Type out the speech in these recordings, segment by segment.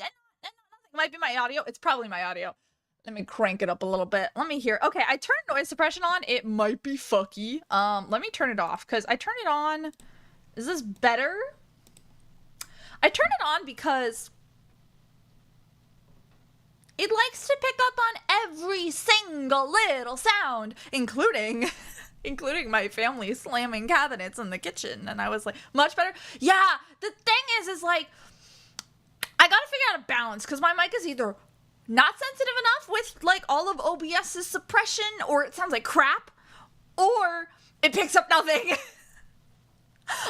It might be my audio. It's probably my audio. Let me crank it up a little bit. Let me hear. Okay, I turned noise suppression on. It might be fucky. Let me turn it off because I turned it on. Is this better? I turned it on because it likes to pick up on every single little sound, including my family slamming cabinets in the kitchen. And I was like, much better. Yeah, the thing is like, I gotta figure out a balance because my mic is either not sensitive enough with like all of OBS's suppression, or it sounds like crap, or it picks up nothing.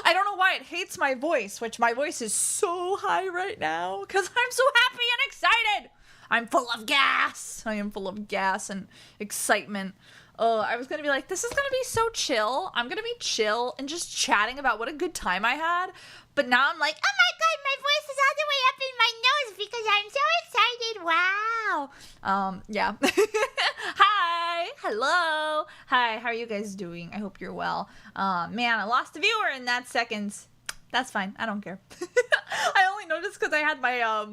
I don't know why it hates my voice, which my voice is so high right now because I'm so happy and excited. I'm full of gas. I am full of gas and excitement. I was gonna be like, this is gonna be so chill. I'm gonna be chill and just chatting about what a good time I had. But now I'm like, oh my god, my voice is all the way up in my nose because I'm so excited. Wow. Yeah. Hi. Hello. Hi. How are you guys doing? I hope you're well. Man, I lost a viewer in that seconds. That's fine. I don't care. I only noticed because I had my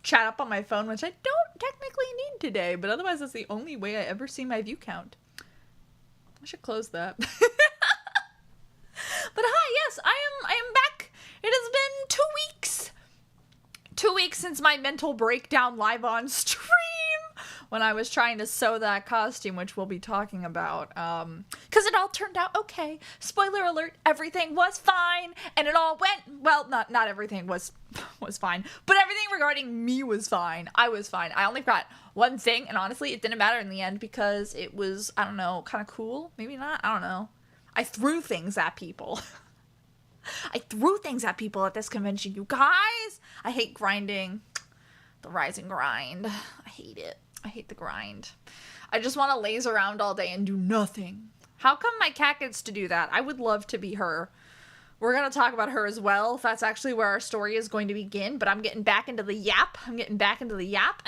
chat up on my phone, which I don't technically need today, but otherwise that's the only way I ever see my view count. I should close that. But hi, yes, I am back. It has been 2 weeks. 2 weeks since my mental breakdown live on stream when I was trying to sew that costume, which we'll be talking about. Because it all turned out okay. Spoiler alert, everything was fine, and it all went, well, not everything was fine, but everything regarding me was fine. I was fine. I only got one thing, and honestly, it didn't matter in the end because it was, I don't know, kind of cool. Maybe not. I don't know. I threw things at people. I threw things at people at this convention, you guys. I hate grinding. The rise and grind. I hate it. I hate the grind. I just want to laze around all day and do nothing. How come my cat gets to do that? I would love to be her. We're going to talk about her as well. That's actually where our story is going to begin. But I'm getting back into the yap. And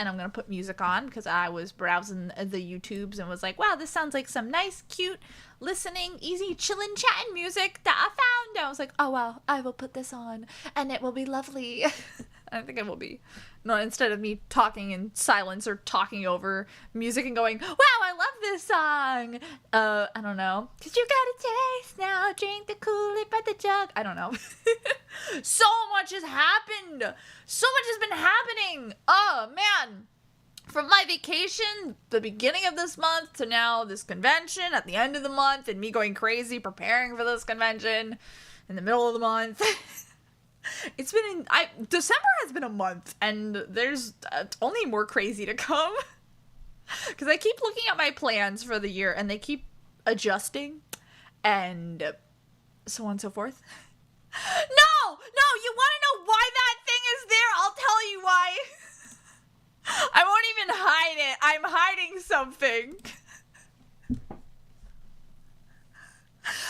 I'm going to put music on because I was browsing the YouTubes and was like, wow, this sounds like some nice, cute, listening, easy, chillin', chatting music that I found. And I was like, oh, well, I will put this on and it will be lovely. I think it will be. No, instead of me talking in silence or talking over music and going, wow, I love this song. I don't know. 'Cause you got a taste now, drink the Kool-Aid by the jug. I don't know. So much has happened. So much has been happening. Oh, man. From my vacation, the beginning of this month, to now this convention at the end of the month, and me going crazy preparing for this convention in the middle of the month. It's been December has been a month, and there's only more crazy to come. Because I keep looking at my plans for the year, and they keep adjusting, and so on and so forth. No, you want to know why that thing is there? I'll tell you why. I won't even hide it. I'm hiding something.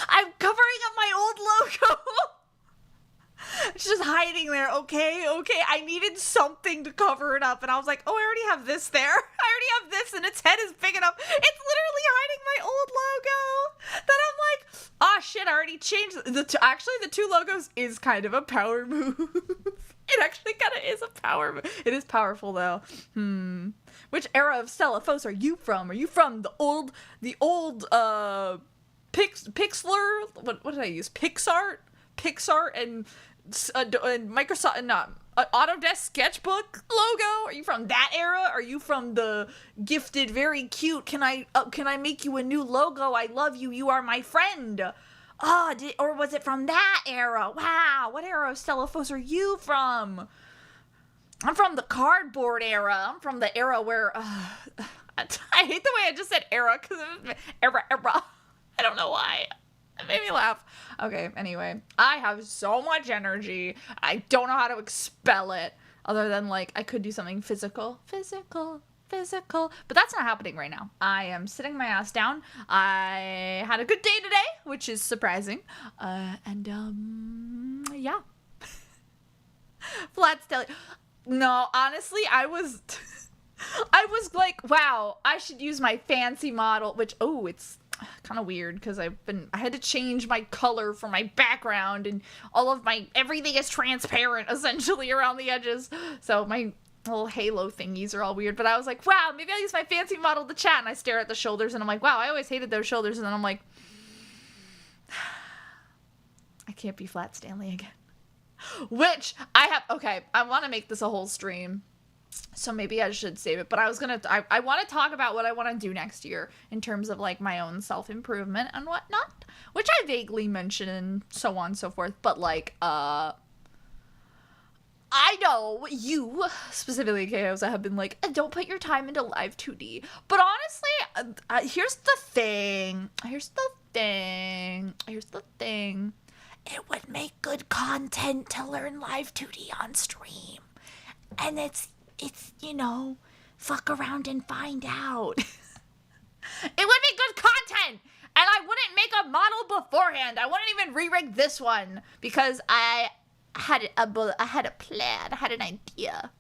I'm covering up my old logo. It's just hiding there, okay? I needed something to cover it up, and I was like, oh, I already have this there. I already have this, and its head is big enough. It's literally hiding my old logo. Then I'm like, oh, shit, I already changed. Actually, the two logos is kind of a power move. It actually kind of is a power move. It is powerful, though. Which era of Stellafos are you from? Are you from the old, Pixlr? What did I use? Pixar and Microsoft, Autodesk Sketchbook logo? Are you from that era? Are you from the gifted, very cute, can I make you a new logo? I love you. You are my friend. Or was it from that era? Wow, what era of Stellafos are you from? I'm from the cardboard era. I'm from the era where, I hate the way I just said era, because era. I don't know why. It made me laugh. Okay, anyway. I have so much energy. I don't know how to expel it. Other than, like, I could do something physical. But that's not happening right now. I am sitting my ass down. I had a good day today, which is surprising. Yeah. Flat Stelly. No, honestly, I was like, wow, I should use my fancy model, which, it's kind of weird because I had to change my color for my background, and all of everything is transparent essentially around the edges. So little halo thingies are all weird, but I was like, wow, maybe I'll use my fancy model to chat, and I stare at the shoulders, and I'm like, wow, I always hated those shoulders, and then I'm like, I can't be Flat Stanley again. Which, okay, I want to make this a whole stream, so maybe I should save it, but I want to talk about what I want to do next year in terms of, like, my own self-improvement and whatnot, which I vaguely mentioned and so on and so forth, but, like, I know you, specifically KOs, that have been like, don't put your time into live 2D. But honestly, here's the thing. It would make good content to learn live 2D on stream. And it's fuck around and find out. It would be good content! And I wouldn't make a model beforehand. I wouldn't even re-rig this one because I had a plan, I had an idea,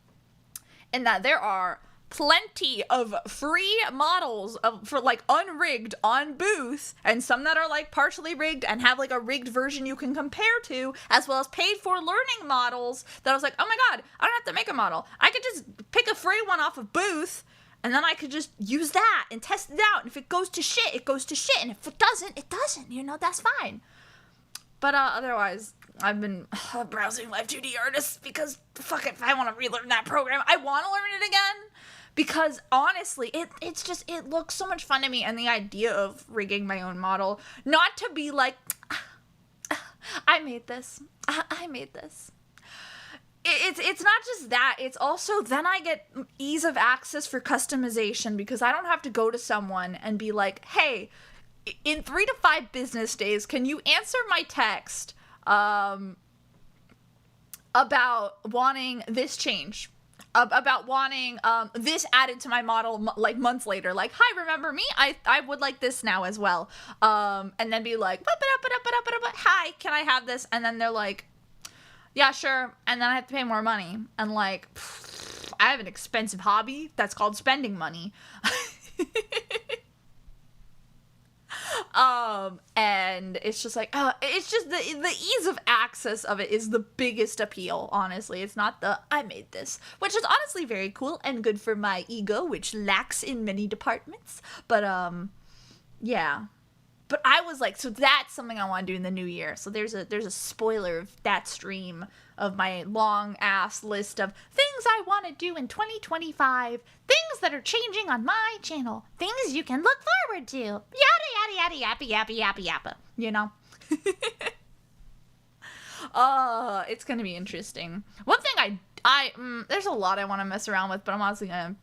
and that there are plenty of free models for like unrigged on booth, and some that are like partially rigged and have like a rigged version you can compare to, as well as paid for learning models that I was like, oh my god, I don't have to make a model. I could just pick a free one off of booth, and then I could just use that and test it out. And if it goes to shit, it goes to shit. And if it doesn't, it doesn't. That's fine. But otherwise, I've been browsing Live 2D artists because, fuck it, if I want to relearn that program, I want to learn it again. Because, honestly, it looks so much fun to me, and the idea of rigging my own model, not to be like, I made this. I made this. It's not just that, it's also then I get ease of access for customization, because I don't have to go to someone and be like, hey, in 3 to 5 business days, can you answer my text about wanting this change, about wanting this added to my model like months later, like, hi, remember me? I would like this now as well, and then be like, hi, can I have this? And then they're like, yeah, sure. And then I have to pay more money, and like, I have an expensive hobby that's called spending money. And it's just like, it's just the ease of access of it is the biggest appeal, honestly. It's not the, I made this, which is honestly very cool and good for my ego, which lacks in many departments. But, yeah. But I was like, so that's something I want to do in the new year. So there's a spoiler of that stream of my long ass list of things I want to do in 2025, things that are changing on my channel, things you can look forward to, yada yada yada yappa yappa yappa yappa, it's gonna be interesting. One thing there's a lot I want to mess around with, but I'm honestly gonna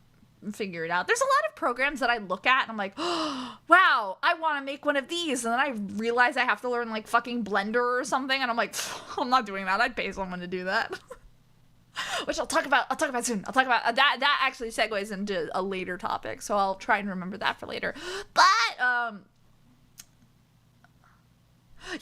figure it out. There's a lot of programs that I look at and I'm like, oh, wow, I want to make one of these, and then I realize I have to learn like fucking Blender or something, and I'm like, I'm not doing that. I'd pay someone to do that. Which I'll talk about soon. I'll talk about that actually segues into a later topic, so I'll try and remember that for later. But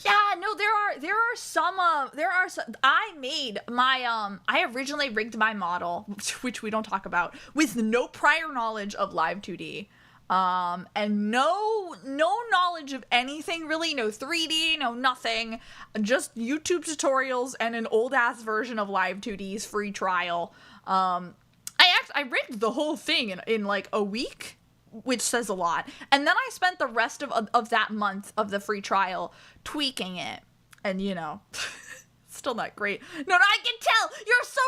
yeah, no, there are some I made my I originally rigged my model, which we don't talk about, with no prior knowledge of Live 2D. And no knowledge of anything really, no 3D, no nothing, just YouTube tutorials and an old ass version of Live 2D's free trial. I rigged the whole thing in like a week, which says a lot. And then I spent the rest of that month of the free trial tweaking it. And, still not great. No, I can tell! You're so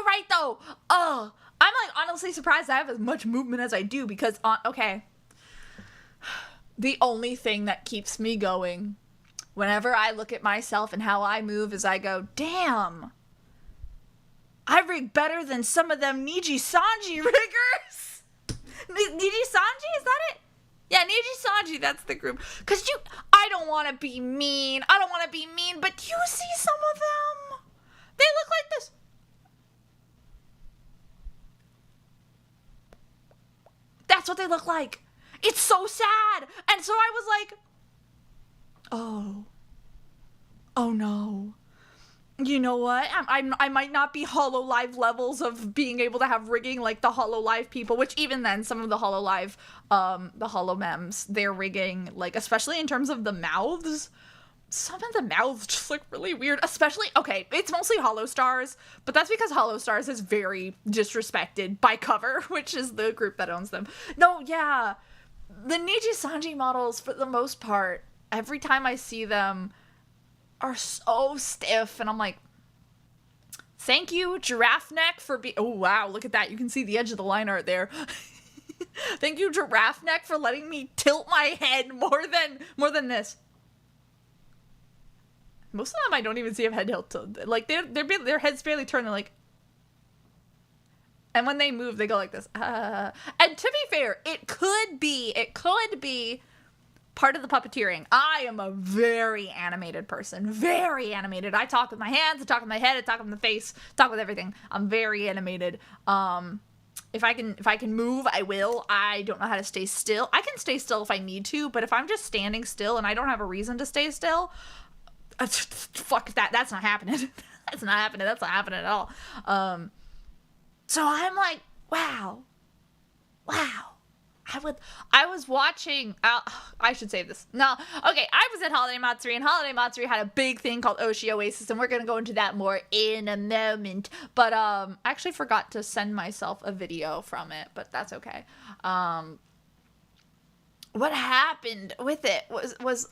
right, though! Oh, I'm, like, honestly surprised I have as much movement as I do, because, okay. The only thing that keeps me going whenever I look at myself and how I move is I go, damn! I rig better than some of them Niji Sanji riggers! Niji Sanji, is that it? Yeah, Niji Sanji, that's the group. Because I don't want to be mean, but you see some of them? They look like this. That's what they look like. It's so sad. And so I was like, oh no. You know what? I might not be HoloLive levels of being able to have rigging like the HoloLive people, which even then, some of the HoloLive, the HoloMems, they're rigging, like, especially in terms of the mouths, some of the mouths just look really weird, especially, okay, it's mostly Hollow Stars, but that's because Hollow Stars is very disrespected by Cover, which is the group that owns them. No, yeah, the Nijisanji models, for the most part, every time I see them, are so stiff, and I'm like, thank you, Giraffe Neck, for being, oh wow, look at that, you can see the edge of the line art there. Thank you, Giraffe Neck, for letting me tilt my head more than this. Most of them I don't even see have head tilt. Like, their heads barely turn. They're like, and when they move, they go like this. And to be fair, it could be part of the puppeteering. I am a very animated person. Very animated. I talk with my hands, I talk with my head, I talk with my face, talk with everything. I'm very animated. If I can move, I will. I don't know how to stay still. I can stay still if I need to, but if I'm just standing still and I don't have a reason to stay still, fuck that. That's not happening. That's not happening. That's not happening at all. So I'm like, wow. I was watching, I should save this. No, okay, I was at Holiday Matsuri, and Holiday Matsuri had a big thing called Oshi Oasis, and we're going to go into that more in a moment. But I actually forgot to send myself a video from it, but that's okay. What happened with it was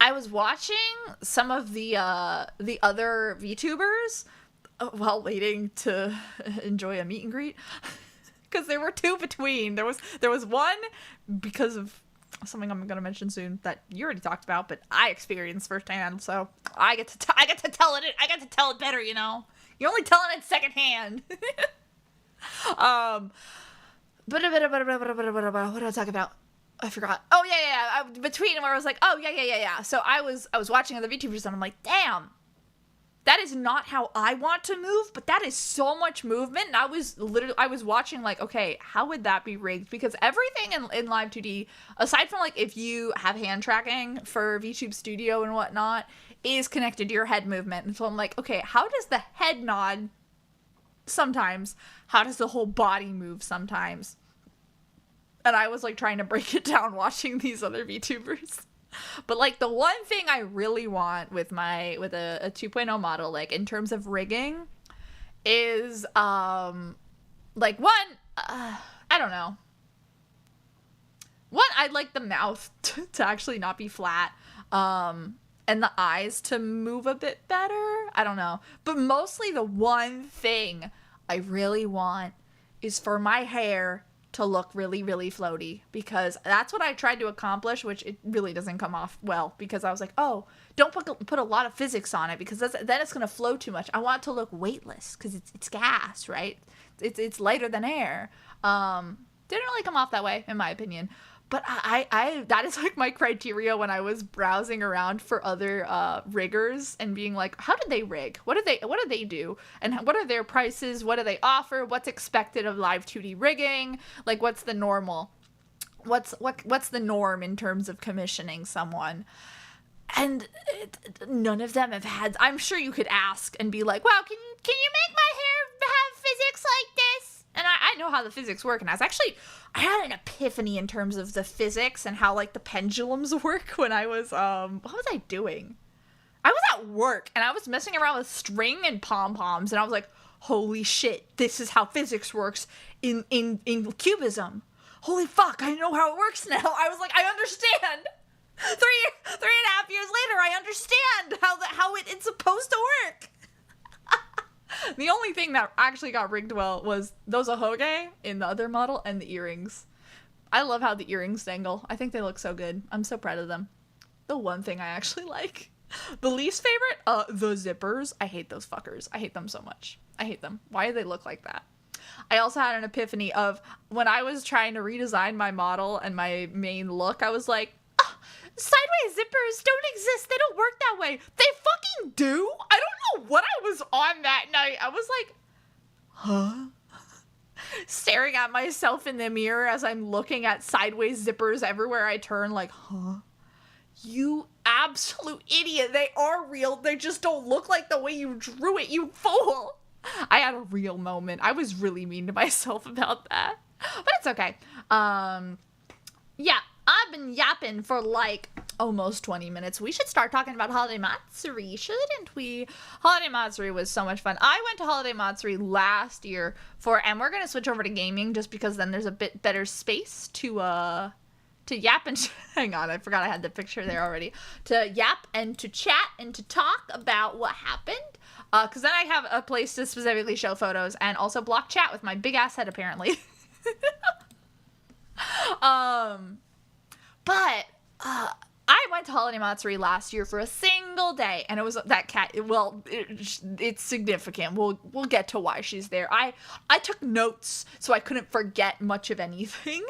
I was watching some of the other VTubers while waiting to enjoy a meet and greet, because there were two between. There was one because of something I'm gonna mention soon that you already talked about, but I experienced firsthand, so I get to tell it. I get to tell it better, you know. You're only telling it secondhand. What did I talk about? I forgot. Oh, yeah. Between where I was like, oh, yeah. So I was watching other VTubers, and I'm like, damn, that is not how I want to move, but that is so much movement. And I was watching like, okay, how would that be rigged? Because everything in Live 2D, aside from like if you have hand tracking for VTube Studio and whatnot, is connected to your head movement. And so I'm like, okay, how does the head nod sometimes? How does the whole body move sometimes? And I was like trying to break it down watching these other VTubers. But like the one thing I really want with a 2.0 model, like in terms of rigging, is like one, I don't know. One, I'd like the mouth to actually not be flat. And the eyes to move a bit better. I don't know. But mostly the one thing I really want is for my hair to look really, really floaty, because that's what I tried to accomplish, which it really doesn't come off well, because I was like, oh, don't put a lot of physics on it, because then it's going to flow too much. I want it to look weightless, because it's gas, right? It's lighter than air. Didn't really come off that way, in my opinion. But I that is like my criteria when I was browsing around for other riggers and being like, how did they rig? What do they do? And what are their prices? What do they offer? What's expected of live 2D rigging? Like, what's the normal? What's the norm in terms of commissioning someone? And none of them have had. I'm sure you could ask and be like, wow, can you make my hair have physics like this? And I know how the physics work, and I had an epiphany in terms of the physics and how, like, the pendulums work when I was, what was I doing? I was at work, and I was messing around with string and pom-poms, and I was like, holy shit, this is how physics works in cubism. Holy fuck, I know how it works now. I was like, I understand. Three and a half years later, I understand how it's supposed to work. The only thing that actually got rigged well was those ahoge in the other model and the earrings. I love how the earrings dangle. I think they look so good. I'm so proud of them. The one thing I actually like. The least favorite? The zippers. I hate those fuckers. I hate them so much. I hate them. Why do they look like that? I also had an epiphany of when I was trying to redesign my model and my main look, I was like, sideways zippers don't exist. They don't work that way. They fucking do. I don't know what I was on that night. I was like, huh? Staring at myself in the mirror as I'm looking at sideways zippers everywhere I turn, like, huh? You absolute idiot. They are real. They just don't look like the way you drew it, you fool. I had a real moment. I was really mean to myself about that. But it's okay. Yeah. I've been yapping for like almost 20 minutes. We should start talking about Holiday Matsuri, shouldn't we? Holiday Matsuri was so much fun. I went to Holiday Matsuri last year and we're going to switch over to gaming just because then there's a bit better space to yap and hang on, I forgot I had the picture there already. To yap and to chat and to talk about what happened. Because then I have a place to specifically show photos and also block chat with my big ass head apparently. But I went to Holiday Matsuri last year for a single day, and it was that cat. Well, it's significant. We'll get to why she's there. I took notes so I couldn't forget much of anything.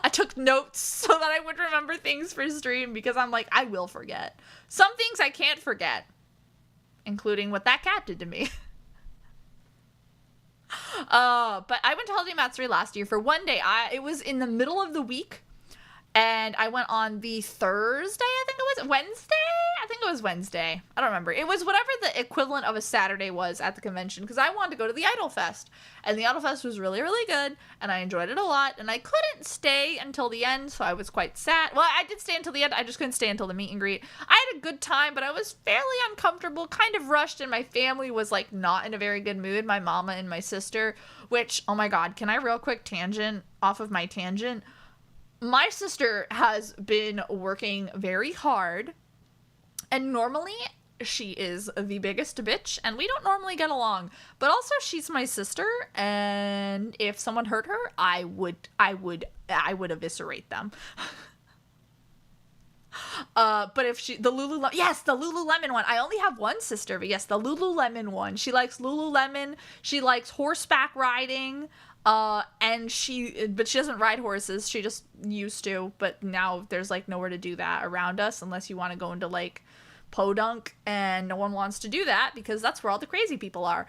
I took notes so that I would remember things for stream because I'm like, I will forget. Some things I can't forget, including what that cat did to me. But I went to Holiday Matsuri last year for one day. It was in the middle of the week, and I went on the Thursday, I think it was. Wednesday? I think it was Wednesday. I don't remember. It was whatever the equivalent of a Saturday was at the convention, because I wanted to go to the Idol Fest. And the Idol Fest was really, really good, and I enjoyed it a lot, and I couldn't stay until the end, so I was quite sad. Well, I did stay until the end. I just couldn't stay until the meet and greet. I had a good time, but I was fairly uncomfortable, kind of rushed, and my family was, like, not in a very good mood. My mama and my sister, which, oh my god, can I real quick tangent off of my tangent? My sister has been working very hard, and normally she is the biggest bitch, and we don't normally get along. But also, she's my sister, and if someone hurt her, I would eviscerate them. But if the Lululemon one. I only have one sister, but yes, the Lululemon one. She likes Lululemon. She likes horseback riding. But she doesn't ride horses. She just used to, but now there's like nowhere to do that around us unless you want to go into like Podunk, and no one wants to do that because that's where all the crazy people are.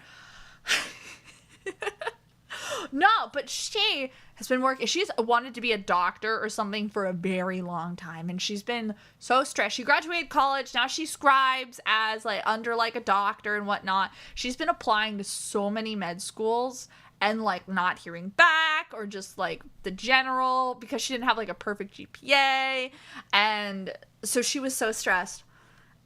No, but she has been working. She's wanted to be a doctor or something for a very long time, and she's been so stressed. She graduated college. Now she scribes as like under like a doctor and whatnot. She's been applying to so many med schools and like not hearing back, or just like the general, because she didn't have like a perfect GPA, and so she was so stressed.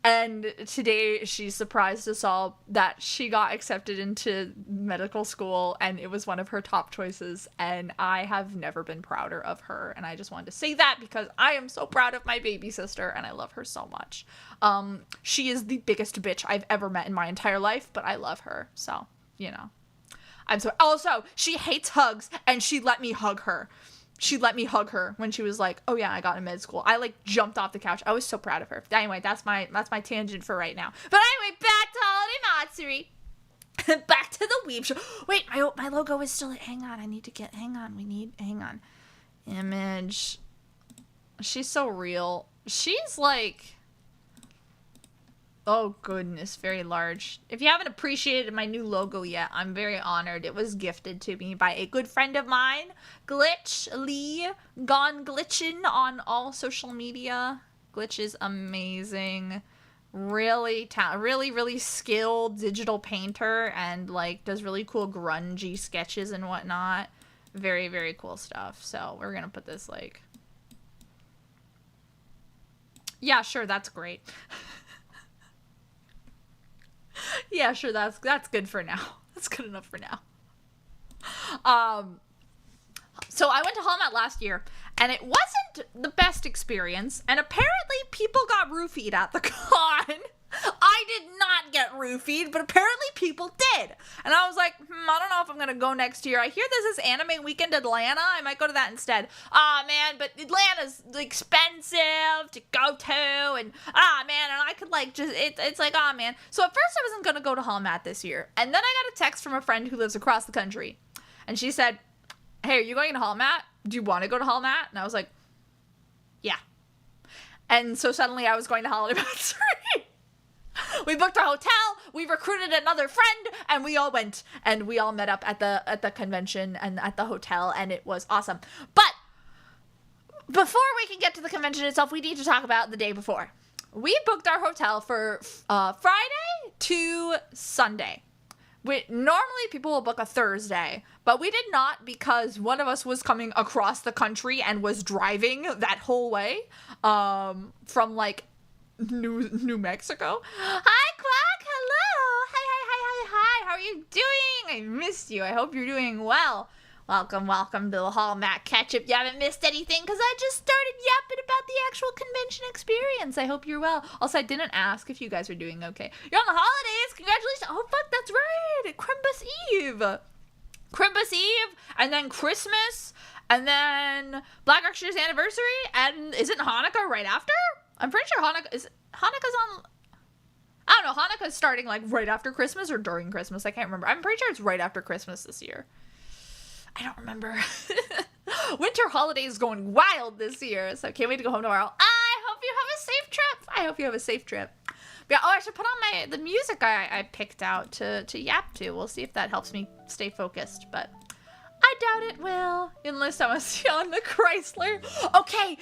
And today she surprised us all that she got accepted into medical school, and it was one of her top choices, and I have never been prouder of her. And I just wanted to say that because I am so proud of my baby sister, and I love her so much. She is the biggest bitch I've ever met in my entire life, but I love her, so, you know. Also, she hates hugs, and she let me hug her. She let me hug her when she was like, oh yeah, I got in med school. I like jumped off the couch. I was so proud of her. Anyway, that's my tangent for right now. But anyway, back to Holiday Matsuri. Back to the Weeb Show. Wait, my logo is still, hang on. Hang on. Image. She's so real. She's like, oh goodness, very large. If you haven't appreciated my new logo yet, I'm very honored. It was gifted to me by a good friend of mine, Glitch Lee, gone glitchin' on all social media. Glitch is amazing. Really really skilled digital painter, and like does really cool grungy sketches and whatnot. Very, very cool stuff. So we're gonna put this like, yeah, sure, that's great. Yeah, sure, that's good for now. That's good enough for now. So I went to Holmat last year, and it wasn't the best experience, and apparently people got roofied at the con. I did not get roofied, but apparently people did. And I was like, I don't know if I'm gonna go next year. I hear there's this anime weekend Atlanta. I might go to that instead. Man, but Atlanta's expensive to go to, and man, and I could like just, it's like, man. So at first I wasn't gonna go to Holmat this year, and then I got a text from a friend who lives across the country, and she said, hey, are you going to Holmat? Do you want to go to Holmat? And I was like, yeah. And so suddenly I was going to Holiday Matsuri. We booked our hotel, we recruited another friend, and we all went, and we all met up at the convention and at the hotel, and it was awesome. But before we can get to the convention itself, we need to talk about the day before. We booked our hotel for Friday to Sunday. Normally people will book a Thursday, but we did not because one of us was coming across the country and was driving that whole way, from like New Mexico. Hi, Quack. Hello. Hi. How are you doing? I missed you. I hope you're doing well. Welcome to the Holmat catch-up. You haven't missed anything because I just started yapping about the actual convention experience. I hope you're well. Also, I didn't ask if you guys are doing okay. You're on the holidays. Congratulations. Oh, fuck, that's right. Crimbus Eve, and then Christmas, and then Black Archer's anniversary, and isn't Hanukkah right after? I'm pretty sure Hanukkah's on... I don't know. Hanukkah's starting like right after Christmas or during Christmas. I can't remember. I'm pretty sure it's right after Christmas this year. I don't remember. Winter holidays is going wild this year, so can't wait to go home tomorrow. I hope you have a safe trip. Yeah, I should put on the music I picked out to yap to. We'll see if that helps me stay focused, but I doubt it will. Unless I'm on the Chrysler. Okay,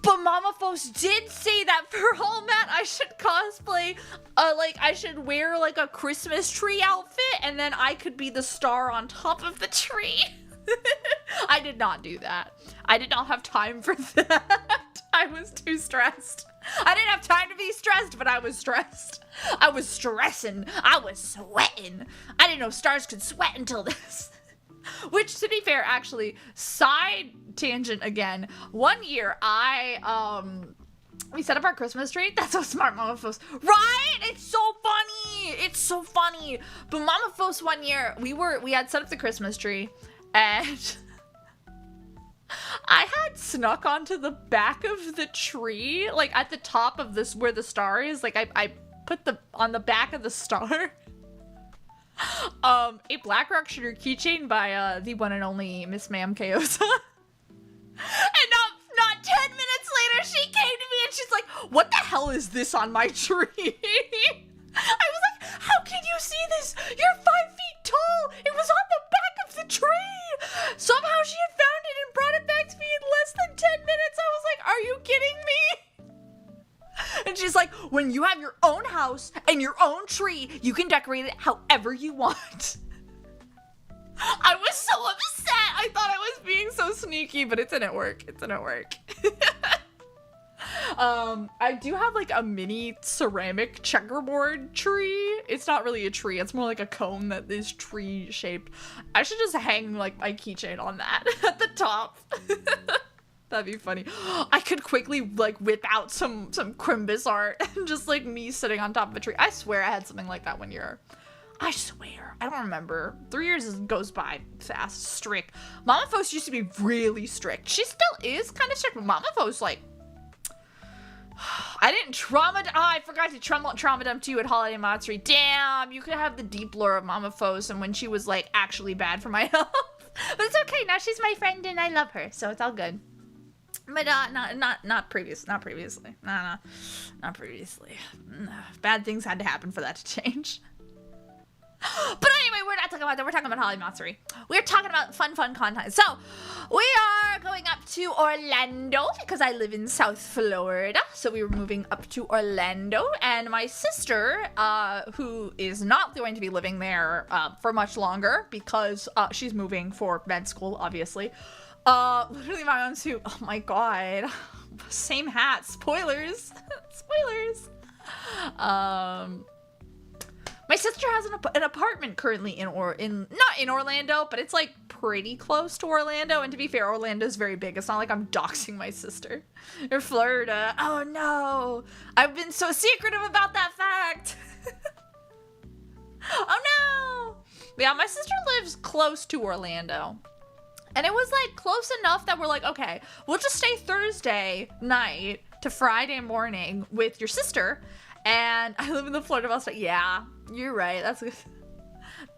but Mama Fos did say that for Holmat I should cosplay, I should wear like a Christmas tree outfit, and then I could be the star on top of the tree. I did not do that. I did not have time for that. I was too stressed. I didn't have time to be stressed, but I was stressed. I was stressing. I was sweating. I didn't know stars could sweat until this. Which, to be fair, actually, side tangent again. One year, we set up our Christmas tree. That's so smart, Mama Fos. Right? It's so funny. But Mama Fos, one year, we had set up the Christmas tree, and I had snuck onto the back of the tree, like at the top of this where the star is. Like I put on the back of the star a Black Rock Shooter keychain by the one and only Miss Ma'am Kaosa. And not 10 minutes later she came to me and she's like, "What the hell is this on my tree?" I was like, "How can you see this? You're 5 feet tall. It was on the back of the tree." Somehow she had found it and brought it back to me in less than 10 minutes. I was like, "Are you kidding me?" And she's like, "When you have your own house and your own tree, you can decorate it however you want." I was so upset. I thought I was being so sneaky, but it didn't work. I do have like a mini ceramic checkerboard tree. It's not really a tree. It's more like a cone that is tree shaped. I should just hang like my keychain on that at the top. That'd be funny. I could quickly like whip out some Crimbus art and just like me sitting on top of a tree. I swear I had something like that one year. I swear. I don't remember. 3 years goes by fast. Strict. Mama Fos used to be really strict. She still is kind of strict, but Mama Fos, like, I didn't I forgot to trauma dump you at Holiday Matsuri. Damn, you could have the deep lore of Mama Fos and when she was like actually bad for my health. But it's okay. Now she's my friend and I love her, so it's all good. But not previously. Not previously. Bad things had to happen for that to change. But anyway, we're not talking about that. We're talking about Holiday Matsuri. We're talking about fun content. So, we are going up to Orlando because I live in South Florida. So, we were moving up to Orlando. And my sister, who is not going to be living there for much longer because she's moving for med school, obviously. Literally my own suit. Oh my god. Same hat. Spoilers. Spoilers. My sister has an apartment currently not in Orlando, but it's like pretty close to Orlando. And to be fair, Orlando's very big. It's not like I'm doxing my sister. Or Florida. Oh no. I've been so secretive about that fact. Oh no. But yeah, my sister lives close to Orlando. And it was like close enough that we're like, okay, we'll just stay Thursday night to Friday morning with your sister. And I live in the Florida bus. Yeah, you're right.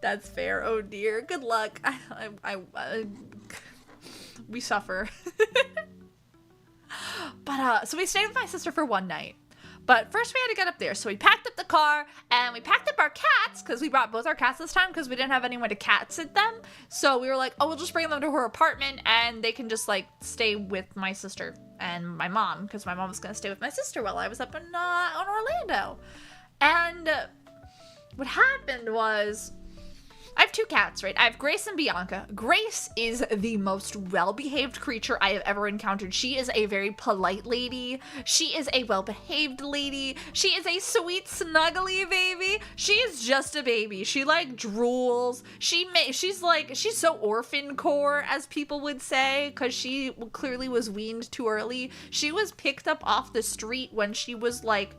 That's fair. Oh dear. Good luck. We suffer. But so we stayed with my sister for one night. But first we had to get up there. So we packed up the car and we packed up our cats because we brought both our cats this time because we didn't have anyone to cat sit them. So we were like, oh, we'll just bring them to her apartment and they can just like stay with my sister and my mom because my mom was going to stay with my sister while I was up in Orlando. And what happened was I have two cats, right? I have Grace and Bianca. Grace is the most well-behaved creature I have ever encountered. She is a very polite lady. She is a well-behaved lady. She is a sweet, snuggly baby. She is just a baby. She like drools. She's so orphan core, as people would say, because she clearly was weaned too early. She was picked up off the street when she was like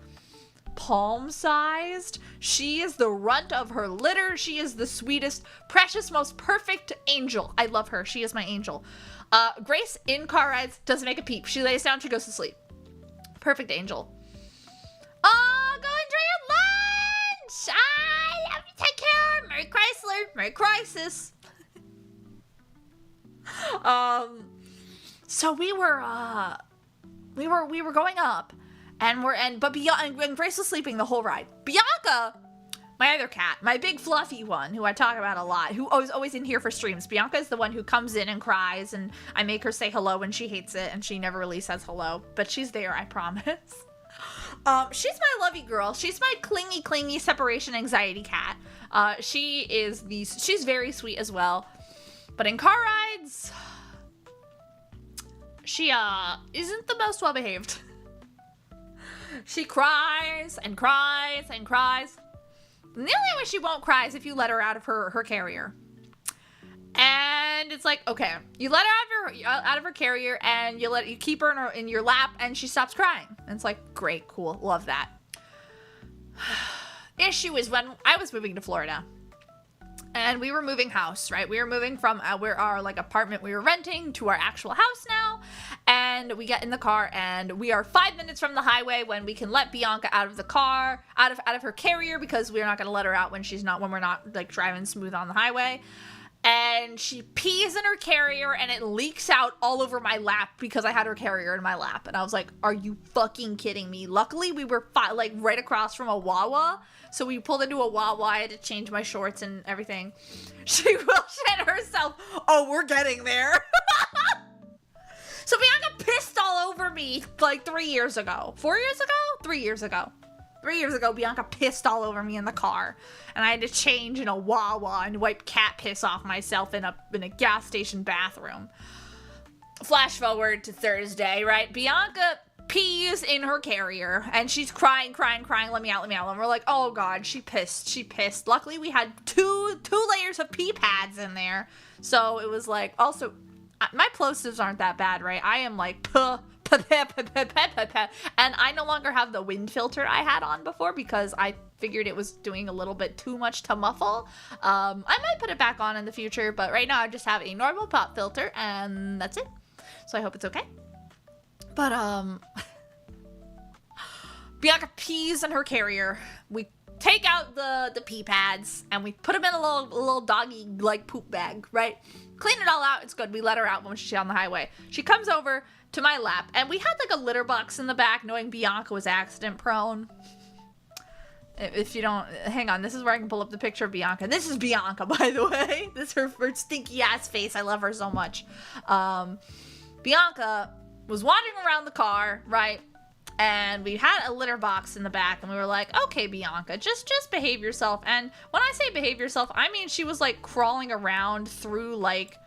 palm-sized. She is the runt of her litter. She is the sweetest, precious, most perfect angel. I love her. She is my angel. Grace, in car rides, doesn't make a peep. She lays down, she goes to sleep. Perfect angel. Oh, go enjoy your lunch! I love you. Take care. Merry Chrysler. Merry Crisis. So we were going up. But Grace was sleeping the whole ride. Bianca, my other cat, my big fluffy one, who I talk about a lot, who is always in here for streams. Bianca is the one who comes in and cries, and I make her say hello when she hates it, and she never really says hello, but she's there, I promise. She's my lovey girl. She's my clingy separation anxiety cat. She's very sweet as well, but in car rides, she isn't the most well behaved. She cries and cries and cries. And the only way she won't cry is if you let her out of her carrier. And it's like, okay, you let her out of her carrier, and you keep her in your lap, and she stops crying. And it's like, great, cool, love that. Issue is when I was moving to Florida, and we were moving house, right? We were moving from our like apartment we were renting to our actual house now. And we get in the car, and we are 5 minutes from the highway when we can let Bianca out of the car, out of her carrier, because we're not going to let her out when we're not like driving smooth on the highway. And she pees in her carrier, and it leaks out all over my lap because I had her carrier in my lap. And I was like, are you fucking kidding me? Luckily, we were like right across from a Wawa. So we pulled into a Wawa. I had to change my shorts and everything. She will shit herself. Oh, we're getting there. So Bianca pissed all over me like 3 years ago. 4 years ago? 3 years ago. 3 years ago, Bianca pissed all over me in the car. And I had to change in a Wawa and wipe cat piss off myself in a gas station bathroom. Flash forward to Thursday, right? Bianca pees in her carrier, and she's crying, let me out. And we're like, oh god, she pissed. Luckily, we had two layers of pee pads in there. So it was like, also, my plosives aren't that bad, right? I am like, and I no longer have the wind filter I had on before because I figured it was doing a little bit too much to muffle. I might put it back on in the future, but right now I just have a normal pop filter, and that's it. So I hope it's okay. But, Bianca pees in her carrier. We take out the pee pads, and we put them in a little doggy, like, poop bag, right? Clean it all out. It's good. We let her out when she's on the highway. She comes over to my lap, and we had, like, a litter box in the back, knowing Bianca was accident prone. If you don't, hang on, this is where I can pull up the picture of Bianca. This is Bianca, by the way. This is her stinky ass face. I love her so much. Bianca was wandering around the car, right? And we had a litter box in the back, and we were like, okay, Bianca, just behave yourself. And when I say behave yourself, I mean she was like crawling around through like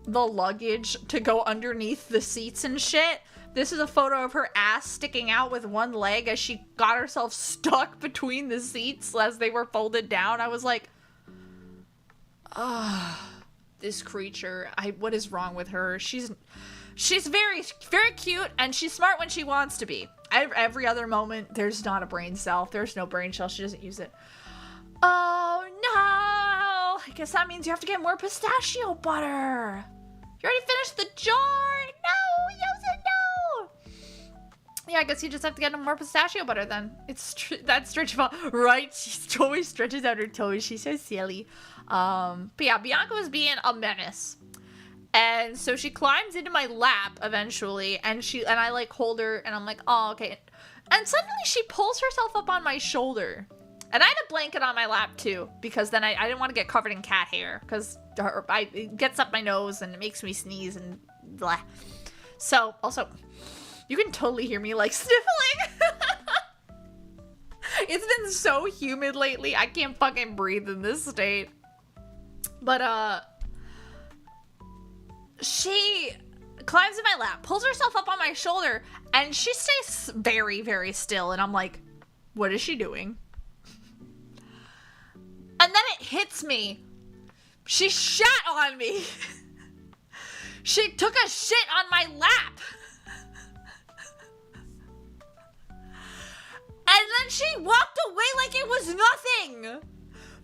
the luggage to go underneath the seats and shit. This is a photo of her ass sticking out with one leg as she got herself stuck between the seats as they were folded down. I was like, this creature, what is wrong with her? She's very, very cute, and she's smart when she wants to be. Every other moment, there's not a brain cell. There's no brain cell. She doesn't use it. Oh, no. I guess that means you have to get more pistachio butter. You already finished the jar. No, Yosa, no. Yeah, I guess you just have to get more pistachio butter then. That's stretchable, right? She always stretches out her toes. She's so silly. But yeah, Bianca was being a menace. And so she climbs into my lap eventually, and I like hold her, and I'm like, oh, okay. And suddenly she pulls herself up on my shoulder. And I had a blanket on my lap too, because then I didn't want to get covered in cat hair, because it gets up my nose and it makes me sneeze and blah. So, also, you can totally hear me like sniffling. It's been so humid lately, I can't fucking breathe in this state. But, she climbs in my lap, pulls herself up on my shoulder, and she stays very, very still. And I'm like, what is she doing? And then it hits me. She shat on me. She took a shit on my lap. And then she walked away like it was nothing.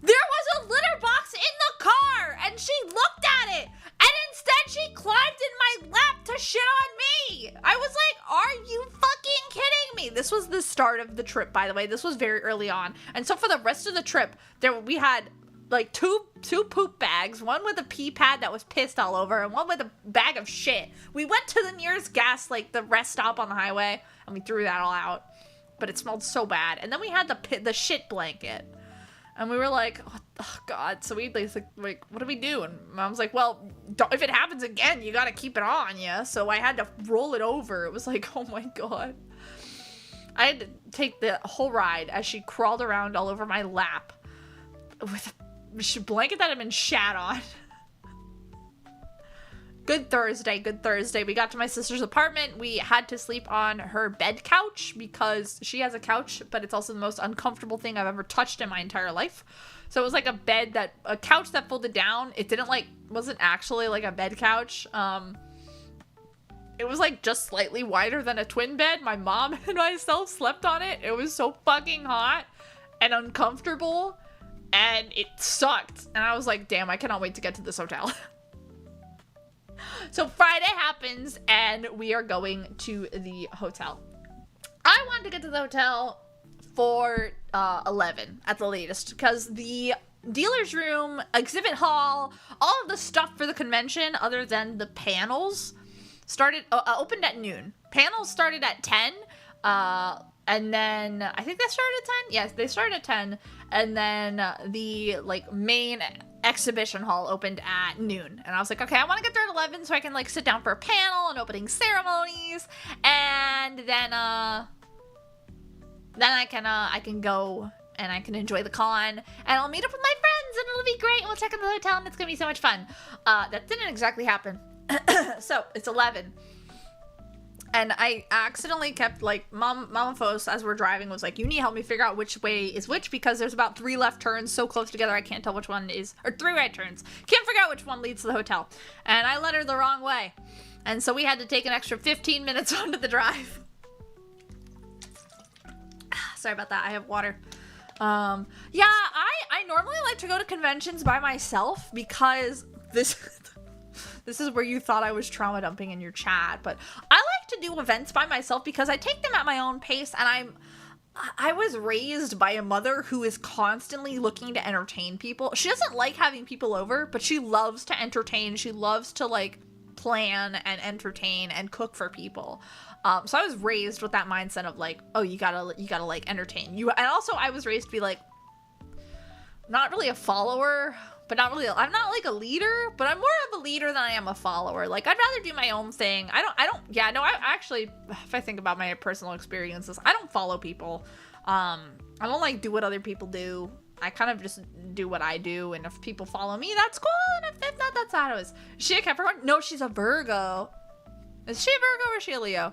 There was a litter box in the car, and she looked at it, and instead she climbed in my lap to shit on me. I was like, are you fucking kidding me? This was the start of the trip, by the way. This was very early on. And so for the rest of the trip, we had like two poop bags, one with a pee pad that was pissed all over, and one with a bag of shit. We went to the nearest the rest stop on the highway, and we threw that all out. But it smelled so bad. And then we had the shit blanket. And we were like, oh God. So we like, what do we do? And Mom's like, well, if it happens again, you got to keep it on you. So I had to roll it over. It was like, oh my God. I had to take the whole ride as she crawled around all over my lap with a blanket that had been shat on. Good Thursday. We got to my sister's apartment. We had to sleep on her bed couch because she has a couch, but it's also the most uncomfortable thing I've ever touched in my entire life. So it was like a couch that folded down. It wasn't actually like a bed couch. It was like just slightly wider than a twin bed. My mom and myself slept on it. It was so fucking hot and uncomfortable, and it sucked. And I was like, damn, I cannot wait to get to this hotel. So Friday happens, and we are going to the hotel. I wanted to get to the hotel for 11 at the latest, because the dealer's room, exhibit hall, all of the stuff for the convention, other than the panels, opened at noon. Panels started at 10, and then I think they started at 10. Yes, they started at 10, and then the main exhibition hall opened at noon. And I was like, okay, I want to get there at 11 so I can sit down for a panel and opening ceremonies, and then I can go and I can enjoy the con, and I'll meet up with my friends, and it'll be great, and we'll check in the hotel, and it's gonna be so much fun. That didn't exactly happen. So it's 11. And I accidentally kept, Mama Fos, as we're driving, was like, you need to help me figure out which way is which, because there's about 3 left turns so close together I can't tell which one is, or 3 right turns. Can't figure out which one leads to the hotel. And I led her the wrong way. And so we had to take an extra 15 minutes onto the drive. Sorry about that, I have water. Yeah, I normally like to go to conventions by myself, because this is where you thought I was trauma dumping in your chat, but I like to do events by myself because I take them at my own pace, and I was raised by a mother who is constantly looking to entertain people. She doesn't like having people over, but she loves to entertain. She loves to plan and entertain and cook for people. So I was raised with that mindset of oh, you gotta entertain you. And also I was raised to be not really a follower, but not really, I'm not a leader, but I'm more of a leader than I am a follower. I'd rather do my own thing. I actually, if I think about my personal experiences, I don't follow people. I don't do what other people do. I kind of just do what I do, and if people follow me, that's cool, and if not, that's how it is. Is she a Capricorn? No, she's a Virgo. Is she a Virgo or is she a Leo?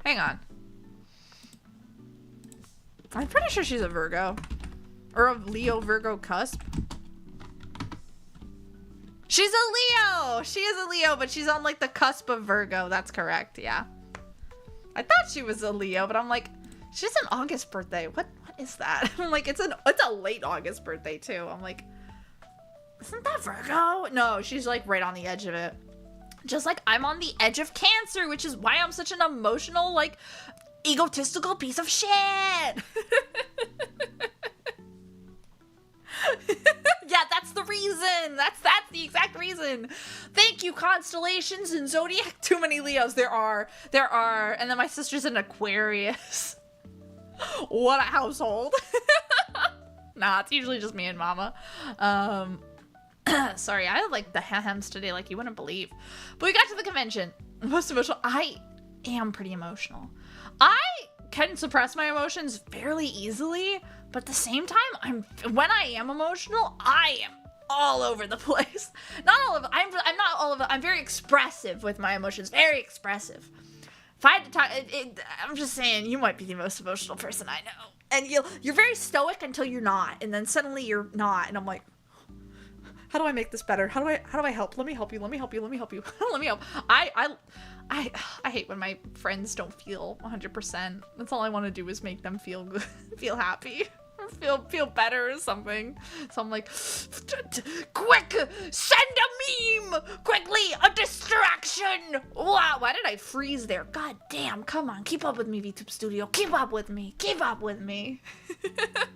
Hang on. I'm pretty sure she's a Virgo. Or a Leo-Virgo cusp. She's a Leo! She is a Leo, but she's on the cusp of Virgo. That's correct, yeah. I thought she was a Leo, but I'm she's an August birthday. What is that? I'm it's a late August birthday too. I'm isn't that Virgo? No, she's right on the edge of it. Just I'm on the edge of Cancer, which is why I'm such an emotional, egotistical piece of shit. Yeah, that's the reason. That's the exact reason. Thank you, constellations and zodiac. Too many Leos. There are. And then my sister's an Aquarius. What a household. Nah, it's usually just me and Mama. Sorry, I had the hems today you wouldn't believe. But we got to the convention. Most emotional. I am pretty emotional. I can suppress my emotions fairly easily, but at the same time, when I am emotional, I am all over the place. Not all of it. I'm not all of it. I'm very expressive with my emotions. Very expressive. If I had to talk, I'm just saying, you might be the most emotional person I know. And you're very stoic until you're not, and then suddenly you're not, and I'm like, how do I make this better? How do I help? Let me help you. Let me help you. Let me help you. Let me help. I hate when my friends don't feel 100%. That's all I want to do is make them feel good, feel happy, or feel better or something. So I'm like, quick, send a meme quickly, a distraction. Wow, why did I freeze there? God damn, come on, keep up with me, VTube Studio. Keep up with me. Keep up with me. And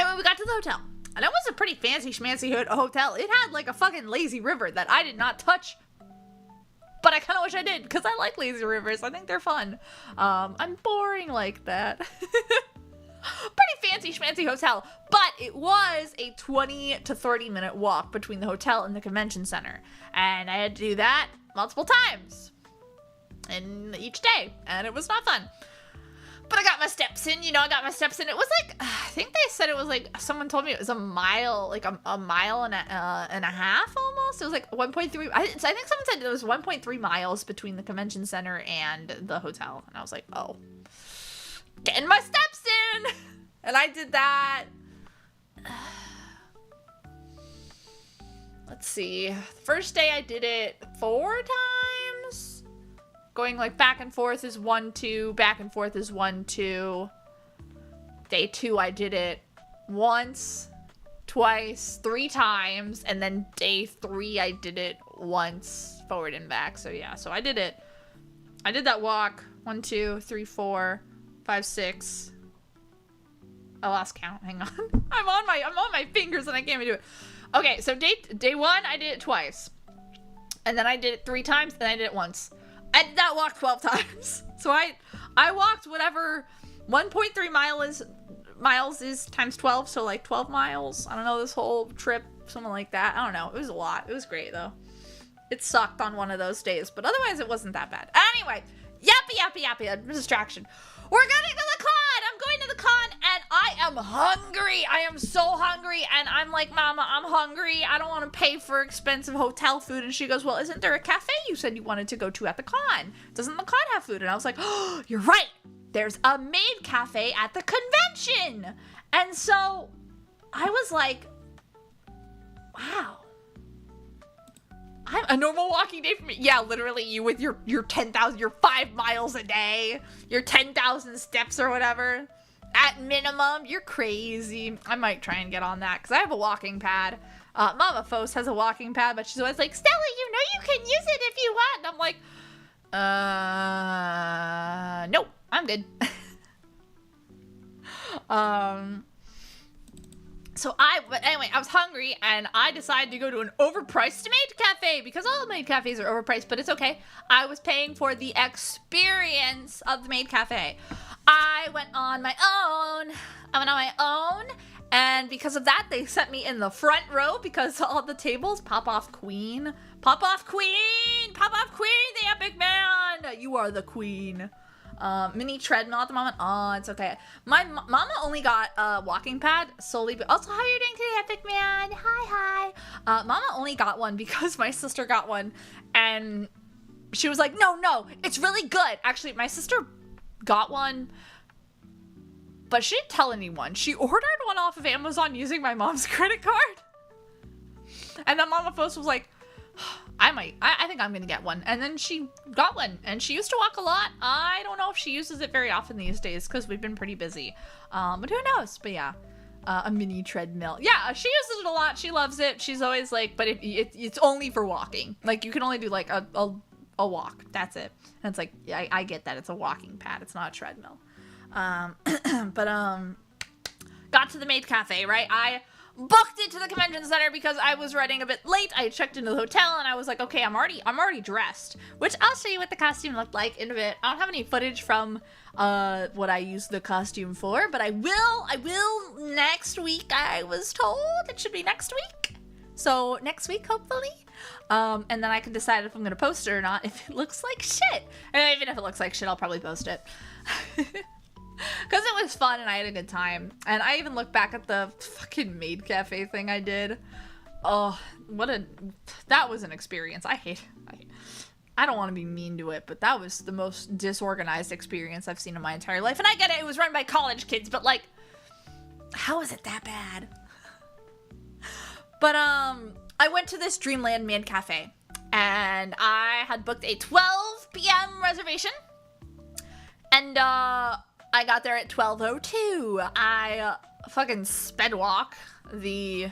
when we got to the hotel, and it was a pretty fancy schmancy hotel. It had like a fucking lazy river that I did not touch. But I kind of wish I did, because I like lazy rivers. I think they're fun. I'm boring like that. Pretty fancy schmancy hotel. But it was a 20 to 30 minute walk between the hotel and the convention center. And I had to do that multiple times. And each day. And it was not fun. But I got my steps in, I got my steps in. It was like, I think they said it was like, someone told me it was a mile, like a mile and a half almost. It was like 1.3. I think someone said it was 1.3 miles between the convention center and the hotel. And I was like, oh, getting my steps in. And I did that. Let's see. First day I did it 4 times. Going like back and forth is 1, 2, back and forth is 1, 2. Day 2 I did it once, twice, 3 times, and then day 3 I did it once, forward and back. So yeah, so I did it. I did that walk 1, 2, 3, 4, 5, 6. I lost count. Hang on. I'm on my fingers and I can't even do it. Okay, so day 1 I did it twice. And then I did it 3 times, and I did it once. I did that walk 12 times. So I walked whatever 1.3 miles is times 12, so like 12 miles. I don't know, this whole trip, something like that. I don't know. It was a lot. It was great though. It sucked on one of those days, but otherwise it wasn't that bad. Anyway, yappy, a distraction. We're going to the con. I'm going to the con and I am hungry. I am so hungry. And I'm like, Mama, I'm hungry. I don't want to pay for expensive hotel food. And she goes, well, isn't there a cafe you said you wanted to go to at the con? Doesn't the con have food? And I was like, oh, you're right. There's a maid cafe at the convention. And so I was like, wow. A normal walking day for me. Yeah, literally you with your 10,000, your 5 miles a day, your 10,000 steps or whatever. At minimum, you're crazy. I might try and get on that because I have a walking pad. Mama Fos has a walking pad, but she's always like, Stella, you can use it if you want. And I'm like, nope, I'm good. But anyway, I was hungry and I decided to go to an overpriced maid cafe because all maid cafes are overpriced, but it's okay. I was paying for the experience of the maid cafe. I went on my own. And because of that, they sent me in the front row because all the tables, Pop Off Queen, the epic man. You are the queen. Mini treadmill at the moment. Oh, it's okay. My mama only got a walking pad solely. Also, how are you doing today, epic man? Hi. Mama only got one because my sister got one, and she was like, no, it's really good. Actually, my sister got one, but she didn't tell anyone. She ordered one off of Amazon using my mom's credit card, and then Mama Fos was like, I think I'm gonna get one. And then she got one, and she used to walk a lot. I don't know if she uses it very often these days because we've been pretty busy. But who knows? But yeah, a mini treadmill. Yeah, she uses it a lot. She loves it. She's always like, but it's only for walking. Like you can only do like a walk. That's it. And it's like, yeah, I get that. It's a walking pad. It's not a treadmill. Got to the maid cafe, right? I booked it to the convention center because I was running a bit late. I checked into the hotel and I was like, okay, I'm already dressed, which I'll show you what the costume looked like in a bit. I don't have any footage from what I used the costume for, but I will next week. I was told it should be next week. So next week, hopefully. And then I can decide if I'm going to post it or not, if it looks like shit. And even if it looks like shit, I'll probably post it. Because it was fun and I had a good time. And I even look back at the fucking maid cafe thing I did. Oh, that was an experience. I don't want to be mean to it, but that was the most disorganized experience I've seen in my entire life. And I get it, it was run by college kids, but like, how is it that bad? But I went to this Dreamland Maid Cafe, and I had booked a 12 p.m. reservation, and I got there at 12:02. I fucking sped walk the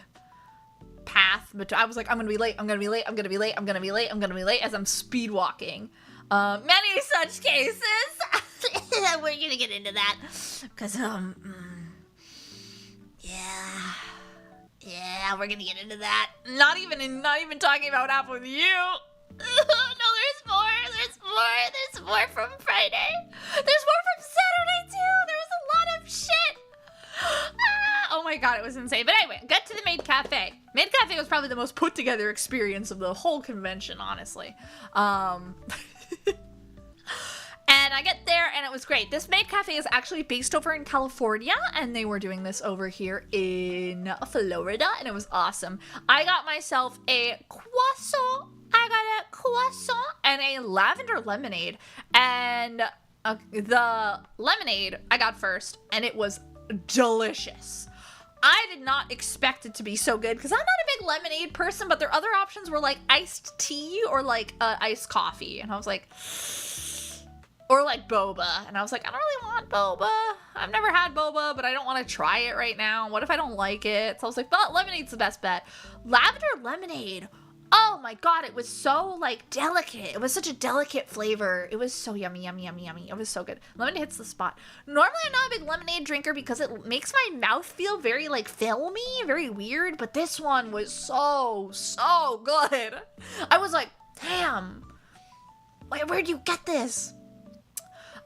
path, but I was like, I'm gonna be late, I'm gonna be late, I'm gonna be late, I'm gonna be late, I'm gonna be late, as I'm speed walking. Many such cases. We're gonna get into that, because yeah, we're gonna get into that. Not even talking about what happened with you. No, there's more from Friday. There's more from Saturday too. There was a lot of shit. Oh my god, it was insane. But anyway, got to the Maid Cafe. Maid Cafe was probably the most put together experience of the whole convention, honestly. And I get there and it was great. This Maid Cafe is actually based over in California, and they were doing this over here in Florida, and it was awesome. I got myself a croissant. And a lavender lemonade. And the lemonade I got first, and it was delicious. I did not expect it to be so good because I'm not a big lemonade person, but their other options were like iced tea or like iced coffee. And I was like, or like boba. And I was like, I don't really want boba. I've never had boba, but I don't want to try it right now. What if I don't like it? So I was like, well, lemonade's the best bet. Lavender lemonade. Oh my god, it was so, like, delicate. It was such a delicate flavor. It was so yummy, yummy, yummy, yummy. It was so good. Lemonade hits the spot. Normally, I'm not a big lemonade drinker because it makes my mouth feel very, like, filmy, very weird. But this one was so, so good. I was like, damn. Where'd you get this?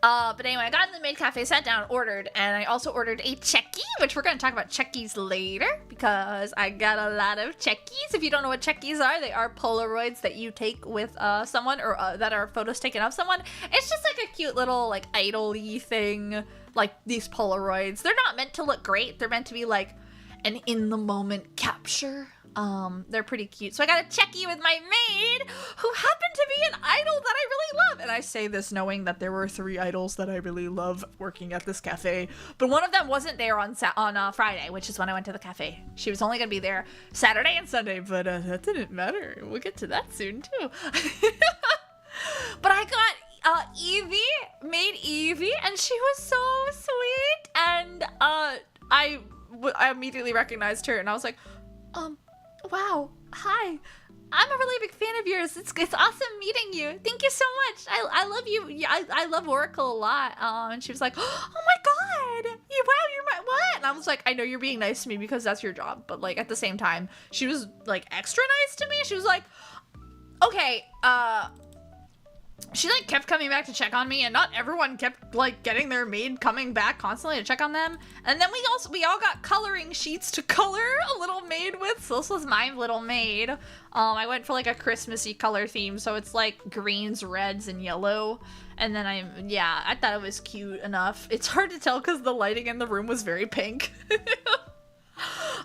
But anyway, I got in the Maid Cafe, sat down, ordered, and I also ordered a checky, which we're going to talk about checkies later, because I got a lot of checkies. If you don't know what checkies are, they are Polaroids that you take with someone, or that are photos taken of someone. It's just like a cute little, like, idol-y thing, like these Polaroids. They're not meant to look great. They're meant to be, like, an in-the-moment capture. They're pretty cute. So I got a checky with my maid, who happened to be an idol that I really love. And I say this knowing that there were 3 idols that I really love working at this cafe. But one of them wasn't there on Friday, which is when I went to the cafe. She was only going to be there Saturday and Sunday, but that didn't matter. We'll get to that soon, too. But I got maid Evie, and she was so sweet. And I immediately recognized her, and I was like, wow, hi. I'm a really big fan of yours. It's awesome meeting you. Thank you so much. I love you. Yeah, I love Oracle a lot. And she was like, oh my god, wow, you're my what? And I was like, I know you're being nice to me because that's your job, but like at the same time, she was like extra nice to me. She was like, okay, she like kept coming back to check on me, and not everyone kept like getting their maid coming back constantly to check on them. And then we all got coloring sheets to color a little maid with. So this was my little maid. I went for like a Christmassy color theme, so it's like greens, reds, and yellow. And then I thought it was cute enough. It's hard to tell because the lighting in the room was very pink.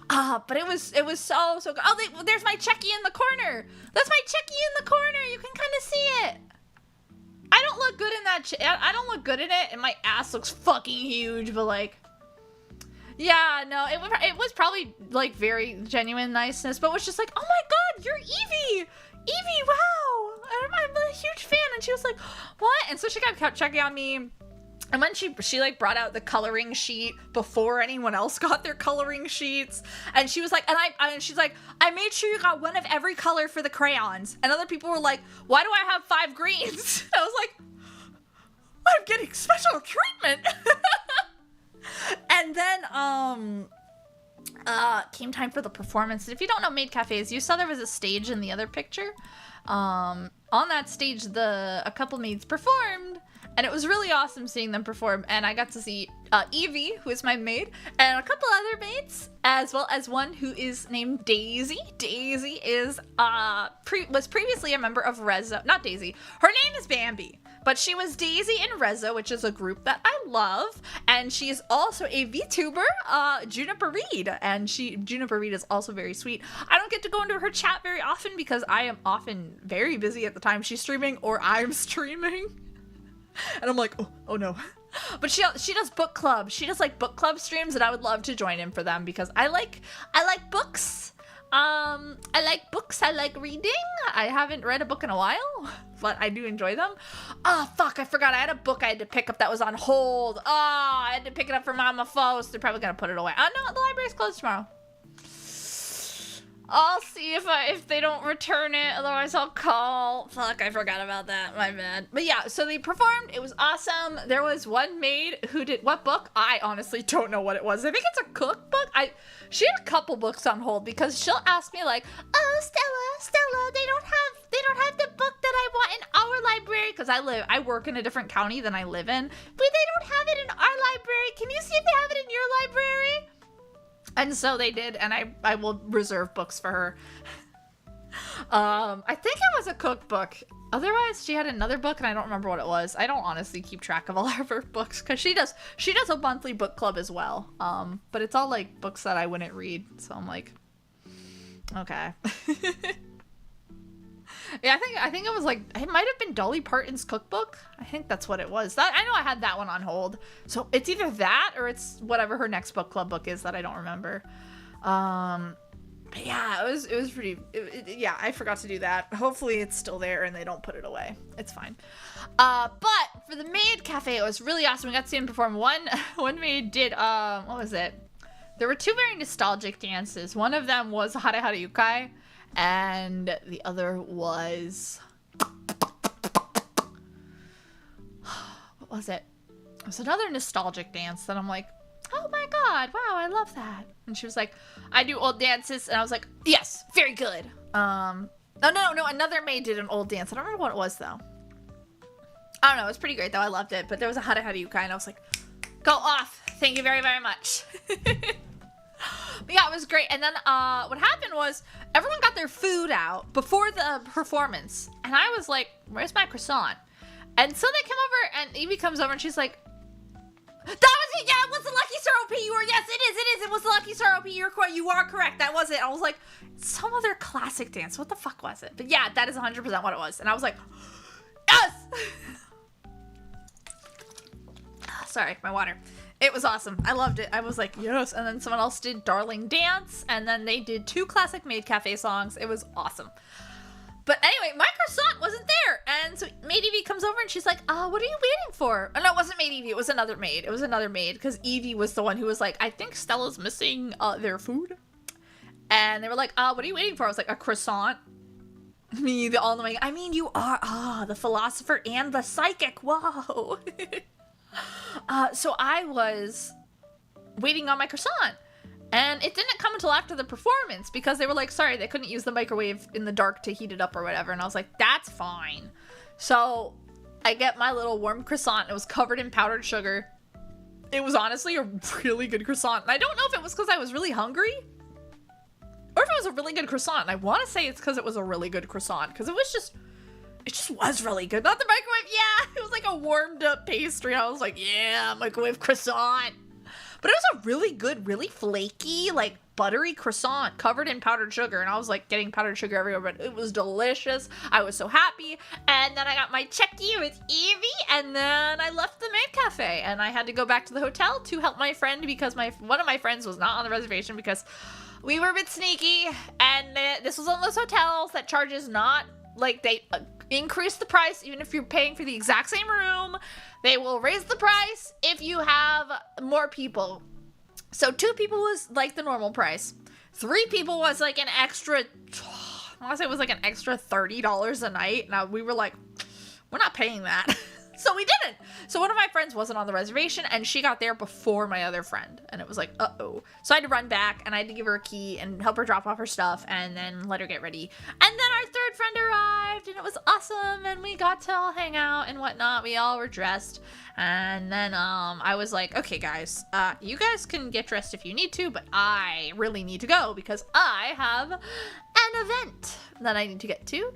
But it was so good. Oh, there's my checky in the corner. That's my checky in the corner. You can kind of see it. I don't look good in that I don't look good in it, and my ass looks fucking huge, but like, yeah, no, it was probably like very genuine niceness, but it was just like, oh my god, you're Evie! Evie, wow! I'm a huge fan. And she was like, what? And so she kept checking on me. And when she like brought out the coloring sheet before anyone else got their coloring sheets, and she was like, and she's like, I made sure you got one of every color for the crayons. And other people were like, why do I have 5 greens? I was like, I'm getting special treatment. And then came time for the performance. If you don't know maid cafes, you saw there was a stage in the other picture. On that stage, a couple maids performed. And it was really awesome seeing them perform. And I got to see Evie, who is my maid, and a couple other maids, as well as one who is named Daisy. Daisy is was previously a member of Rezzo. Not Daisy. Her name is Bambi. But she was Daisy in Rezzo, which is a group that I love. And she is also a VTuber, Juniper Reed. And Juniper Reed is also very sweet. I don't get to go into her chat very often because I am often very busy at the time she's streaming or I'm streaming. And I'm like, oh no. But she does book club. She does like book club streams, and I would love to join in for them because I like books. I like books. I like reading. I haven't read a book in a while, but I do enjoy them. Oh, fuck. I forgot. I had a book I had to pick up that was on hold. Oh, I had to pick it up for Mama Fo's. They're probably going to put it away. Oh, no, the library's closed tomorrow. I'll see if they don't return it. Otherwise, I'll call. Fuck, I forgot about that. My bad. But yeah, so they performed. It was awesome. There was one maid who did what book? I honestly don't know what it was. I think it's a cookbook. She had a couple books on hold because she'll ask me like, "Oh, Stella, they don't have the book that I want in our library because I work in a different county than I live in, but they don't have it in our library. Can you see if they have it in your library?" And so they did, and I will reserve books for her. I think it was a cookbook. Otherwise, she had another book, and I don't remember what it was. I don't honestly keep track of all of her books, because she does a monthly book club as well. But it's all, like, books that I wouldn't read, so I'm like, okay. Yeah, I think it was like, it might have been Dolly Parton's cookbook. I think that's what it was. I know I had that one on hold. So it's either that or it's whatever her next book club book is that I don't remember. But yeah, it was pretty, yeah, I forgot to do that. Hopefully it's still there and they don't put it away. It's fine. But for the maid cafe, it was really awesome. We got to see him perform. One maid did, what was it? There were two very nostalgic dances. One of them was Hare Hare Yukai. And the other was, what was it? It was another nostalgic dance that I'm like, oh my god, wow, I love that. And she was like, I do old dances. And I was like, yes, very good. No, another maid did an old dance. I don't remember what it was though. I don't know, it was pretty great though, I loved it. But there was a Hare Hare Yukai and I was like, go off, thank you very, very much. But yeah, it was great. And then what happened was everyone got their food out before the performance. And I was like, where's my croissant? And so they come over and Evie comes over and she's like, that was it. Yeah, it was the Lucky Star OP. Yes, it is. It was the Lucky Star OP. You are correct. That was it. I was like, some other classic dance. What the fuck was it? But yeah, that is 100% what it was. And I was like, yes! Sorry, my water. It was awesome. I loved it. I was like, yes. And then someone else did Darling Dance. And then they did two classic Maid Cafe songs. It was awesome. But anyway, my croissant wasn't there. And so Maid Evie comes over and she's like, what are you waiting for? Oh, no, it wasn't Maid Evie. It was another maid. It was another maid because Evie was the one who was like, I think Stella's missing their food. And they were like, what are you waiting for? I was like, a croissant. Me, the all-knowing. I mean, you are, the philosopher and the psychic. Whoa. So I was waiting on my croissant and it didn't come until after the performance because they were like, sorry, they couldn't use the microwave in the dark to heat it up or whatever. And I was like, that's fine. So I get my little warm croissant. It was covered in powdered sugar. It was honestly a really good croissant. And I don't know if it was because I was really hungry or if it was a really good croissant. And I want to say it's because it was a really good croissant because it just was really good. Not the microwave, yeah. It was like a warmed up pastry. I was like, yeah, microwave croissant. But it was a really good, really flaky, like buttery croissant covered in powdered sugar. And I was like getting powdered sugar everywhere, but it was delicious. I was so happy. And then I got my checky with Evie. And then I left the maid cafe. And I had to go back to the hotel to help my friend because one of my friends was not on the reservation because we were a bit sneaky. And this was one of those hotels that charges not, like they increase the price even if you're paying for the exact same room. They will raise the price if you have more people. So 2 people was like the normal price. 3 people was like an extra, I want to say it was like an extra $30 a night. Now we were like, we're not paying that. So we didn't. So one of my friends wasn't on the reservation and she got there before my other friend. And it was like, uh-oh. So I had to run back and I had to give her a key and help her drop off her stuff and then let her get ready. And then our third friend arrived and it was awesome. awesome. And we got to all hang out and whatnot. We all were dressed. And then I was like, okay, guys, you guys can get dressed if you need to, but I really need to go because I have an event that I need to get to.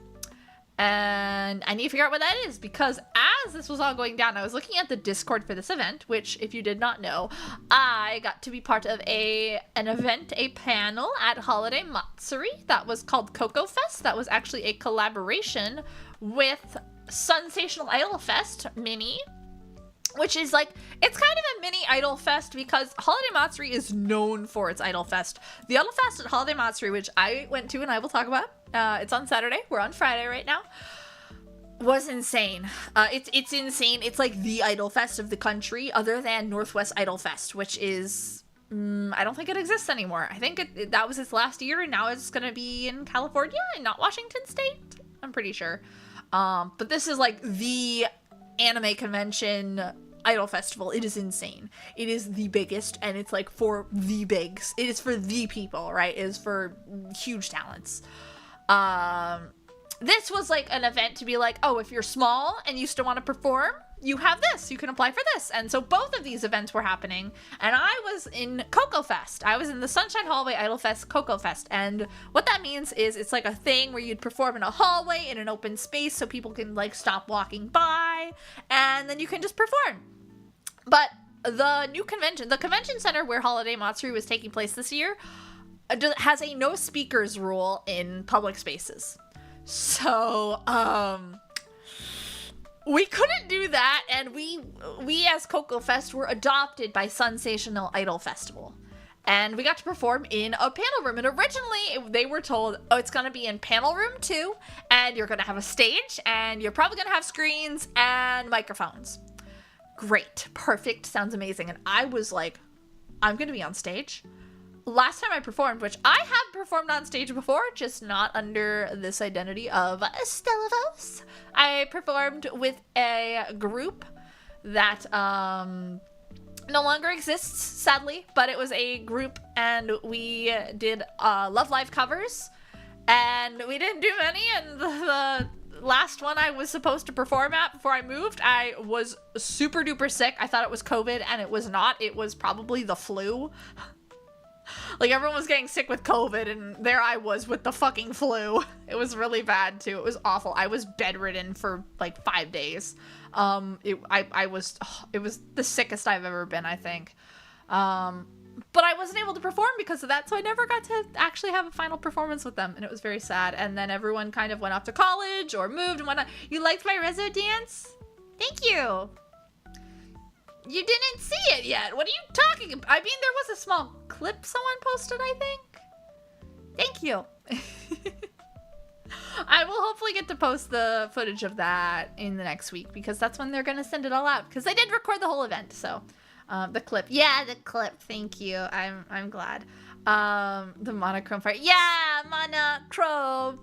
And I need to figure out what that is because as this was all going down, I was looking at the Discord for this event, which, if you did not know, I got to be part of an event, a panel at Holiday Matsuri that was called Coco Fest. That was actually a collaboration with Sensational Idol Fest Mini, which is like, it's kind of a mini Idol Fest because Holiday Matsuri is known for its Idol Fest. The Idol Fest at Holiday Matsuri, which I went to and I will talk about, it's on Saturday, we're on Friday right now, was insane. It's insane. It's like the Idol Fest of the country other than Northwest Idol Fest, which is, I don't think it exists anymore. I think that was its last year and now it's going to be in California and not Washington State. I'm pretty sure. But this is like the anime convention idol festival. It is insane. It is the biggest and it's like for the bigs. It is for the people, right? It is for huge talents. This was like an event to be like, oh, if you're small and you still want to perform, you have this. You can apply for this. And so both of these events were happening. And I was in Coco Fest. I was in the Sunshine Hallway Idol Fest Coco Fest. And what that means is it's like a thing where you'd perform in a hallway in an open space so people can like stop walking by and then you can just perform. But the new convention, the convention center where Holiday Matsuri was taking place this year, has a no speakers rule in public spaces. So, we couldn't do that, and we as Coco Fest were adopted by Sensational Idol Festival. And we got to perform in a panel room. And originally, they were told, oh, it's going to be in panel room 2, and you're going to have a stage, and you're probably going to have screens and microphones. Great. Perfect. Sounds amazing. And I was like, I'm going to be on stage. Last time I performed, which I have performed on stage before, just not under this identity of Stellavos. I performed with a group that no longer exists, sadly, but it was a group and we did Love Live covers and we didn't do many, and the last one I was supposed to perform at before I moved, I was super duper sick. I thought it was COVID and it was not. It was probably the flu. Like, everyone was getting sick with COVID, and there I was with the fucking flu. It was really bad, too. It was awful. I was bedridden for, like, 5 days. It was the sickest I've ever been, I think. But I wasn't able to perform because of that, so I never got to actually have a final performance with them, and it was very sad. And then everyone kind of went off to college or moved and whatnot. You liked my Rezo dance? Thank you. You didn't see it yet. What are you talking about? I mean, there was a small clip someone posted, I think. Thank you. I will hopefully get to post the footage of that in the next week because that's when they're going to send it all out. Because they did record the whole event, so the clip. Yeah, the clip. Thank you. I'm glad. The monochrome part. Yeah, monochrome.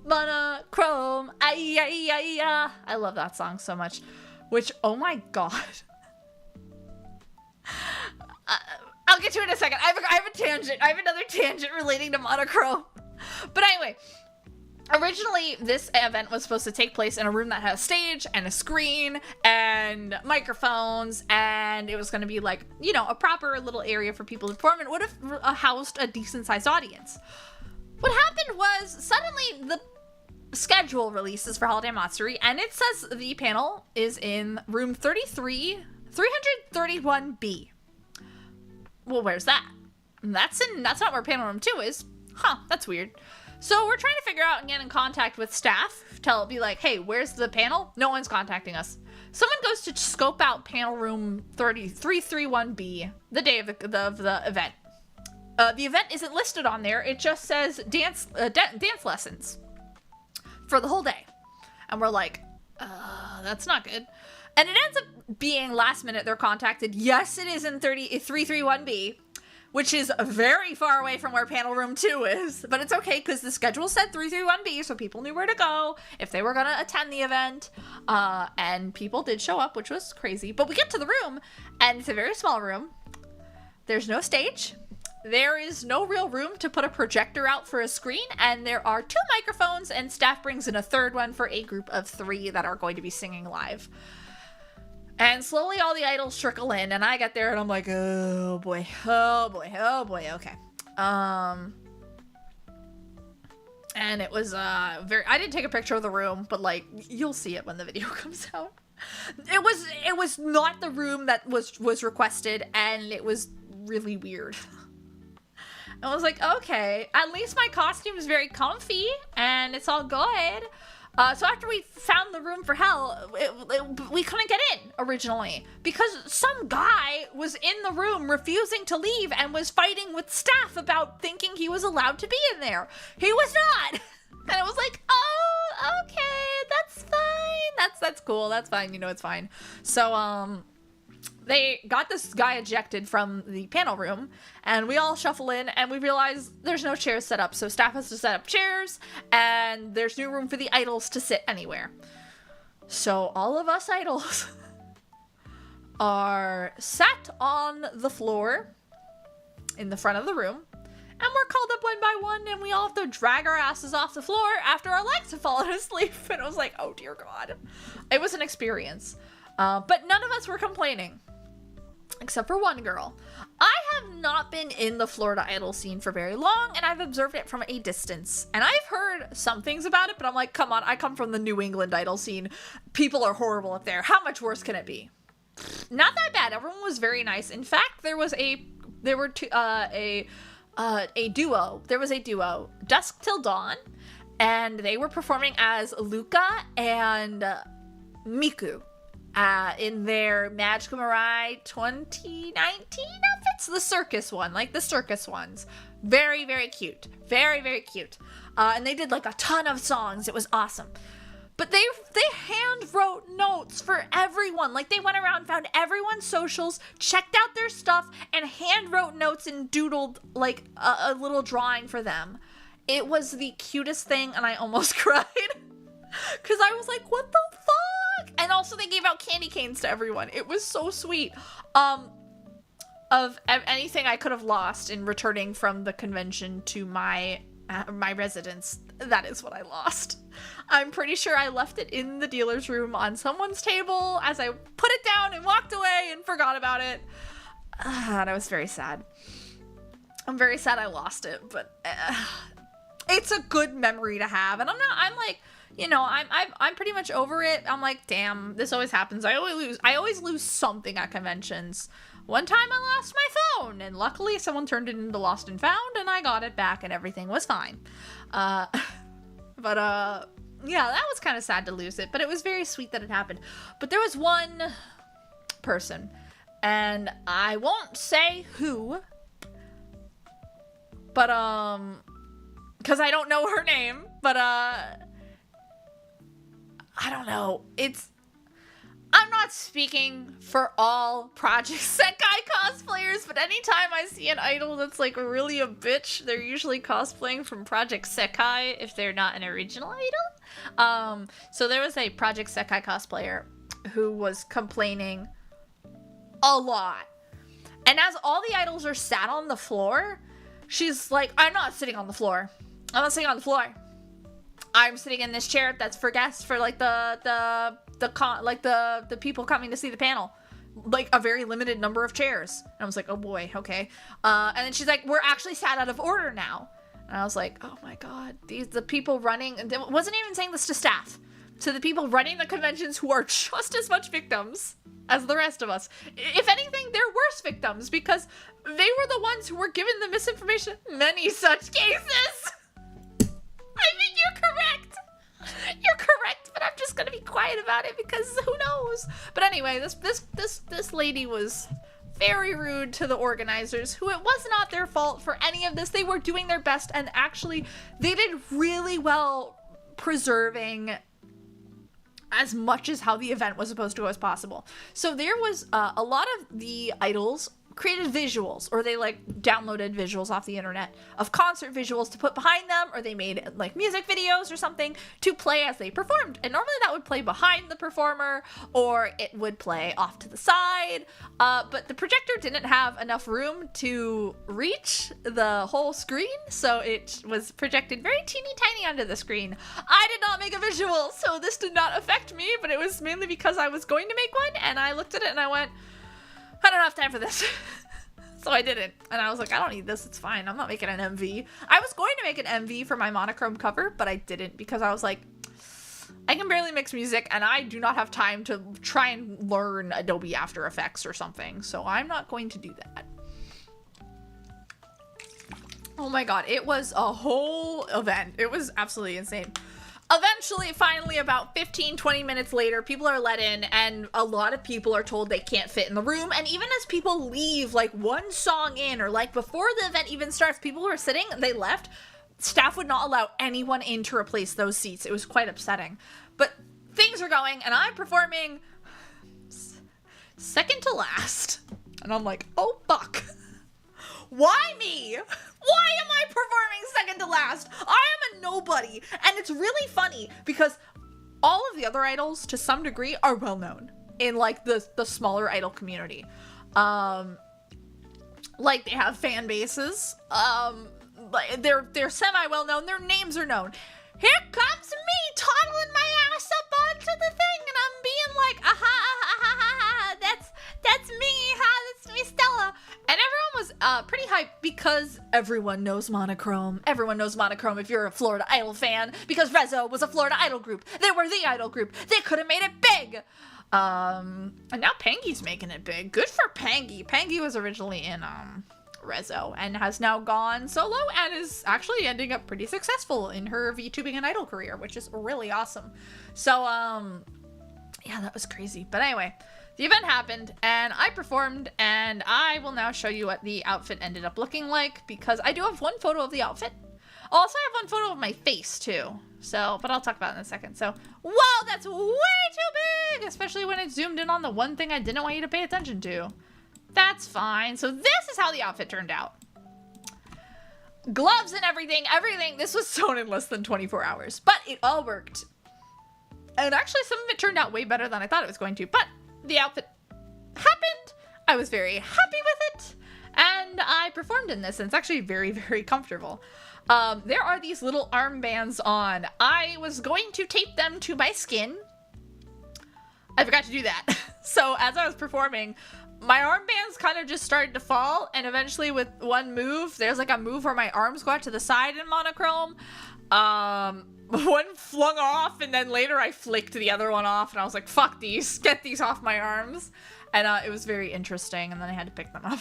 I love that song so much. Which, oh my god. I'll get to it in a second. I have a tangent. I have another tangent relating to monochrome. But anyway, originally this event was supposed to take place in a room that had a stage and a screen and microphones, and it was going to be like, you know, a proper little area for people to perform and would have housed a decent sized audience. What happened was suddenly the schedule releases for Holiday Matsuri, and it says the panel is in room 331B. Well, where's that? That's not where panel room 2 is. Huh, that's weird. So we're trying to figure out and get in contact with staff. Be like, hey, where's the panel? No one's contacting us. Someone goes to scope out panel room 331B the day of the event. The event isn't listed on there. It just says dance lessons for the whole day. And we're like, that's not good. And it ends up being last minute they're contacted. Yes, it is in 331B, which is very far away from where panel room 2 is. But it's okay because the schedule said 331B, so people knew where to go if they were going to attend the event. And people did show up, which was crazy. But we get to the room, and it's a very small room. There's no stage. there is no real room to put a projector out for a screen, and there are 2 microphones, and staff brings in a 3rd one for a group of 3 that are going to be singing live. And slowly all the idols trickle in, and I get there and I'm like, oh boy, okay. And it was I didn't take a picture of the room, but like you'll see it when the video comes out. It was not the room that was requested, and it was really weird. I was like, okay, at least my costume is very comfy and it's all good. So after we found the room for hell, we couldn't get in originally because some guy was in the room refusing to leave and was fighting with staff about thinking he was allowed to be in there. He was not. And I was like, oh, okay, that's fine. That's cool. That's fine. You know, it's fine. So, they got this guy ejected from the panel room, and we all shuffle in, and we realize there's no chairs set up, so staff has to set up chairs, and there's no room for the idols to sit anywhere. So all of us idols are sat on the floor in the front of the room, and we're called up one by one, and we all have to drag our asses off the floor after our legs have fallen asleep. And I was like, oh dear God. It was an experience. But none of us were complaining. Except for one girl. I have not been in the Florida Idol scene for very long, and I've observed it from a distance. And I've heard some things about it, but I'm like, come on, I come from the New England Idol scene. People are horrible up there. How much worse can it be? Not that bad. Everyone was very nice. In fact, there was a duo. There was a duo, Dusk Till Dawn, and they were performing as Luca and Miku. In their Magical Mirai 2019 outfits, the circus one, like the circus ones. Very, very cute. Very, very cute. And they did like a ton of songs. It was awesome. But they hand wrote notes for everyone. Like they went around, found everyone's socials, checked out their stuff, and hand wrote notes and doodled like a little drawing for them. It was the cutest thing, and I almost cried. Because I was like, what the fuck? And also they gave out candy canes to everyone. It was so sweet. Of anything I could have lost in returning from the convention to my residence, that is what I lost. I'm pretty sure I left it in the dealer's room on someone's table as I put it down and walked away and forgot about it. And I was very sad. I'm very sad I lost it, but it's a good memory to have. And I'm like, you know, I'm pretty much over it. I'm like, damn, this always happens. I always lose something at conventions. One time I lost my phone, and luckily someone turned it into Lost and Found, and I got it back, and everything was fine. Yeah, that was kind of sad to lose it, but it was very sweet that it happened. But there was one person, and I won't say who, but because I don't know her name, but I don't know. I'm not speaking for all Project Sekai cosplayers, but anytime I see an idol that's like really a bitch, they're usually cosplaying from Project Sekai if they're not an original idol. So there was a Project Sekai cosplayer who was complaining a lot. And as all the idols are sat on the floor, she's like, I'm not sitting on the floor. I'm not sitting on the floor. I'm sitting in this chair that's for guests, for like the people coming to see the panel, like a very limited number of chairs. And I was like, oh boy, okay. And then she's like, we're actually sat out of order now. And I was like, oh my God, the people running, and wasn't even saying this to staff, to the people running the conventions who are just as much victims as the rest of us. If anything, they're worse victims because they were the ones who were given the misinformation. Many such cases. I think you're correct. You're correct, but I'm just gonna be quiet about it because who knows? But anyway, this lady was very rude to the organizers, who it was not their fault for any of this. They were doing their best, and actually, they did really well preserving as much as how the event was supposed to go as possible. So there was a lot of the idols created visuals, or they like downloaded visuals off the internet of concert visuals to put behind them, or they made like music videos or something to play as they performed. And normally that would play behind the performer, or it would play off to the side. But the projector didn't have enough room to reach the whole screen, so it was projected very teeny tiny onto the screen. I did not make a visual, so this did not affect me, but it was mainly because I was going to make one, and I looked at it and I went, I don't have time for this. So I didn't. And I was like, I don't need this. It's fine. I'm not making an MV. I was going to make an MV for my monochrome cover, but I didn't because I was like, I can barely mix music and I do not have time to try and learn Adobe After Effects or something. So I'm not going to do that. Oh my god, it was a whole event. It was absolutely insane. Eventually, finally, about 15-20 minutes later, people are let in, and a lot of people are told they can't fit in the room. And even as people leave, like one song in, or like before the event even starts, people who are sitting, they left. Staff would not allow anyone in to replace those seats. It was quite upsetting. But things are going, and I'm performing second to last. And I'm like, oh fuck. Why me? Why am I performing second to last? I am a nobody. And it's really funny because all of the other idols, to some degree, are well known in like the smaller idol community. Like they have fan bases. They're semi well known. Their names are known. Here comes me toddling my ass up onto the thing, and I'm being like, that's me, that's me, Stella. And everyone was pretty hyped because everyone knows Monochrome. Everyone knows Monochrome if you're a Florida Idol fan, because Rezo was a Florida Idol group. They were the idol group. They could have made it big. And now Pangy's making it big. Good for Pangy. Pangy was originally in Rezo and has now gone solo and is actually ending up pretty successful in her VTubing and idol career, which is really awesome. So yeah, that was crazy. But anyway, the event happened and I performed, and I will now show you what the outfit ended up looking like, because I do have one photo of the outfit. Also, I have one photo of my face too. So, but I'll talk about it in a second. So, whoa, that's way too big, especially when it zoomed in on the one thing I didn't want you to pay attention to. That's fine. So this is how the outfit turned out. Gloves and everything. This was sewn in less than 24 hours, but it all worked. And actually some of it turned out way better than I thought it was going to, but the outfit happened. I was very happy with it, and I performed in this, and it's actually very, very comfortable. There are these little armbands on. I was going to tape them to my skin. I forgot to do that. So as I was performing, my armbands kind of just started to fall, and eventually with one move, there's like a move where my arms go out to the side in Monochrome. One flung off, and then later I flicked the other one off, and I was like, fuck these, get these off my arms. And it was very interesting, and then I had to pick them up.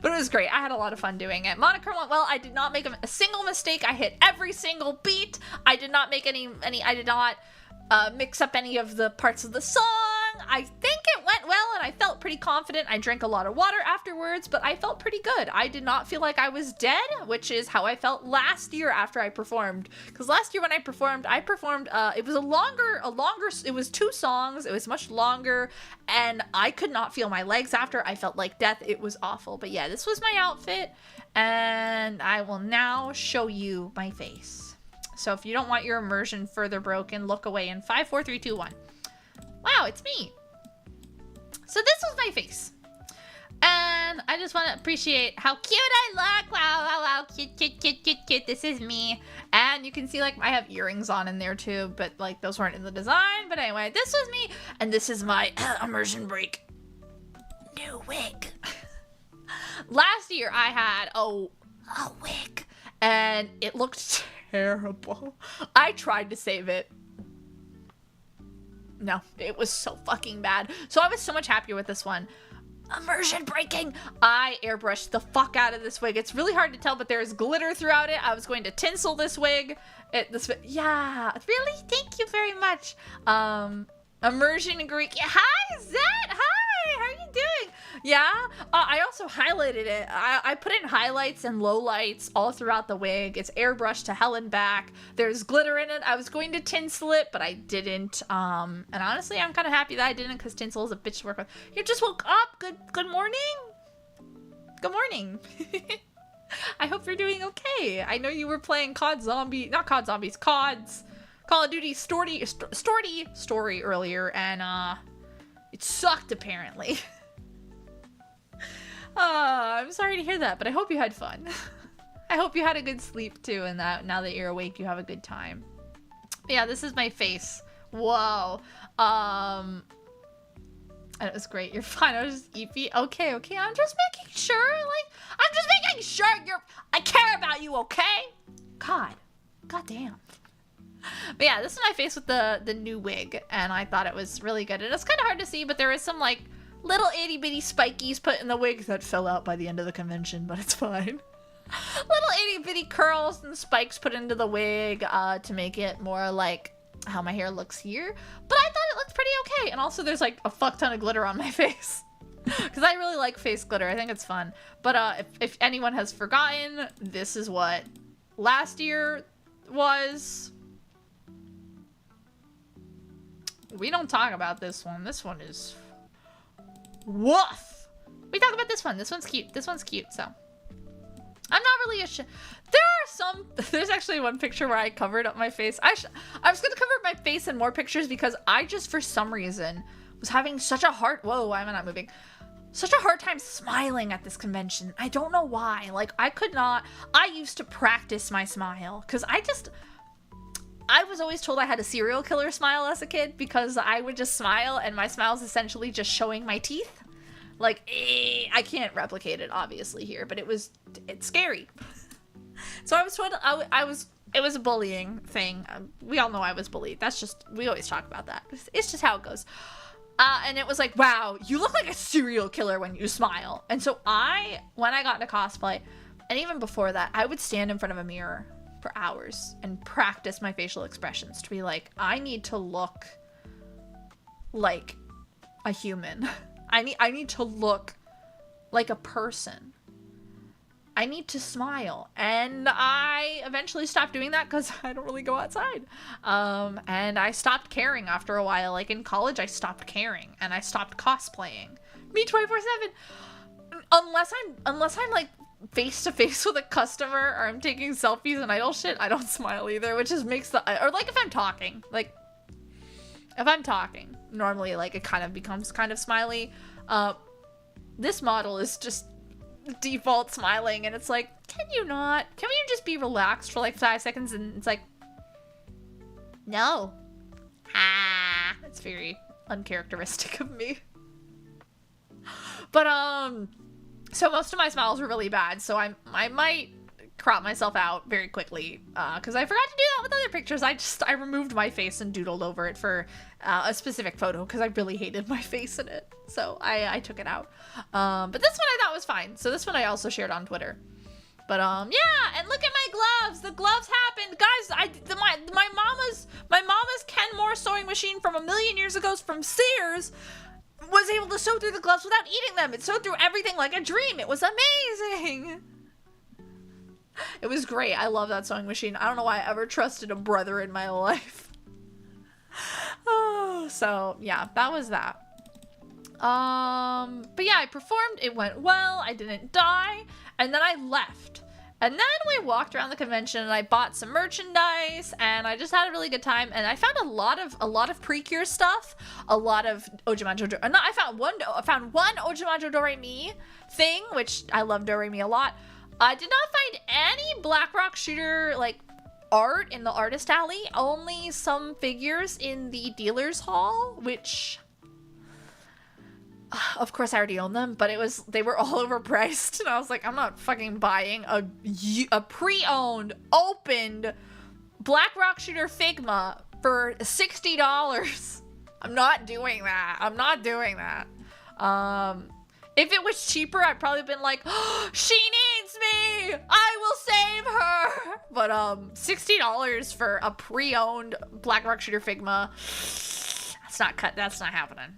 But it was great. I had a lot of fun doing it. Monochrome went well. I did not make a single mistake. I hit every single beat. I did not make I did not mix up any of the parts of the song. I think it went well, and I felt pretty confident. I drank a lot of water afterwards, but I felt pretty good. I did not feel like I was dead, which is how I felt last year after I performed. Because last year when I performed, it was it was 2 songs. It was much longer, and I could not feel my legs after. I felt like death. It was awful. But yeah, this was my outfit, and I will now show you my face. So if you don't want your immersion further broken, look away in 5, 4, 3, 2, 1. Wow, it's me. So this was my face. And I just want to appreciate how cute I look. Wow, wow, wow. Cute, cute, cute, cute, cute. This is me. And you can see, like, I have earrings on in there, too. But, like, those weren't in the design. But anyway, this was me. And this is my immersion break. New wig. Last year, I had a wig. And it looked terrible. I tried to save it. No, it was so fucking bad. So I was so much happier with this one. Immersion breaking. I airbrushed the fuck out of this wig. It's really hard to tell, but there's glitter throughout it. I was going to tinsel this wig. Yeah, really? Thank you very much. Immersion Greek. Hi, Zed. Hi, how are you doing? Yeah, I also highlighted it. I put in highlights and lowlights all throughout the wig. It's airbrushed to hell and back. There's glitter in it. I was going to tinsel it, but I didn't. And honestly, I'm kind of happy that I didn't, because tinsel is a bitch to work with. You just woke up. Good morning. Good morning. I hope you're doing okay. I know you were playing Call of Duty story earlier, and it sucked apparently. I'm sorry to hear that, but I hope you had fun. I hope you had a good sleep too, and that now that you're awake, you have a good time. But yeah, this is my face. Whoa. It was great. You're fine. I was just eepy. Okay. I'm just making sure. I care about you, okay? God damn. But yeah, this is my face with the new wig, and I thought it was really good. And it's kind of hard to see, but there is some like little itty bitty spikies put in the wig that fell out by the end of the convention, but it's fine. Little itty bitty curls and spikes put into the wig to make it more like how my hair looks here. But I thought it looked pretty okay. And also there's like a fuck ton of glitter on my face. Because I really like face glitter. I think it's fun. But if anyone has forgotten, this is what last year was. We don't talk about this one. This one is woof. We talk about this one. This one's cute. So I'm not really there's actually one picture where I covered up my face. I was gonna cover up my face in more pictures because I just for some reason was having such a hard why am I not moving? Such a hard time smiling at this convention. I don't know why. Like I used to practice my smile because I was always told I had a serial killer smile as a kid because I would just smile and my smile is essentially just showing my teeth. Like, I can't replicate it obviously here, but it's scary. So I was told it was a bullying thing. We all know I was bullied. We always talk about that. It's just how it goes. And it was like, wow, you look like a serial killer when you smile. And so when I got into cosplay, and even before that, I would stand in front of a mirror for hours and practice my facial expressions to be like, I need to look like a human. I need to look like a person. I need to smile. And I eventually stopped doing that because I don't really go outside. And I stopped caring after a while. Like in college, I stopped caring and I stopped cosplaying. Me 24/7. Unless I'm like face to face with a customer or I'm taking selfies and idol shit, I don't smile either, which just makes or like if I'm talking, normally like it kind of becomes kind of smiley. This model is just default smiling and it's like, can you just be relaxed for like 5 seconds? And it's like, no. It's very uncharacteristic of me. But so most of my smiles were really bad, so I might crop myself out very quickly because I forgot to do that with other pictures. I removed my face and doodled over it for a specific photo because I really hated my face in it, so I took it out. But this one I thought was fine, so this one I also shared on Twitter. But yeah, and look at my gloves. The gloves happened, guys. My mama's Kenmore sewing machine from a million years ago from Sears was able to sew through the gloves without eating them. It sewed through everything like a dream. It was amazing. It was great. I love that sewing machine. I don't know why I ever trusted a brother in my life. Oh, so yeah, that was that. But yeah, I performed. It went well. I didn't die. And then I left. And then we walked around the convention and I bought some merchandise and I just had a really good time. And I found a lot of Precure stuff, a lot of Ojimajo. No, I found one Ojimajo Doremi thing, which I love Doremi a lot. I did not find any Black Rock Shooter like art in the artist alley. Only some figures in the dealer's hall, which of course I already own them, but they were all overpriced, and I was like, I'm not fucking buying a pre-owned, opened Black Rock Shooter Figma for $60. I'm not doing that. If it was cheaper, I'd probably been like, oh, she needs me! I will save her! But $60 for a pre-owned Black Rock Shooter Figma, That's not happening.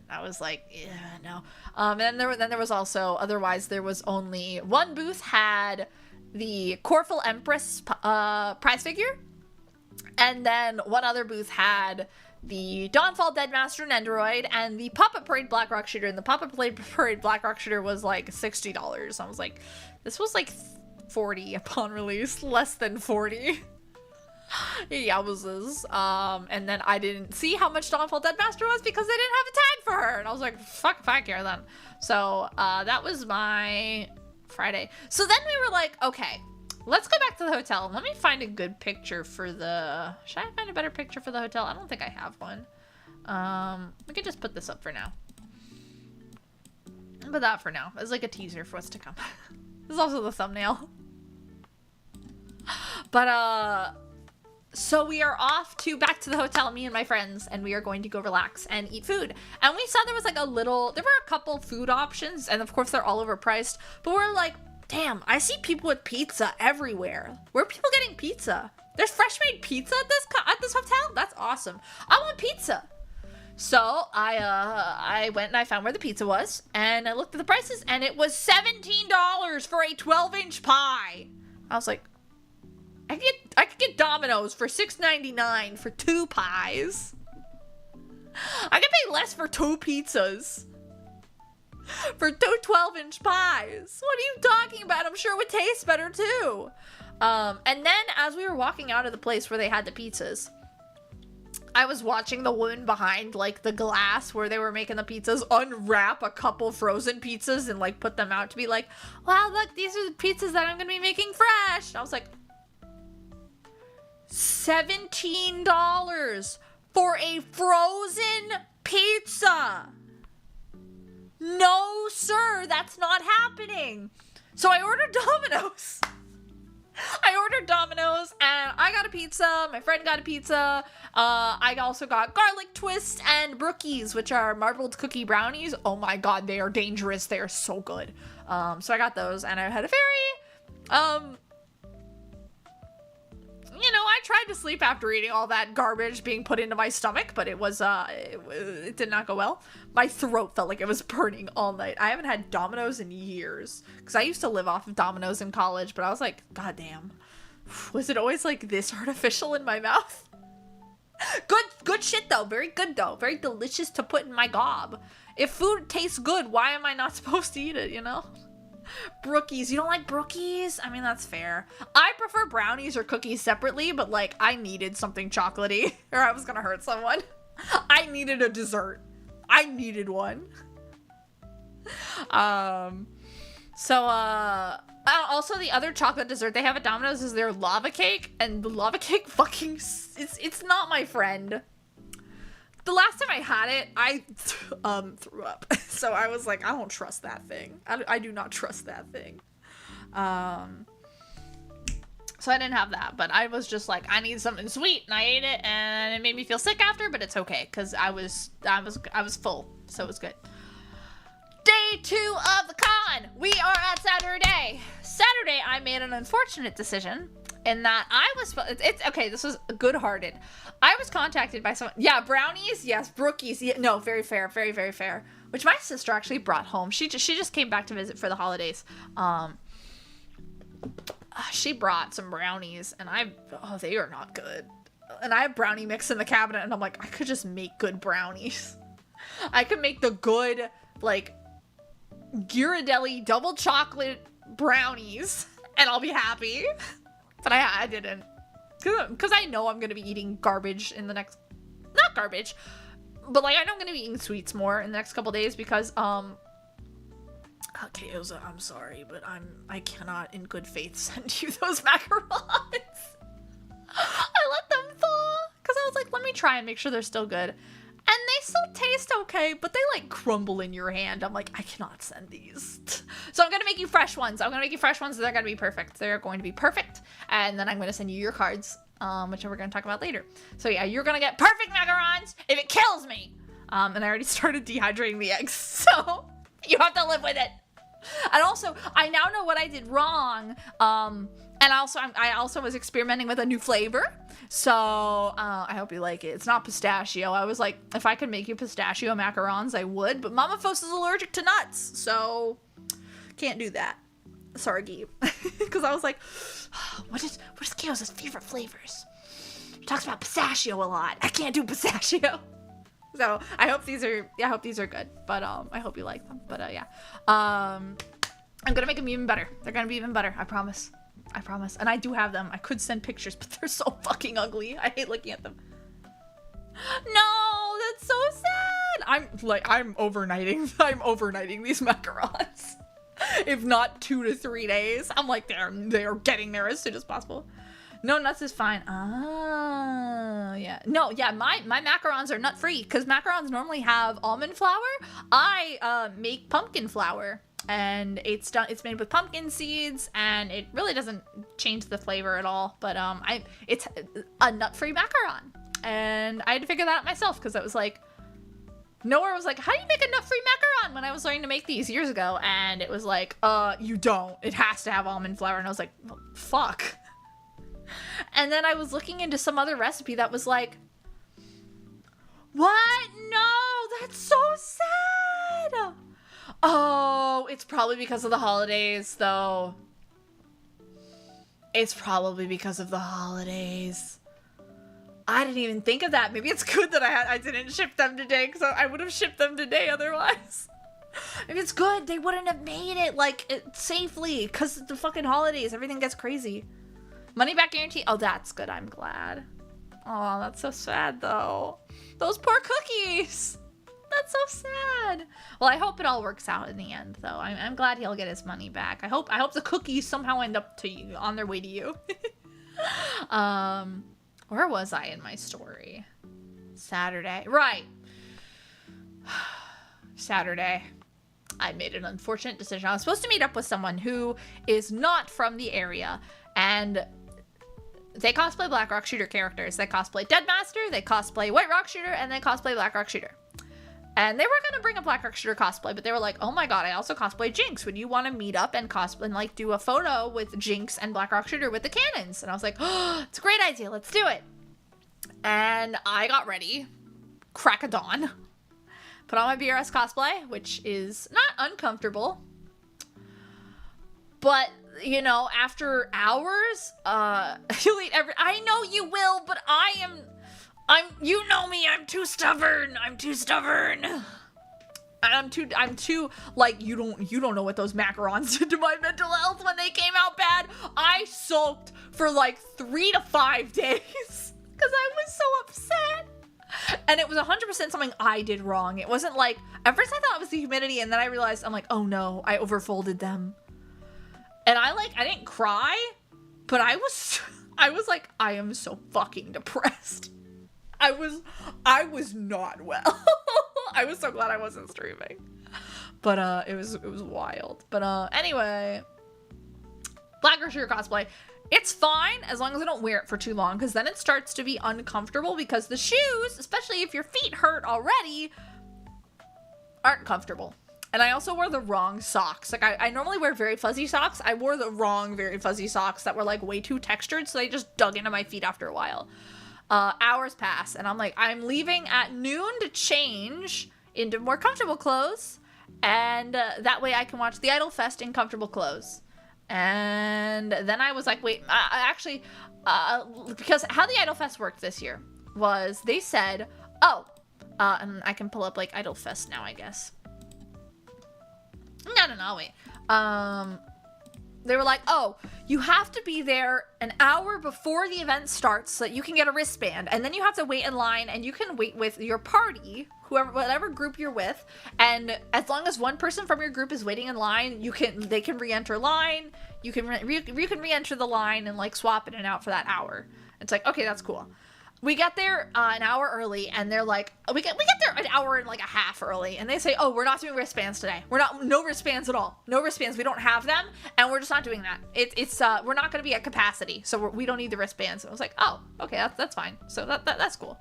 I was like, yeah, no. And then there was also, otherwise there was only one booth had the Corful Empress prize figure, and then one other booth had the Dawnfall Deadmaster Nendoroid and the Puppet Parade Blackrock Shooter. And the Puppet Parade Blackrock Shooter was like $60. I was like, this was like $40 upon release, less than $40. Yowzers. And then I didn't see how much Dawnfall Deadmaster was because they didn't have a tag for her, and I was like, fuck if I care then. So that was my Friday. So then we were like, okay, let's go back to the hotel. Let me find a good picture for the... Should I find a better picture for the hotel? I don't think I have one. We could just put this up for now. Put that for now. It's like a teaser for what's to come. This is also the thumbnail. But, so we are off back to the hotel, me and my friends, and we are going to go relax and eat food. And we saw there was like there were a couple food options, and of course they're all overpriced, but we're like, damn, I see people with pizza everywhere. Where are people getting pizza? There's fresh made pizza at this hotel? That's awesome. I want pizza. So I went and I found where the pizza was, and I looked at the prices, and it was $17 for a 12-inch pie. I was like, I could get Domino's for $6.99 for 2 pies. I could pay less for 2 pizzas. For 2 12-inch pies. What are you talking about? I'm sure it would taste better too. And then as we were walking out of the place where they had the pizzas, I was watching the woman behind like the glass where they were making the pizzas unwrap a couple frozen pizzas and like put them out to be like, wow, look, these are the pizzas that I'm gonna be making fresh. And I was like, $17 for a frozen pizza. No, sir, that's not happening. So I ordered Domino's. And I got a pizza. My friend got a pizza. I also got garlic twist and brookies, which are marbled cookie brownies. Oh my god, they are dangerous. They are so good. So I got those, and I had a very, you know, I tried to sleep after eating all that garbage being put into my stomach, but it was, it did not go well. My throat felt like it was burning all night. I haven't had Domino's in years, because I used to live off of Domino's in college, but I was like, god damn, was it always like this artificial in my mouth? Good shit though, very good though, very delicious to put in my gob. If food tastes good, why am I not supposed to eat it, you know? Brookies. You don't like brookies? I mean, that's fair. I prefer brownies or cookies separately, but like I needed something chocolatey or I was gonna hurt someone. I needed a dessert. I needed one. Also the other chocolate dessert they have at Domino's is their lava cake, and the lava cake fucking it's not my friend. The last time I had it, I threw up. So I was like, I don't trust that thing. I do not trust that thing. So I didn't have that, but I was just like, I need something sweet, and I ate it, and it made me feel sick after, but it's okay, because I was full, so it was good. Day 2 of the con! We are at Saturday! Saturday, I made an unfortunate decision in that I was, okay, this was good-hearted. I was contacted by someone, yeah, brownies, yes, brookies, yeah, no, very fair, very, very fair, which my sister actually brought home. She just came back to visit for the holidays. She brought some brownies, and they are not good. And I have brownie mix in the cabinet, and I'm like, I could just make good brownies. I could make the good, like, Ghirardelli double chocolate brownies, and I'll be happy. But I didn't. Because I know I'm going to be eating garbage in the next... Not garbage, but, like, I know I'm going to be eating sweets more in the next couple days because, Okay, Ilza, I'm sorry, but I cannot in good faith send you those macarons. I let them thaw, because I was like, let me try and make sure they're still good. And they still taste okay, but they, like, crumble in your hand. I'm like, I cannot send these. So I'm going to make you fresh ones. They're going to be perfect. They're going to be perfect. And then I'm going to send you your cards, which we're going to talk about later. So yeah, you're going to get perfect macarons if it kills me. And I already started dehydrating the eggs, so you have to live with it. And also, I now know what I did wrong. And And also, I also was experimenting with a new flavor. So, I hope you like it. It's not pistachio. I was like, if I could make you pistachio macarons, I would. But Mama Fos is allergic to nuts. So, can't do that. Sorry, Gabe. Because I was like, what is Chaos' favorite flavors? He talks about pistachio a lot. I can't do pistachio. So, I hope these are good. But, I hope you like them. But, yeah. I'm gonna make them even better. They're gonna be even better. I promise. And I do have them. I could send pictures, but they're so fucking ugly. I hate looking at them. No, that's so sad. I'm overnighting these macarons. If not 2 to 3 days. I'm like, they're getting there as soon as possible. No nuts is fine. Yeah. No, yeah, my macarons are nut free because macarons normally have almond flour. I make pumpkin flour. And it's made with pumpkin seeds, and it really doesn't change the flavor at all. But it's a nut-free macaron, and I had to figure that out myself because I was like, nowhere was like, how do you make a nut-free macaron? When I was learning to make these years ago, and it was like, you don't. It has to have almond flour, and I was like, well, fuck. And then I was looking into some other recipe that was like, what? No, that's so sad. Oh, it's probably because of the holidays, though. It's probably because of the holidays. I didn't even think of that. Maybe it's good that I didn't ship them today, because I would have shipped them today otherwise. Maybe it's good. They wouldn't have made it, safely, because of the fucking holidays. Everything gets crazy. Money back guarantee? Oh, that's good. I'm glad. Oh, that's so sad, though. Those poor cookies. That's so sad. Well, I hope it all works out in the end, though. I'm glad he'll get his money back. I hope the cookies somehow end up to you, on their way to you. Where was I in my story? Saturday. Right. Saturday. I made an unfortunate decision. I was supposed to meet up with someone who is not from the area, and they cosplay Black Rock Shooter characters. They cosplay Deadmaster, they cosplay White Rock Shooter, and they cosplay Black Rock Shooter. And they were going to bring a Black Rock Shooter cosplay, but they were like, oh my god, I also cosplay Jinx. Would you want to meet up and cosplay and do a photo with Jinx and Black Rock Shooter with the cannons? And I was like, oh, it's a great idea. Let's do it. And I got ready. Crack of dawn. Put on my BRS cosplay, which is not uncomfortable. But, after hours, you'll eat I know you will, but you know me, I'm too stubborn. I'm too, you don't know what those macarons did to my mental health when they came out bad. I sulked for 3 to 5 days because I was so upset. And it was 100% something I did wrong. It wasn't at first I thought it was the humidity, and then I realized, I'm like, oh no, I overfolded them. And I didn't cry, but I was like, I am so fucking depressed. I was not well. I was so glad I wasn't streaming. But, it was wild. But, anyway. Black Rock Shooter cosplay. It's fine as long as I don't wear it for too long, because then it starts to be uncomfortable because the shoes, especially if your feet hurt already, aren't comfortable. And I also wore the wrong socks. I normally wear very fuzzy socks. I wore the wrong very fuzzy socks that were way too textured, so they just dug into my feet after a while. Hours pass, and I'm leaving at noon to change into more comfortable clothes, and that way I can watch the Idol Fest in comfortable clothes. And then I was like, wait, actually, because how the Idol Fest worked this year was they said, and I can pull up Idol Fest now, I guess. No, wait. They were like, oh, you have to be there an hour before the event starts so that you can get a wristband. And then you have to wait in line, and you can wait with your party, whatever group you're with. And as long as one person from your group is waiting in line, they can re-enter line. You can re-enter the line and swap in and out for that hour. It's like, okay, that's cool. We get there an hour early, and they're like, we get there an hour and a half early, and they say, oh, we're not doing wristbands today. No wristbands at all. No wristbands. We don't have them, and we're just not doing that. We're not going to be at capacity, so we don't need the wristbands. And I was like, oh, okay, that's fine. So that's cool.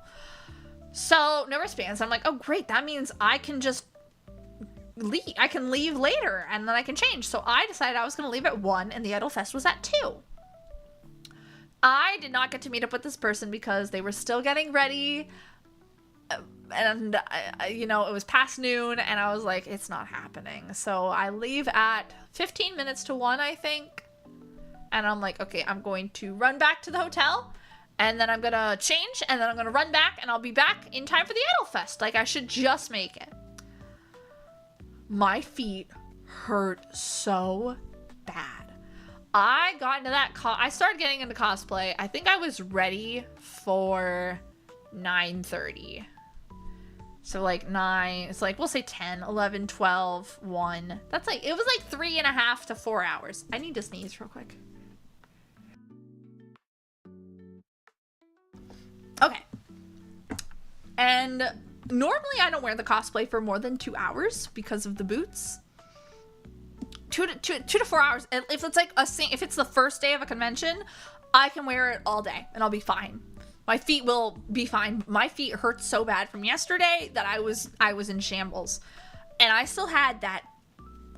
So no wristbands. I'm like, oh, great. That means I can just leave. I can leave later, and then I can change. So I decided I was going to leave at 1, and the Idol Fest was at 2. I did not get to meet up with this person because they were still getting ready. And, you know, it was past noon, and I was like, it's not happening. So I leave at 15 minutes to 1, I think. And I'm like, okay, I'm going to run back to the hotel, and then I'm going to change, and then I'm going to run back, and I'll be back in time for the Idol Fest. Like, I should just make it. My feet hurt so bad. I got into that, I started getting into cosplay. I think I was ready for 9:30. So like 9, it's like, we'll say 10, 11, 12, 1. That's like, it was like 3.5 to 4 hours. I need to sneeze real quick. Okay. And normally I don't wear the cosplay for more than 2 hours because of the boots. 2 to 4 hours. If it's like if it's the first day of a convention, I can wear it all day and I'll be fine. My feet will be fine. My feet hurt so bad from yesterday that I was in shambles. And I still had that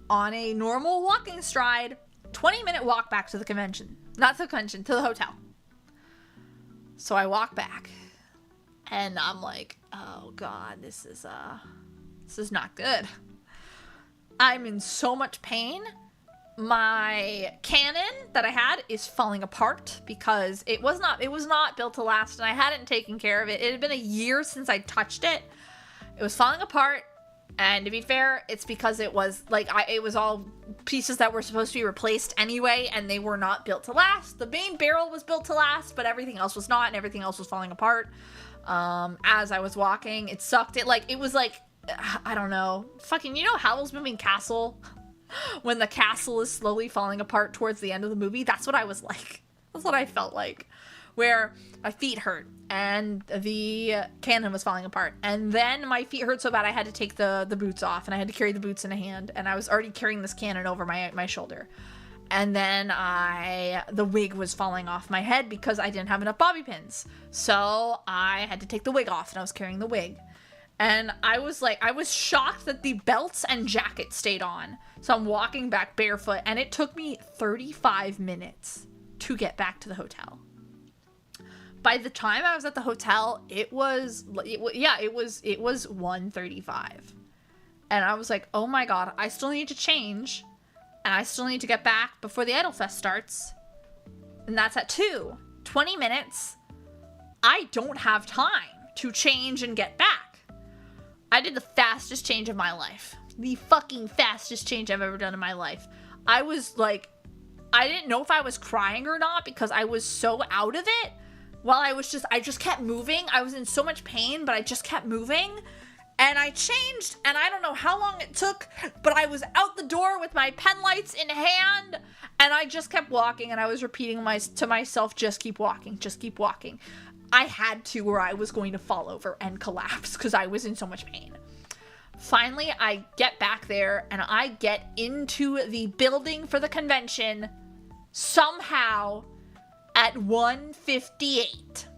on a normal walking stride, 20-minute walk back to the convention. Not to the convention, to the hotel. So I walk back and I'm like, oh God, this is not good. I'm in so much pain. My cannon that I had is falling apart because it was not built to last, and I hadn't taken care of it. It had been a year since I touched it. It was falling apart, and to be fair, it's because it was like it was all pieces that were supposed to be replaced anyway, and they were not built to last. The main barrel was built to last, but everything else was not, and everything else was falling apart. As I was walking, it sucked. It was like I don't know, fucking, you know Howl's Moving Castle? When the castle is slowly falling apart towards the end of the movie, that's what I was like. That's what I felt like. Where my feet hurt and the cannon was falling apart. And then my feet hurt so bad I had to take the boots off, and I had to carry the boots in a hand, and I was already carrying this cannon over my shoulder. And then the wig was falling off my head because I didn't have enough bobby pins. So I had to take the wig off, and I was carrying the wig. And I was shocked that the belts and jacket stayed on. So I'm walking back barefoot, and it took me 35 minutes to get back to the hotel. By the time I was at the hotel, it was 1:35. And I was like, oh my God, I still need to change, and I still need to get back before the Idol Fest starts. And that's at 2. 20 minutes. I don't have time to change and get back. I did the fastest change of my life. The fucking fastest change I've ever done in my life. I was like, I didn't know if I was crying or not because I was so out of it. While I just kept moving. I was in so much pain, but I just kept moving. And I changed, and I don't know how long it took, but I was out the door with my pen lights in hand, and I just kept walking, and I was repeating to myself, just keep walking, just keep walking. I had to, or I was going to fall over and collapse because I was in so much pain. Finally, I get back there, and I get into the building for the convention somehow at 1:58.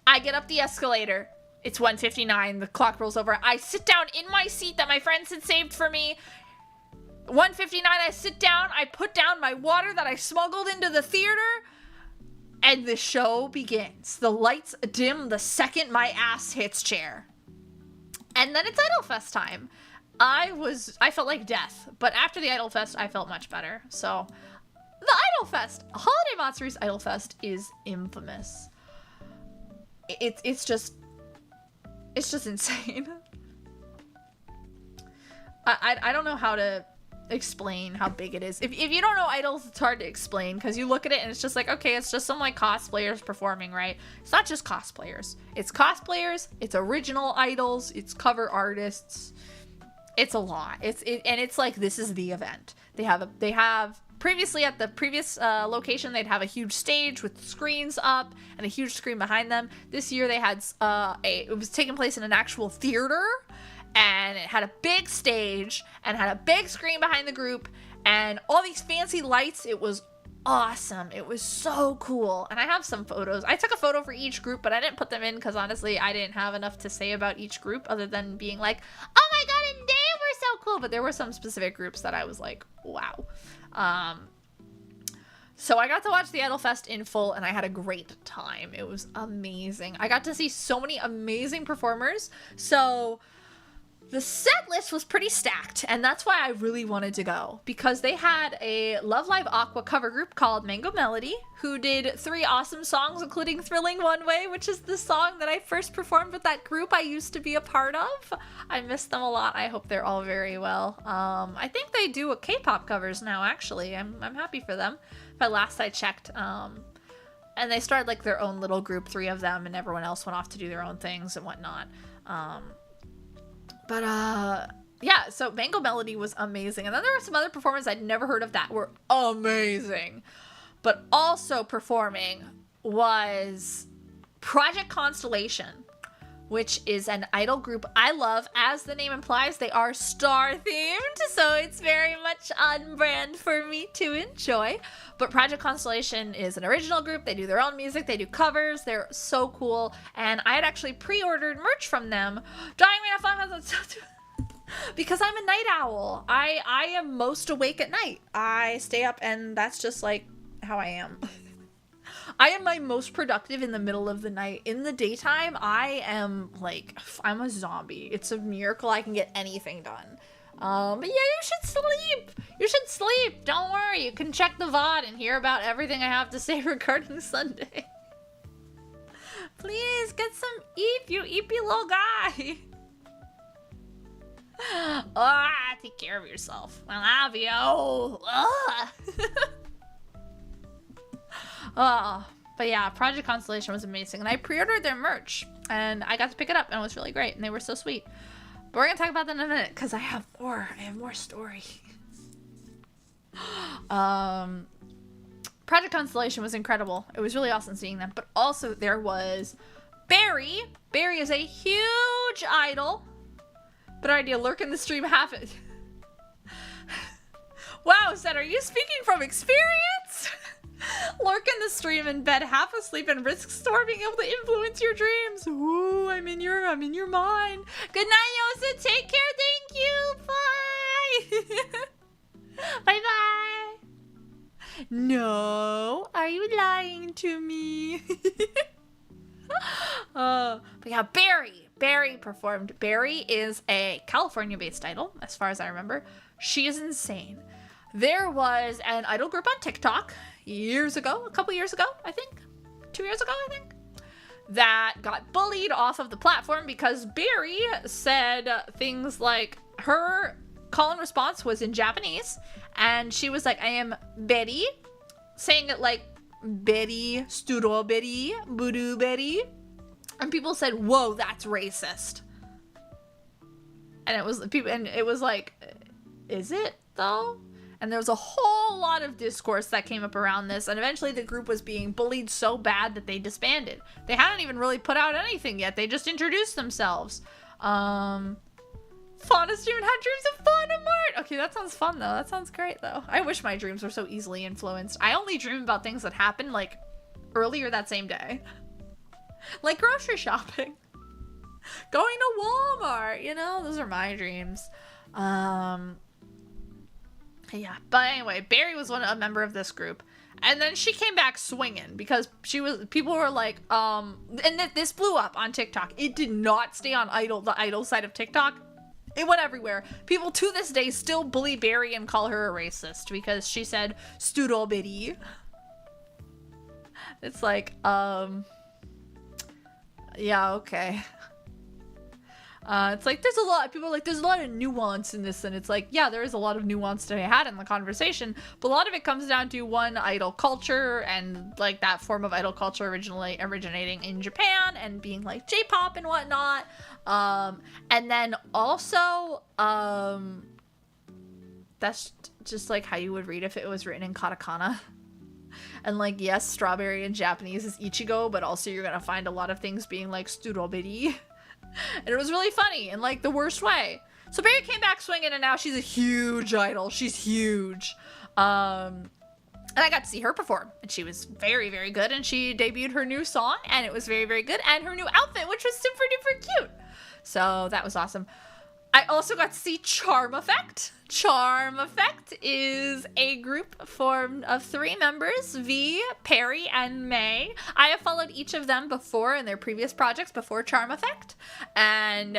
I get up the escalator. It's 1:59. The clock rolls over. I sit down in my seat that my friends had saved for me. 1:59, I sit down. I put down my water that I smuggled into the theater. And the show begins. The lights dim the second my ass hits chair. And then it's Idol Fest time. I felt like death. But after the Idol Fest, I felt much better. So, the Idol Fest. Holiday Matsuri's Idol Fest is infamous. It's just insane. I don't know how to explain how big it is. If you don't know idols, it's hard to explain because you look at it and it's just like, okay, it's just some like cosplayers performing, right? It's not just cosplayers. It's cosplayers, it's original idols, it's cover artists. It's a lot. It's like, this is the event. They have previously at the previous location, they'd have a huge stage with screens up and a huge screen behind them. This year they had it was taking place in an actual theater, and it had a big stage and had a big screen behind the group and all these fancy lights. It was awesome. It was so cool. And I have some photos. I took a photo for each group, but I didn't put them in because honestly, I didn't have enough to say about each group other than being like, oh my God, and they were so cool. But there were some specific groups that I was like, wow. So I got to watch the Idol Fest in full, and I had a great time. It was amazing. I got to see so many amazing performers. So the set list was pretty stacked, and that's why I really wanted to go, because they had a Love Live Aqua cover group called Mango Melody, who did 3 awesome songs, including Thrilling One Way, which is the song that I first performed with that group I used to be a part of. I miss them a lot. I hope they're all very well. I think they do a K-pop covers now, actually. I'm happy for them. But last I checked, and they started like their own little group, 3 of them, and everyone else went off to do their own things and whatnot. Yeah, so Mango Melody was amazing. And then there were some other performers I'd never heard of that were amazing. But also performing was Project Constellation, which is an idol group I love. As the name implies, they are star-themed, so it's very much on brand for me to enjoy. But Project Constellation is an original group. They do their own music. They do covers. They're so cool. And I had actually pre-ordered merch from them. Because I'm a night owl. I am most awake at night. I stay up, and that's just like how I am. I am my most productive in the middle of the night. In the daytime, I am like, I'm a zombie. It's a miracle I can get anything done. But yeah, you should sleep. You should sleep. Don't worry. You can check the VOD and hear about everything I have to say regarding Sunday. Please get some eep, you eepy little guy. Take care of yourself. I love you. But yeah, Project Constellation was amazing, and I pre-ordered their merch, and I got to pick it up, and it was really great, and they were so sweet. But we're gonna talk about that in a minute, because I have more story. Project Constellation was incredible. It was really awesome seeing them. But also there was Barry. Barry is a huge idol. Better idea, lurk in the stream half it. Wow, Seth, are you speaking from experience? Lurk in the stream in bed half asleep and risk Store being able to influence your dreams. Ooh, I'm in your mind. Good night, Yosa. Take care. Thank you. Bye. Bye-bye. No. Are you lying to me? But yeah, Barry performed. Barry is a California-based idol, as far as I remember. She is insane. There was an idol group on TikTok a couple years ago, I think. 2 years ago, I think. That got bullied off of the platform because Barry said things like, her call and response was in Japanese, and she was like, I am Betty, saying it like Betty, strawberry, blueberry, and people said, whoa, that's racist. And it was like, is it though? And there was a whole lot of discourse that came up around this, and eventually the group was being bullied so bad that they disbanded. They hadn't even really put out anything yet. They just introduced themselves. Fauna stream had dreams of Fauna Mart. Okay, that sounds fun though. That sounds great though. I wish my dreams were so easily influenced. I only dream about things that happened like earlier that same day. Like grocery shopping. Going to Walmart, you know, those are my dreams. Yeah, but anyway, Barry was a member of this group, and then she came back swinging because people were like, and this blew up on TikTok. It did not stay on the idol side of TikTok. It went everywhere. People to this day still bully Barry and call her a racist because she said strawberry. It's like, yeah, okay. It's like, there's a lot of nuance in this, and it's like, yeah, there is a lot of nuance to be had in the conversation, but a lot of it comes down to one, idol culture, and like that form of idol culture originally originating in Japan and being like J-pop and whatnot, and then also, that's just like how you would read if it was written in katakana. And like, yes, strawberry in Japanese is ichigo, but also you're gonna find a lot of things being like strawberry. And it was really funny in like the worst way. So Barry came back swinging, and now she's a huge idol. She's huge. And I got to see her perform, and she was very, very good. And she debuted her new song, and it was very, very good. And her new outfit, which was super duper cute. So that was awesome. I also got to see Charm Effect. Charm Effect is a group formed of 3 members, V, Perry, and May. I have followed each of them before in their previous projects before Charm Effect. And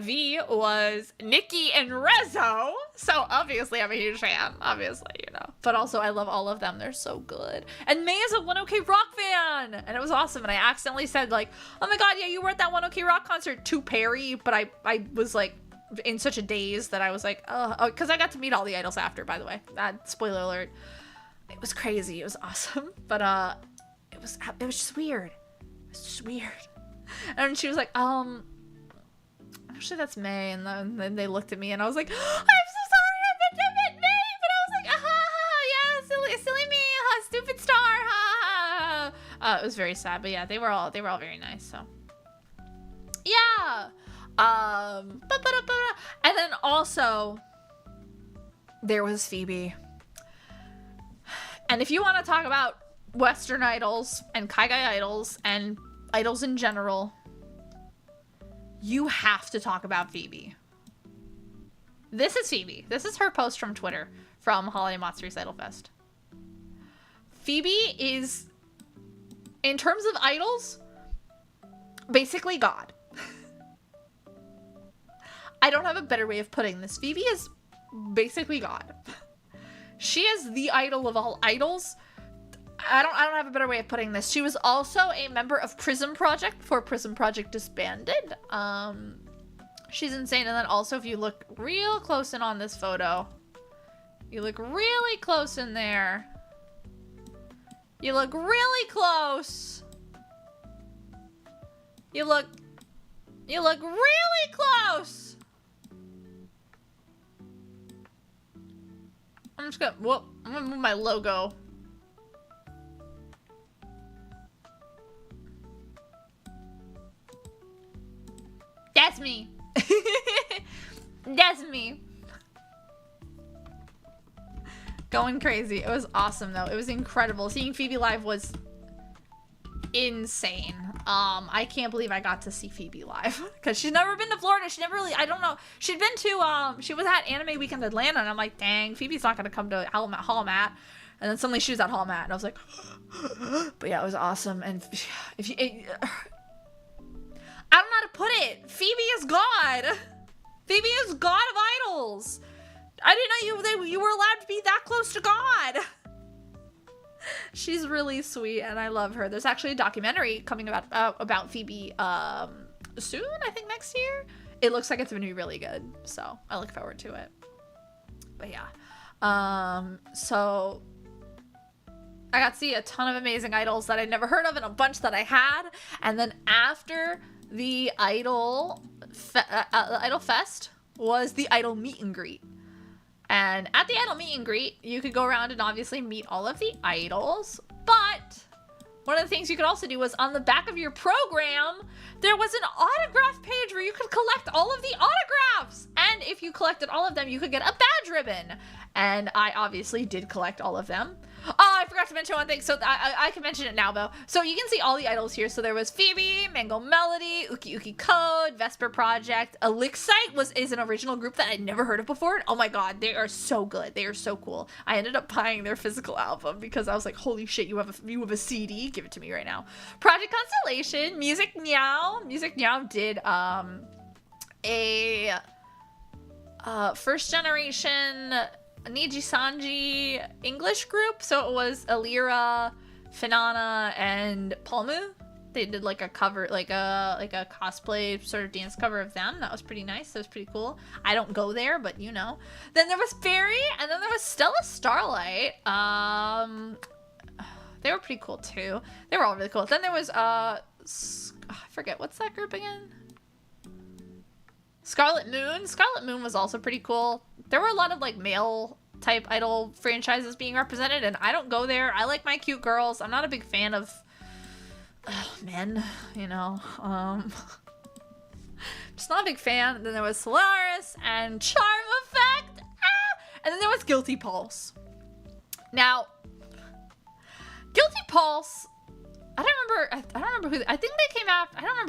V was Nikki and Rezo. So obviously I'm a huge fan, obviously, you know. But also I love all of them. They're so good. And May is a 1OK Rock fan. And it was awesome. And I accidentally said like, oh my god, yeah, you were at that 1OK Rock concert to Perry. But I was like, in such a daze that I was like, oh, because I got to meet all the idols after, by the way. Spoiler alert. It was crazy. It was awesome. But it was just weird. It was just weird. And she was like, actually that's May. And then they looked at me and I was like, I'm so sorry, I meant May. But I was like, yeah, silly me, stupid star. It was very sad, but yeah, they were all very nice. So yeah. And then also there was Phoebe. And if you want to talk about Western idols and Kaigai idols and idols in general, you have to talk about Phoebe. This is Phoebe. This is her post from Twitter from Holiday Matsuri's Idol Fest. Phoebe is, in terms of idols, basically God. I don't have a better way of putting this. Phoebe is basically God. She is the idol of all idols. I don't have a better way of putting this. She was also a member of Prism Project before Prism Project disbanded. She's insane. And then also, if you look real close in on this photo, you look really close in there. You look really close. You look really close. I'm gonna move my logo. That's me. That's me. Going crazy. It was awesome though. It was incredible. Seeing Phoebe live was insane. I can't believe I got to see Phoebe live because she's never been to Florida. She never really, I don't know. She'd been to, she was at Anime Weekend Atlanta and I'm like, dang, Phoebe's not going to come to Holmat. And then suddenly she was at Holmat and I was like, but yeah, it was awesome. And if you, I don't know how to put it. Phoebe is God. Phoebe is God of idols. I didn't know you were allowed to be that close to God. She's really sweet and I love her. There's actually a documentary coming about Phoebe soon, I think next year. It looks like it's gonna be really good, so I look forward to it. But yeah, so I got to see a ton of amazing idols that I'd never heard of and a bunch that I had. And then after the Idol Fest was the Idol meet and greet. And at the Idol meet and greet, you could go around and obviously meet all of the idols. But one of the things you could also do was on the back of your program, there was an autograph page where you could collect all of the autographs. And if you collected all of them, you could get a badge ribbon. And I obviously did collect all of them. Oh, I forgot to mention one thing. So I can mention it now, though. So you can see all the idols here. So there was Phoebe, Mango Melody, Uki Uki Code, Vesper Project. Elixite is an original group that I'd never heard of before. Oh my god, they are so good. They are so cool. I ended up buying their physical album because I was like, holy shit, you have a CD? Give it to me right now. Project Constellation, Music Meow. Music Meow did a first generation Niji Sanji English group. So it was Alira, Finana, and Palmu. They did like a cover, like a cosplay sort of dance cover of them. That was pretty nice. That was pretty cool. I don't go there, but you know. Then there was Fairy, and then there was Stella Starlight. They were pretty cool too. They were all really cool. Then there was I forget, what's that group again? Scarlet Moon. Scarlet Moon was also pretty cool. There were a lot of like male type idol franchises being represented, and I don't go there. I like my cute girls. I'm not a big fan of men, you know. Just not a big fan. And then there was Solaris and Charm Effect. And then there was Guilty Pulse. Now, Guilty Pulse, I don't remember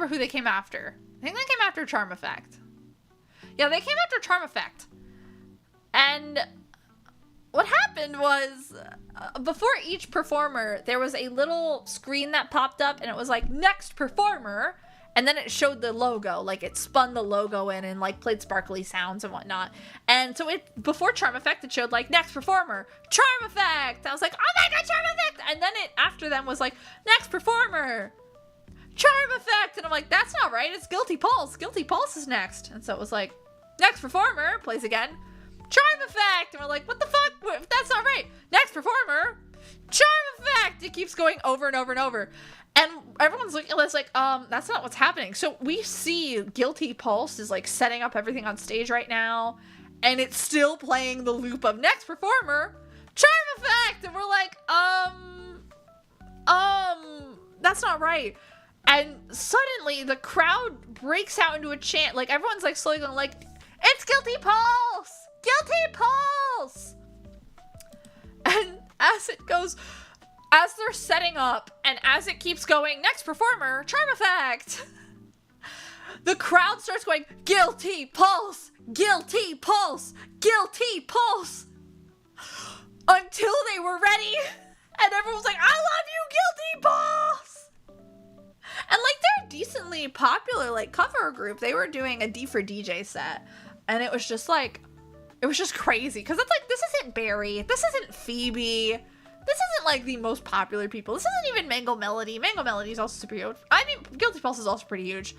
who they came after. I think they came after Charm Effect. Yeah, they came after Charm Effect. And what happened was, before each performer, there was a little screen that popped up, and it was like, next performer, and then it showed the logo, like it spun the logo in and like played sparkly sounds and whatnot. And so before Charm Effect, it showed like, next performer, Charm Effect. I was like, oh my god, Charm Effect! And then it, after them, was like, next performer, Charm Effect. And I'm like, that's not right, it's Guilty Pulse. Guilty Pulse is next. And so it was like, next performer, plays again, Charm Effect. And we're like, what the fuck? That's not right. Next performer, Charm Effect. It keeps going over and over and over. And everyone's looking at this like, that's not what's happening. So we see Guilty Pulse is like setting up everything on stage right now. And it's still playing the loop of next performer, Charm Effect. And we're like, that's not right. And suddenly the crowd breaks out into a chant. Like everyone's like slowly going like, it's Guilty Pulse! Guilty Pulse! And as it goes, as they're setting up, and as it keeps going, next performer, Charm Effect, the crowd starts going, Guilty Pulse! Guilty Pulse! Guilty Pulse! Until they were ready, and everyone's like, I love you, Guilty Pulse! And like, they're a decently popular like cover group. They were doing a D for DJ set, and it was just like, it was just crazy, because it's like, this isn't Barry, this isn't Phoebe, this isn't like the most popular people, this isn't even Mango Melody. Mango Melody is also super huge. I mean, Guilty Pulse is also pretty huge,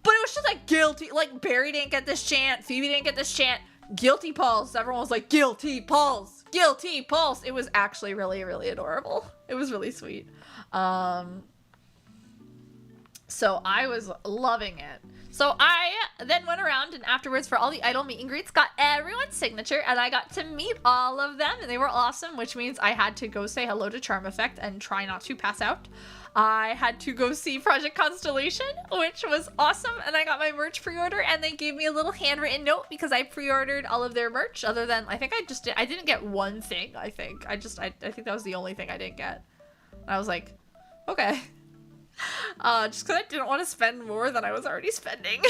but it was just like Guilty, like Barry didn't get this chant, Phoebe didn't get this chant, Guilty Pulse, everyone was like, Guilty Pulse, Guilty Pulse. It was actually really, really adorable. It was really sweet. So I was loving it. So I then went around and afterwards for all the Idol meet and greets, got everyone's signature, and I got to meet all of them, and they were awesome, which means I had to go say hello to Charm Effect and try not to pass out. I had to go see Project Constellation, which was awesome, and I got my merch pre-order, and they gave me a little handwritten note because I pre-ordered all of their merch, other than, I think I didn't get one thing, I think. I think that was the only thing I didn't get. And I was like, okay. Just because I didn't want to spend more than I was already spending.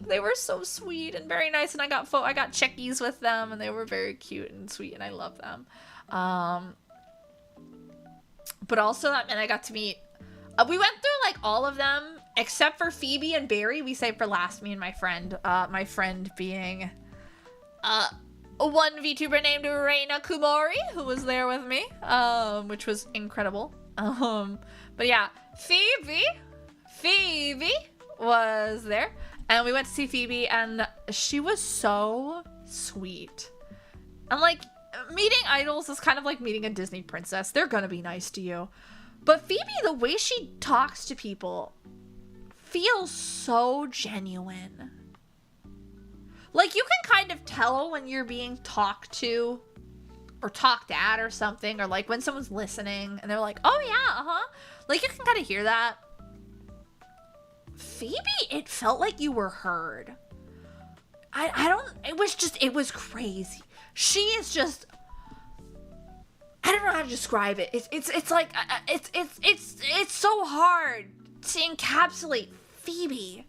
They were so sweet and very nice, and I got checkies with them, and they were very cute and sweet, and I love them. But also that meant I got to meet, we went through like all of them except for Phoebe and Barry. We saved for last, me and my friend being one VTuber named Reina Kumori, who was there with me, which was incredible. But yeah, Phoebe was there, and we went to see Phoebe, and she was so sweet. And like, meeting idols is kind of like meeting a Disney princess. They're gonna be nice to you. But Phoebe, the way she talks to people feels so genuine. Like, you can kind of tell when you're being talked to or talked at or something, or like when someone's listening and they're like, oh yeah, like, you can kind of hear that. Phoebe, it felt like you were heard. It was crazy. She is just, I don't know how to describe it. It's like, it's so hard to encapsulate Phoebe.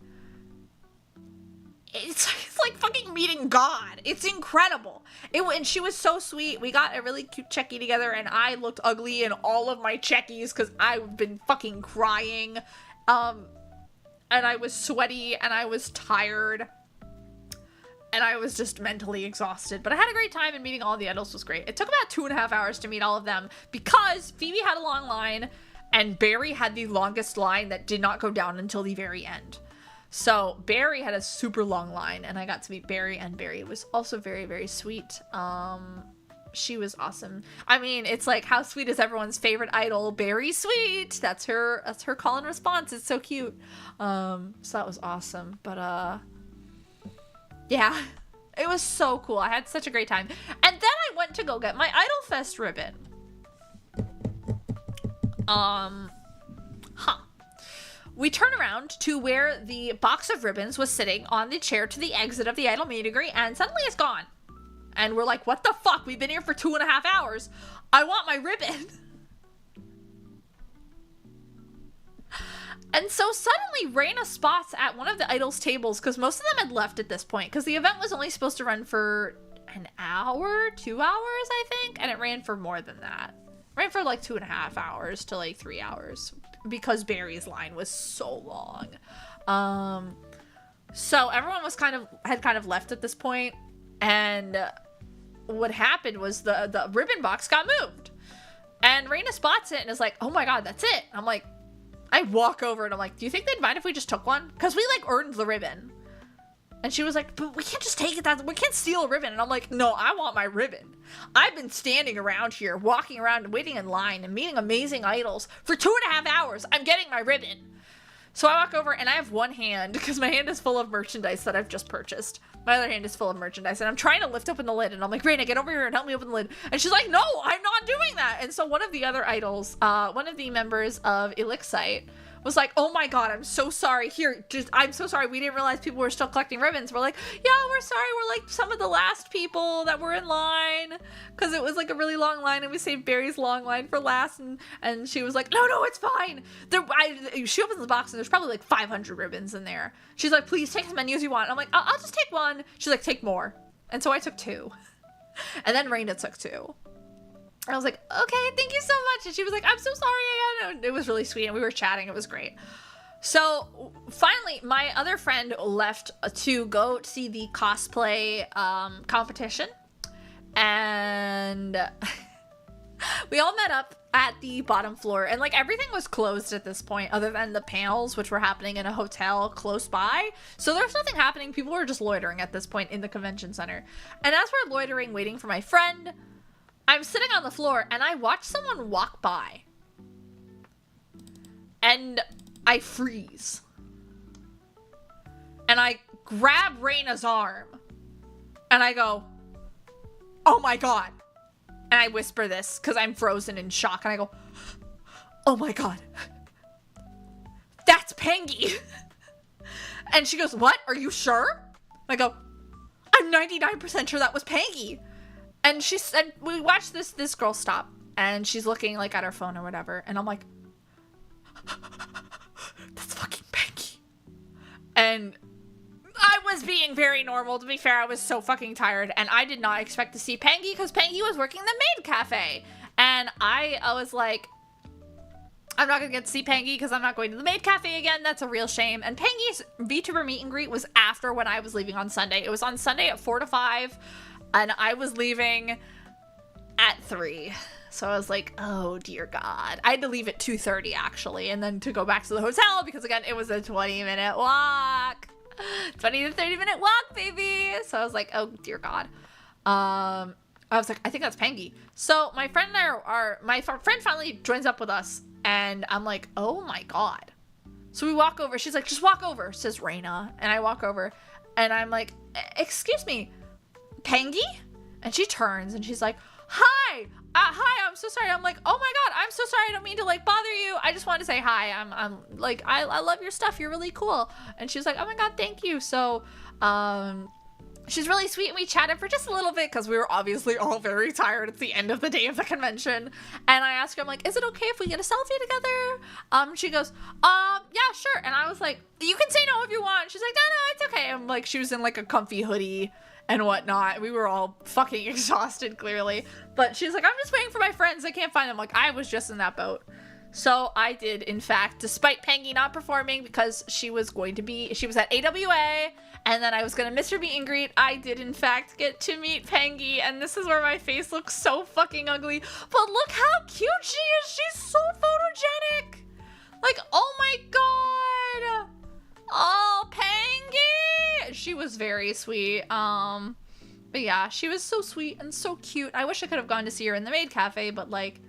It's like fucking meeting God. It's incredible. And she was so sweet. We got a really cute checkie together, and I looked ugly in all of my checkies because I've been fucking crying. And I was sweaty, and I was tired, and I was just mentally exhausted. But I had a great time, and meeting all the idols was great. It took about 2.5 hours to meet all of them because Phoebe had a long line, and Barry had the longest line that did not go down until the very end. So Barry had a super long line, and I got to meet Barry, and Barry was also very, very sweet. She was awesome. I mean, it's like, how sweet is everyone's favorite idol? Barry sweet. That's her call and response. It's so cute. So that was awesome. But yeah, it was so cool. I had such a great time. And then I went to go get my Idol Fest ribbon. We turn around to where the box of ribbons was sitting on the chair to the exit of the Idol meet and greet, and suddenly it's gone. And we're like, what the fuck? We've been here for 2.5 hours. I want my ribbon. And so suddenly Reina spots at one of the idols' tables, because most of them had left at this point, because the event was only supposed to run for an hour, 2 hours, I think, and it ran for more than that. It ran for like 2.5 hours to like 3 hours, because Barry's line was so long. So everyone was kind of left at this point, and what happened was the ribbon box got moved, and Reina spots it and is like, "Oh my god, that's it!" I'm like, I walk over and I'm like, "Do you think they'd mind if we just took one? Because we like earned the ribbon." And she was like, "But we can't just take it. We can't steal a ribbon." And I'm like, "No, I want my ribbon. I've been standing around here, walking around and waiting in line and meeting amazing idols for 2.5 hours. I'm getting my ribbon." So I walk over and I have one hand, because my hand is full of merchandise that I've just purchased. My other hand is full of merchandise, and I'm trying to lift open the lid, and I'm like, "Reina, get over here and help me open the lid." And she's like, "No, I'm not doing that." And so one of the other idols, one of the members of Elixite, was like, "Oh my god, I'm so sorry. Here, I'm so sorry. We didn't realize people were still collecting ribbons." We're like, "Yeah, we're sorry. We're like some of the last people that were in line." Because it was like a really long line, and we saved Barry's long line for last. And she was like, "No, it's fine." She opens the box, and there's probably like 500 ribbons in there. She's like, "Please take as many as you want." And I'm like, I'll just take one. She's like, "Take more." And so I took 2. And then Reina took 2. I was like, "Okay, thank you so much." And she was like, "I'm so sorry." It was really sweet, and we were chatting. It was great. So finally, my other friend left to go see the cosplay competition. And we all met up at the bottom floor. And like everything was closed at this point, other than the panels, which were happening in a hotel close by. So there's nothing happening. People were just loitering at this point in the convention center. And as we're loitering, waiting for my friend, I'm sitting on the floor and I watch someone walk by. And I freeze. And I grab Reina's arm. And I go, "Oh my god." And I whisper this because I'm frozen in shock. And I go, "Oh my god. That's Pengy." And she goes, "What? Are you sure?" I go, "I'm 99% sure that was Pengy." And she said, we watched this girl stop, and she's looking like at her phone or whatever, and I'm like, "That's fucking Pengy." And I was being very normal. To be fair, I was so fucking tired, and I did not expect to see Pengy, because Pengy was working the maid cafe. And I was like, I'm not gonna get to see Pengy because I'm not going to the maid cafe again. That's a real shame. And Pengy's VTuber meet and greet was after when I was leaving on Sunday. It was on Sunday at 4 to 5. And I was leaving at 3. So I was like, oh dear God. I had to leave at 2:30 actually. And then to go back to the hotel because again, it was a 20-minute walk. 20 to 30-minute walk, baby. So I was like, oh dear God. I was like, I think that's Pengy. So my friend and my friend finally joins up with us. And I'm like, oh my God. So we walk over. She's like, just walk over, says Reina. And I walk over. And I'm like, excuse me, Pengy? And she turns and she's like, hi, I'm so sorry. I'm like, oh my God, I'm so sorry. I don't mean to like bother you. I just wanted to say hi. I'm like, I love your stuff. You're really cool. And she's like, oh my God, thank you. So, she's really sweet. And we chatted for just a little bit because we were obviously all very tired. It's the end of the day of the convention. And I asked her, I'm like, is it okay if we get a selfie together? She goes, yeah, sure. And I was like, you can say no if you want. She's like, no, it's okay. I'm like, she was in like a comfy hoodie and whatnot. We were all fucking exhausted, clearly. But she's like, I'm just waiting for my friends. I can't find them. Like, I was just in that boat. So I did, in fact, despite Pengy not performing because she was at AWA, and then I was going to miss her meet and greet, I did, in fact, get to meet Pengy, and this is where my face looks so fucking ugly. But look how cute she is. She's so photogenic. Like, oh my God. Oh, Pengy. She was very sweet. But yeah, she was so sweet and so cute. I wish I could have gone to see her in the maid cafe, but like,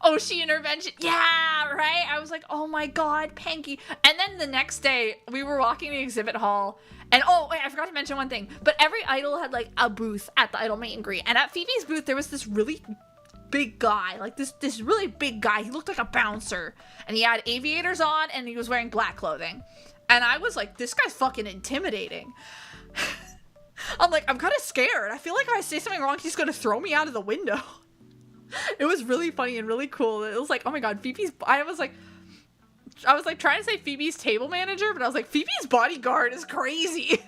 oh, she intervention. Yeah, right? I was like, oh my God, Pengy. And then the next day, we were walking the exhibit hall. And oh, wait, I forgot to mention one thing. But every idol had like a booth at the idol meet and greet. And at Phoebe's booth, there was this really big guy. Like this really big guy. He looked like a bouncer. And he had aviators on and he was wearing black clothing. And I was like, this guy's fucking intimidating. I'm like, I'm kind of scared. I feel like if I say something wrong, he's going to throw me out of the window. It was really funny and really cool. It was like, oh my God, I was like, was like trying to say Phoebe's table manager, but I was like, Phoebe's bodyguard is crazy.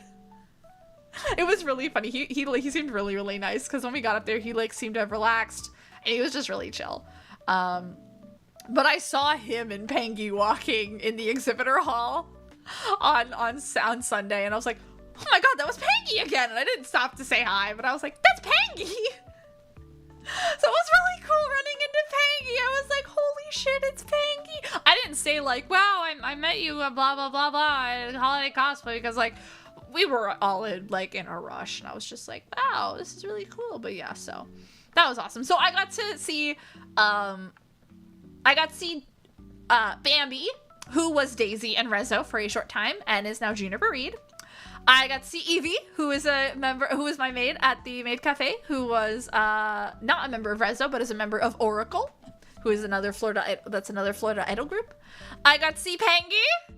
It was really funny. He seemed really, really nice, because when we got up there, he like seemed to have relaxed, and he was just really chill. But I saw him and Pangy walking in the exhibitor hall on Sunday, and I was like, oh my god, that was Pangy again. And I didn't stop to say hi, but I was like, that's Pangy. So it was really cool running into Pangy. I was like, holy shit, it's Pangy. I didn't say like, wow, I met you, blah, blah, blah, blah, at holiday cosplay, because like, we were all in a rush, and I was just like, wow, this is really cool. But yeah, so that was awesome. So I got to see, Bambi, who was Daisy and Rezzo for a short time, and is now Juniper Reed. I got to see Evie, who is my maid at the Maid Cafe, who was not a member of Rezzo, but is a member of Oracle, who is another Florida Idol group. I got to see Pangy,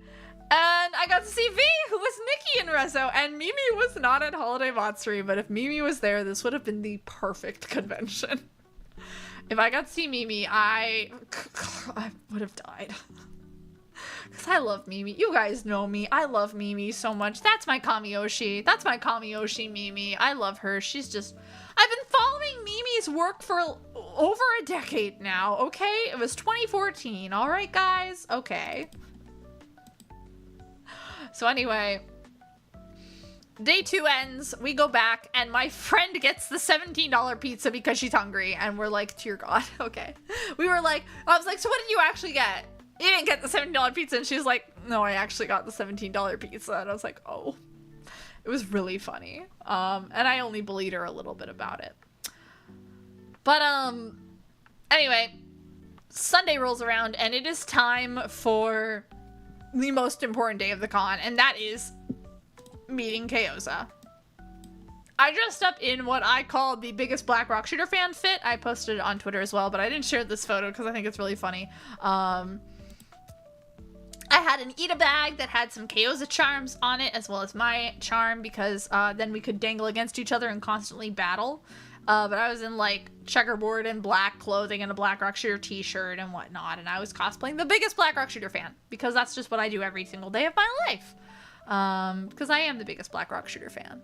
and I got to see V, who was Nikki in Rezzo, and Mimi was not at Holiday Matsuri, but if Mimi was there, this would have been the perfect convention. If I got to see Mimi, I would have died. Because I love Mimi. You guys know me. I love Mimi so much. That's my Kamiyoshi. That's my Kamiyoshi Mimi. I love her. She's just... I've been following Mimi's work for over a decade now, okay? It was 2014. All right, guys? Okay. So anyway, day 2 ends, we go back, and my friend gets the $17 pizza because she's hungry, and we're like, dear God, okay. I was like, so what did you actually get? You didn't get the $17 pizza, and she's like, no, I actually got the $17 pizza, and I was like, oh. It was really funny, and I only bullied her a little bit about it. But, anyway, Sunday rolls around, and it is time for the most important day of the con, and that is meeting Kayosa. I dressed up in what I called the biggest Black Rock Shooter fan fit. I posted it on Twitter as well, but I didn't share this photo because I think it's really funny. I had an Ida bag that had some Kayosa charms on it, as well as my charm, because then we could dangle against each other and constantly battle. But I was in like checkerboard and black clothing and a Black Rock Shooter t-shirt and whatnot, and I was cosplaying the biggest Black Rock Shooter fan, because that's just what I do every single day of my life. Because I am the biggest Black Rock Shooter fan.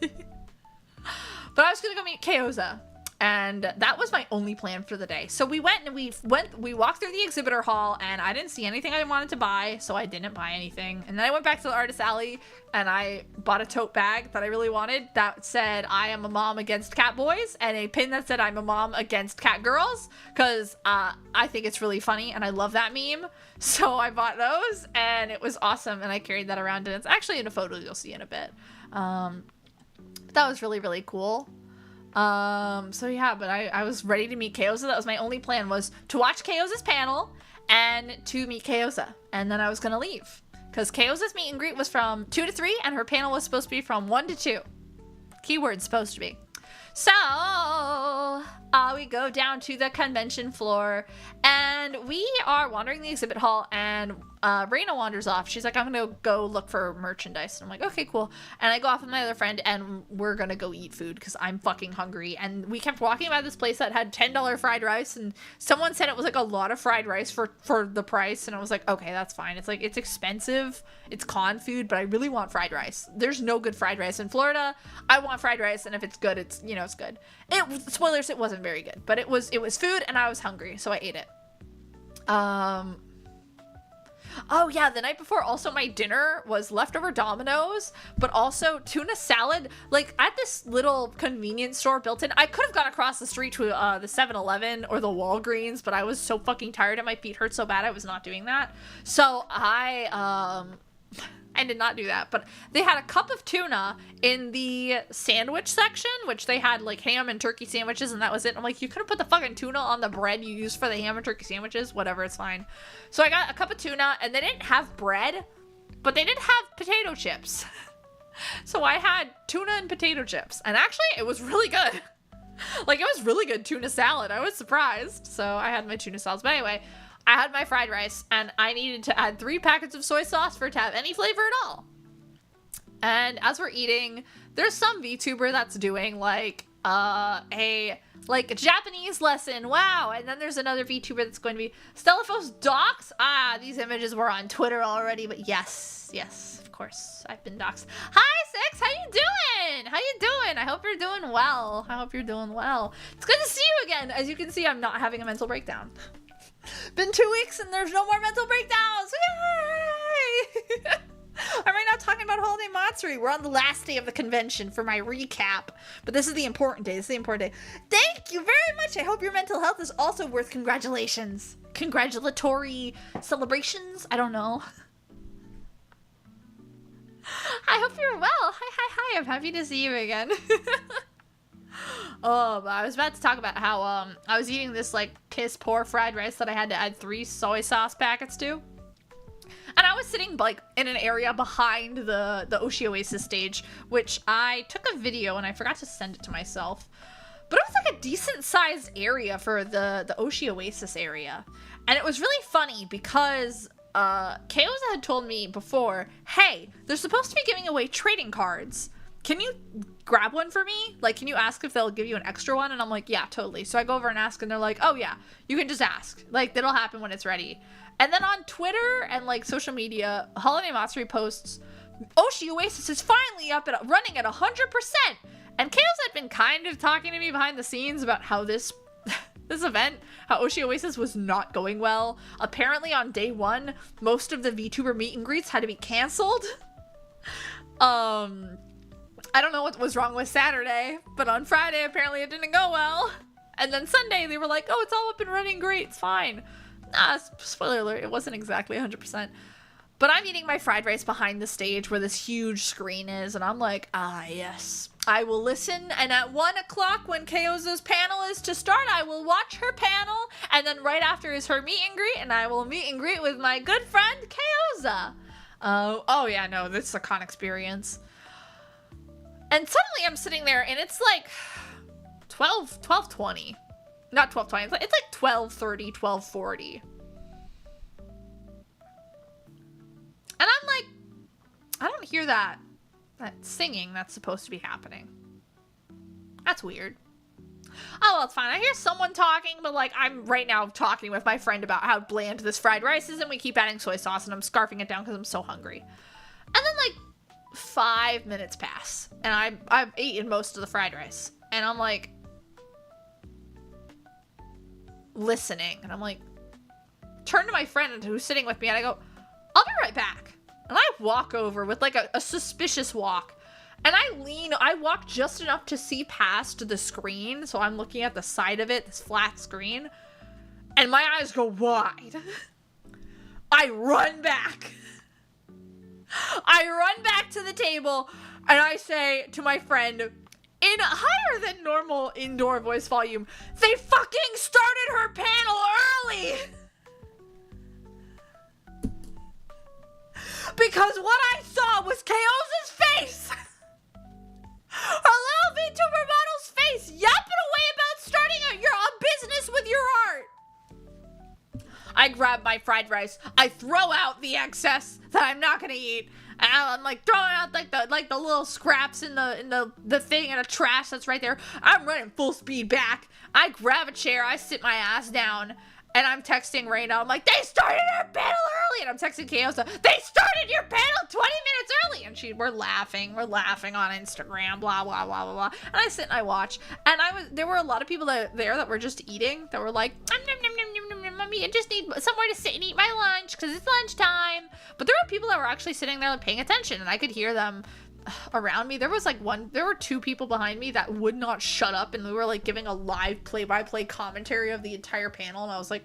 But I was gonna go meet Kayosa, and that was my only plan for the day. So we went and we walked through the exhibitor hall, and I didn't see anything I wanted to buy, so I didn't buy anything. And then I went back to the artist alley, and I bought a tote bag that I really wanted that said, I am a mom against cat boys, and a pin that said, I'm a mom against cat girls, because I think it's really funny, and I love that meme. So I bought those, and it was awesome, and I carried that around, and it's actually in a photo you'll see in a bit. That was really, really cool. So yeah, but I was ready to meet Kayosa. That was my only plan, was to watch Kayosa's panel and to meet Kayosa. And then I was gonna leave, because Kayosa's meet and greet was from 2 to 3, and her panel was supposed to be from 1 to 2. Keyword supposed to be. So, we go down to the convention floor, and we are wandering the exhibit hall, and Reina wanders off. She's like, I'm gonna go look for merchandise. And I'm like, okay, cool. And I go off with my other friend, and we're gonna go eat food, because I'm fucking hungry. And we kept walking by this place that had $10 fried rice, and someone said it was like a lot of fried rice for the price, and I was like, okay, that's fine. It's like, it's expensive, it's con food, but I really want fried rice. There's no good fried rice in Florida. I want fried rice, and if it's good, it's, you know, it's good. Spoilers, it wasn't very good, but it was food, and I was hungry, so I ate it. Oh yeah, the night before, also my dinner was leftover Domino's, but also tuna salad, like at this little convenience store built in. I could have gone across the street to the 7-Eleven or the Walgreens, but I was so fucking tired and my feet hurt so bad I was not doing that. So I did not do that, but they had a cup of tuna in the sandwich section, which they had like ham and turkey sandwiches, and that was it. I'm like, you could have put the fucking tuna on the bread you use for the ham and turkey sandwiches, whatever, it's fine. So I got a cup of tuna, and they didn't have bread, but they did have potato chips. So I had tuna and potato chips, and actually it was really good. Like, it was really good tuna salad. I was surprised. So I had my tuna salads, but anyway, I had my fried rice, and I needed to add 3 packets of soy sauce for it to have any flavor at all. And as we're eating, there's some VTuber that's doing, like, a like Japanese lesson. Wow. And then there's another VTuber that's going to be Stellafos Docs. Ah, these images were on Twitter already, but yes, of course, I've been doxxed. Hi, Six, how you doing? How you doing? I hope you're doing well. It's good to see you again. As you can see, I'm not having a mental breakdown. Been 2 weeks and there's no more mental breakdowns. Yay! I'm right now talking about Holiday Matsuri. We're on the last day of the convention for my recap. But this is the important day. Thank you very much. I hope your mental health is also worth congratulations. Congratulatory celebrations? I don't know. I hope you're well. Hi. I'm happy to see you again. Oh, but I was about to talk about how I was eating this like piss poor fried rice that I had to add 3 soy sauce packets to. And I was sitting like in an area behind the Oshi Oasis stage, which I took a video and I forgot to send it to myself. But it was like a decent sized area for the Oshi Oasis area. And it was really funny because Kaoza had told me before, hey, they're supposed to be giving away trading cards. Can you grab one for me? Like, can you ask if they'll give you an extra one? And I'm like, yeah, totally. So I go over and ask and they're like, oh yeah, you can just ask. Like, that'll happen when it's ready. And then on Twitter and like social media, Holiday Matsuri posts, Oshi Oasis is finally up and running at 100%. And Chaos had been kind of talking to me behind the scenes about how this event, how Oshi Oasis was not going well. Apparently on day 1, most of the VTuber meet and greets had to be canceled. I don't know what was wrong with Saturday, but on Friday apparently it didn't go well. And then Sunday they were like, oh, it's all up and running great, it's fine. Nah, spoiler alert, it wasn't exactly 100%. But I'm eating my fried rice behind the stage where this huge screen is, and I'm like, ah, yes. I will listen, and at 1 o'clock when Kaoza's panel is to start, I will watch her panel, and then right after is her meet and greet, and I will meet and greet with my good friend, Kaoza. Oh yeah, no, this is a con experience. And suddenly I'm sitting there, and it's like 12:20. Not 12:20, it's like 12:30, 12:40. And I'm like, I don't hear that singing that's supposed to be happening. That's weird. Oh, well, it's fine. I hear someone talking, but like I'm right now talking with my friend about how bland this fried rice is, and we keep adding soy sauce, and I'm scarfing it down because I'm so hungry. And then like 5 minutes pass, and I've eaten most of the fried rice, and I'm like listening, and I'm like turn to my friend who's sitting with me, and I go, I'll be right back. And I walk over with like a suspicious walk, and I walk just enough to see past the screen, so I'm looking at the side of it, this flat screen, and my eyes go wide. I run back. I run back to the table, and I say to my friend, in higher than normal indoor voice volume, they fucking started her panel early! Because what I saw was Kaoza's face! Her little VTuber model's face yapping away about starting a business with your art! I grab my fried rice, I throw out the excess that I'm not gonna eat, and I'm like throwing out like the little scraps in the thing in a trash that's right there. I'm running full speed back. I grab a chair, I sit my ass down, and I'm texting Raina. I'm like, they started our panel early! And I'm texting Kaoza, they started your panel 20 minutes early! And we're laughing on Instagram, blah, blah, blah, blah, blah. And I sit and I watch. And there were a lot of people there that were just eating, that were like, nom, nom, nom, nom, nom, nom, mommy, I just need somewhere to sit and eat my lunch, because it's lunchtime. But there were people that were actually sitting there like, paying attention, and I could hear them around me. There were 2 people behind me that would not shut up, and we were like giving a live play-by-play commentary of the entire panel, and I was like,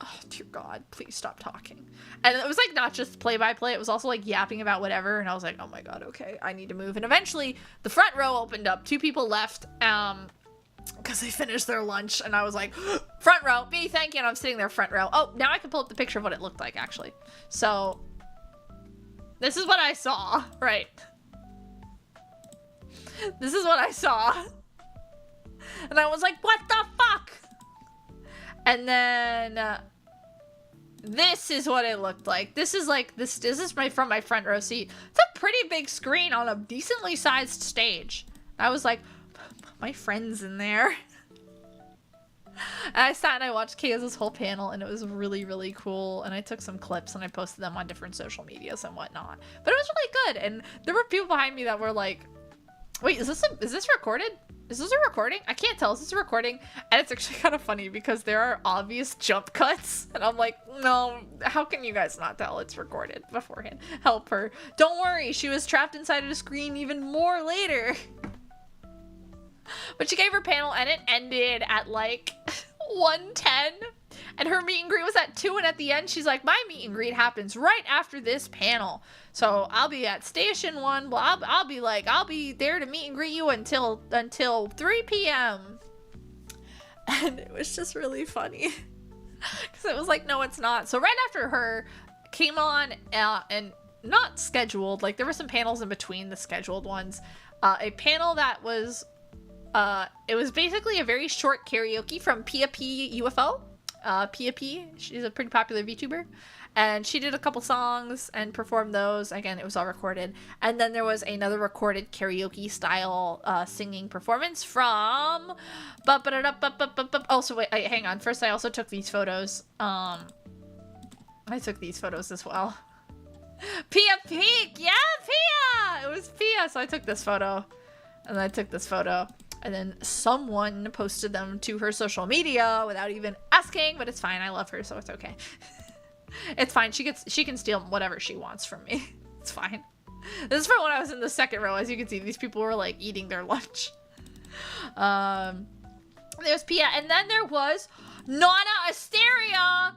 oh dear God, please stop talking. And it was like not just play-by-play, it was also like yapping about whatever, and I was like, oh my God, okay, I need to move. And eventually the front row opened up, 2 people left because they finished their lunch, and I was like, front row, me, thank you. And I'm sitting there front row. Oh, now I can pull up the picture of what it looked like, actually. So this is what I saw, right? This is what I saw. And I was like, what the fuck? And then this is what it looked like. This is from my front row seat. It's a pretty big screen on a decently sized stage. I was like, my friends in there. And I sat and I watched Kyoza's whole panel, and it was really, really cool. And I took some clips and I posted them on different social medias and whatnot. But it was really good. And there were people behind me that were like, wait, is this recorded? Is this a recording? I can't tell. Is this a recording? And it's actually kind of funny because there are obvious jump cuts. And I'm like, no, how can you guys not tell it's recorded beforehand? Help her. Don't worry. She was trapped inside of the screen even more later. But she gave her panel and it ended at like 1:10. And her meet and greet was at 2, and at the end she's like, my meet and greet happens right after this panel. So I'll be at station 1. Well, I'll be there to meet and greet you until 3 p.m. And it was just really funny. Because it was like, no, it's not. So right after her came on and not scheduled, like there were some panels in between the scheduled ones. A panel that was, it was basically a very short karaoke from Pia P UFO. Pia P, she's a pretty popular VTuber, and she did a couple songs and performed those. Again, it was all recorded. And then there was another recorded karaoke style singing performance from also wait, hang on, first I also took these photos. I took these photos as well. Pia Peak, yeah, Pia, it was Pia. So I took this photo, and then I took this photo. And then someone posted them to her social media without even asking, but it's fine. I love her, so it's okay. It's fine. She can steal whatever she wants from me. It's fine. This is from when I was in the second row. As you can see, these people were like eating their lunch. There's Pia, and then there was Nana Asteria.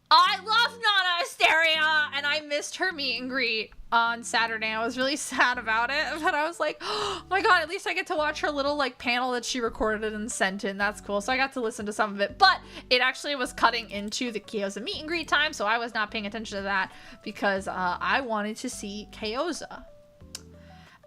I love Nana Asteria, and I missed her meet and greet on Saturday. I was really sad about it, but I was like, oh my god, at least I get to watch her little like panel that she recorded and sent in. That's cool. So I got to listen to some of it, but it actually was cutting into the Kyoza meet and greet time, so I was not paying attention to that because I wanted to see Kyoza.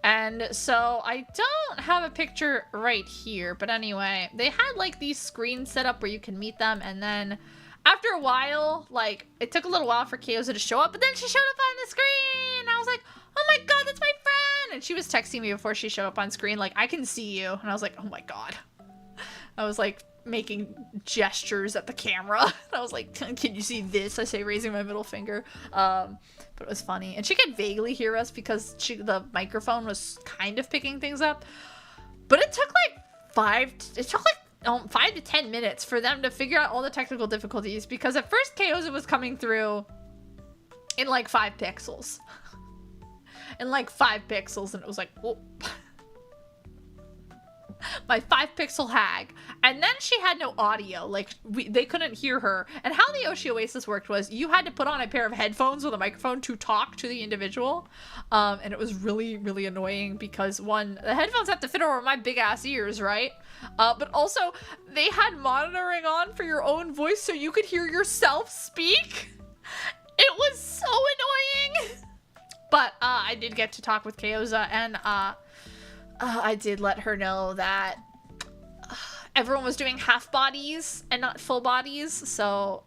And so I don't have a picture right here, but anyway, they had like these screens set up where you can meet them, and then after a while, like, it took a little while for Kyoza to show up, but then she showed up on the screen. I was like, oh my god, that's my friend. And she was texting me before she showed up on screen, like, I can see you. And I was like, oh my god. I was like making gestures at the camera. And I was like, can you see this? I say, raising my middle finger. But it was funny. And she could vaguely hear us because the microphone was kind of picking things up. But it took like 5 to 10 minutes for them to figure out all the technical difficulties, because at first Kyoza was coming through in like 5 pixels. In like 5 pixels, and it was like, whoop. My 5-pixel hag. And then she had no audio, like they couldn't hear her. And how the Oshi Oasis worked was you had to put on a pair of headphones with a microphone to talk to the individual, and it was really, really annoying because one, the headphones have to fit over my big ass ears, right? But also they had monitoring on for your own voice so you could hear yourself speak. It was so annoying. But I did get to talk with Kyoza, and I did let her know that everyone was doing half bodies and not full bodies. So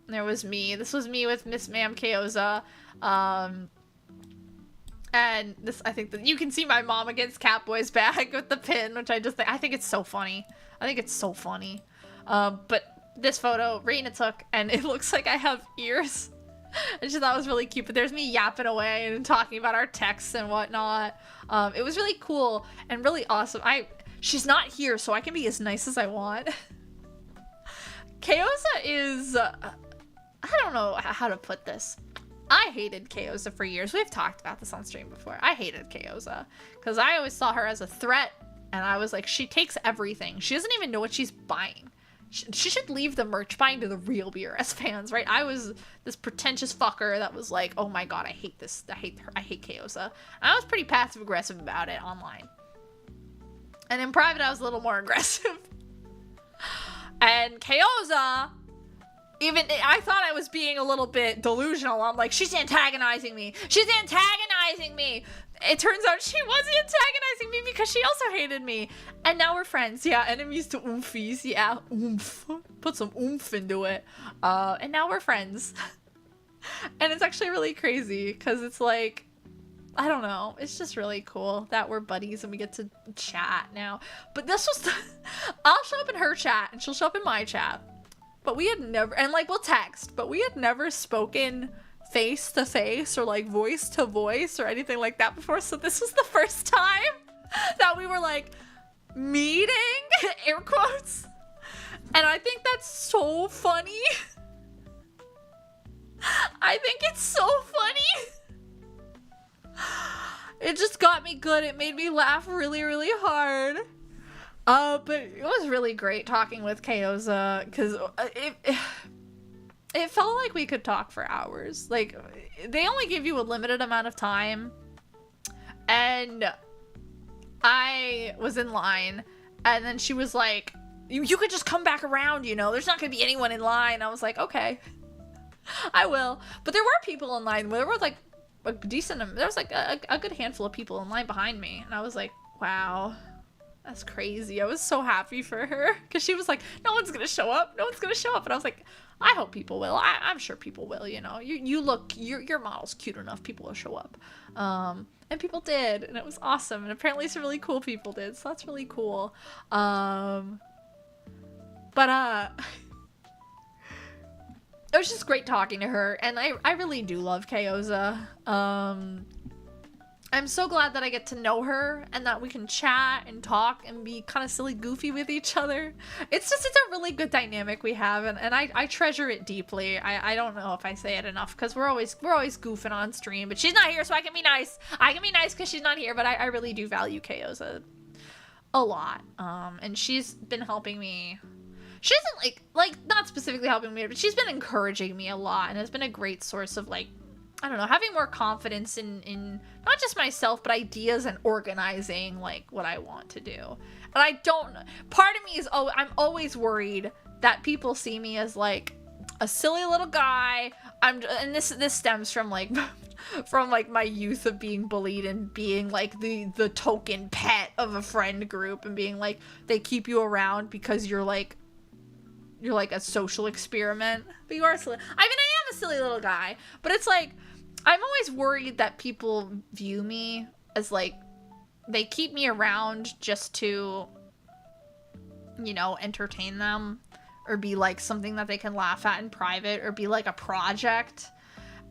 there was me. This was me with Miss Ma'am Kyoza. And this, I think that you can see my mom against Catboy's bag with the pin, which I think it's so funny. I think it's so funny. But this photo Reina took, and it looks like I have ears. And she thought it was really cute, but there's me yapping away and talking about our texts and whatnot. It was really cool and really awesome. She's not here, so I can be as nice as I want. Kyoza is, I don't know how to put this. I hated Kyoza for years. We've talked about this on stream before. I hated Kyoza because I always saw her as a threat, and I was like, she takes everything. She doesn't even know what she's buying. She should leave the merch buying to the real BRS fans, right? I was this pretentious fucker that was like, oh my god, I hate this. I hate her. I hate Kyoza. I was pretty passive aggressive about it online. And in private, I was a little more aggressive. And Kyoza, even I thought I was being a little bit delusional. I'm like, she's antagonizing me. She's antagonizing me. It turns out she was antagonizing me because she also hated me. And now we're friends. Yeah, enemies to oomfies. Yeah, oomph. Put some oomph into it. And now we're friends. And it's actually really crazy because it's like, I don't know. It's just really cool that we're buddies and we get to chat now. But this was, I'll show up in her chat and she'll show up in my chat. But we had never, and like we'll text, but we had never spoken face to face or like voice to voice or anything like that before. So this was the first time that we were like meeting, air quotes. And I think that's so funny. I think it's so funny. It just got me good. It made me laugh really, really hard. But it was really great talking with Keoza because it felt like we could talk for hours. Like, they only give you a limited amount of time. And I was in line, and then she was like, you could just come back around, you know? There's not gonna be anyone in line. I was like, okay, I will. But there were people in line. There was like a decent, there was like a good handful of people in line behind me. And I was like, wow, that's crazy. I was so happy for her because she was like, no one's gonna show up. No one's gonna show up. And I was like, I hope people will. I'm sure people will, you know. You look, your model's cute enough. People will show up. And people did. And it was awesome. And apparently some really cool people did. So that's really cool. It was just great talking to her, and I really do love Keoza. I'm so glad that I get to know her and that we can chat and talk and be kind of silly goofy with each other. It's a really good dynamic we have, and I treasure it deeply. I don't know if I say it enough because we're always goofing on stream, but she's not here, so I can be nice. I can be nice because she's not here, but I really do value Keoza a lot. And she's been helping me. She isn't like not specifically helping me, but she's been encouraging me a lot and has been a great source of like, I don't know, having more confidence in not just myself, but ideas and organizing like what I want to do. And I don't, part of me is, I'm always worried that people see me as like a silly little guy. And this stems from like, from like my youth of being bullied and being like the token pet of a friend group and being like, they keep you around because you're like a social experiment, but you are silly. I mean, I am a silly little guy, but it's like, I'm always worried that people view me as like, they keep me around just to, you know, entertain them or be like something that they can laugh at in private or be like a project.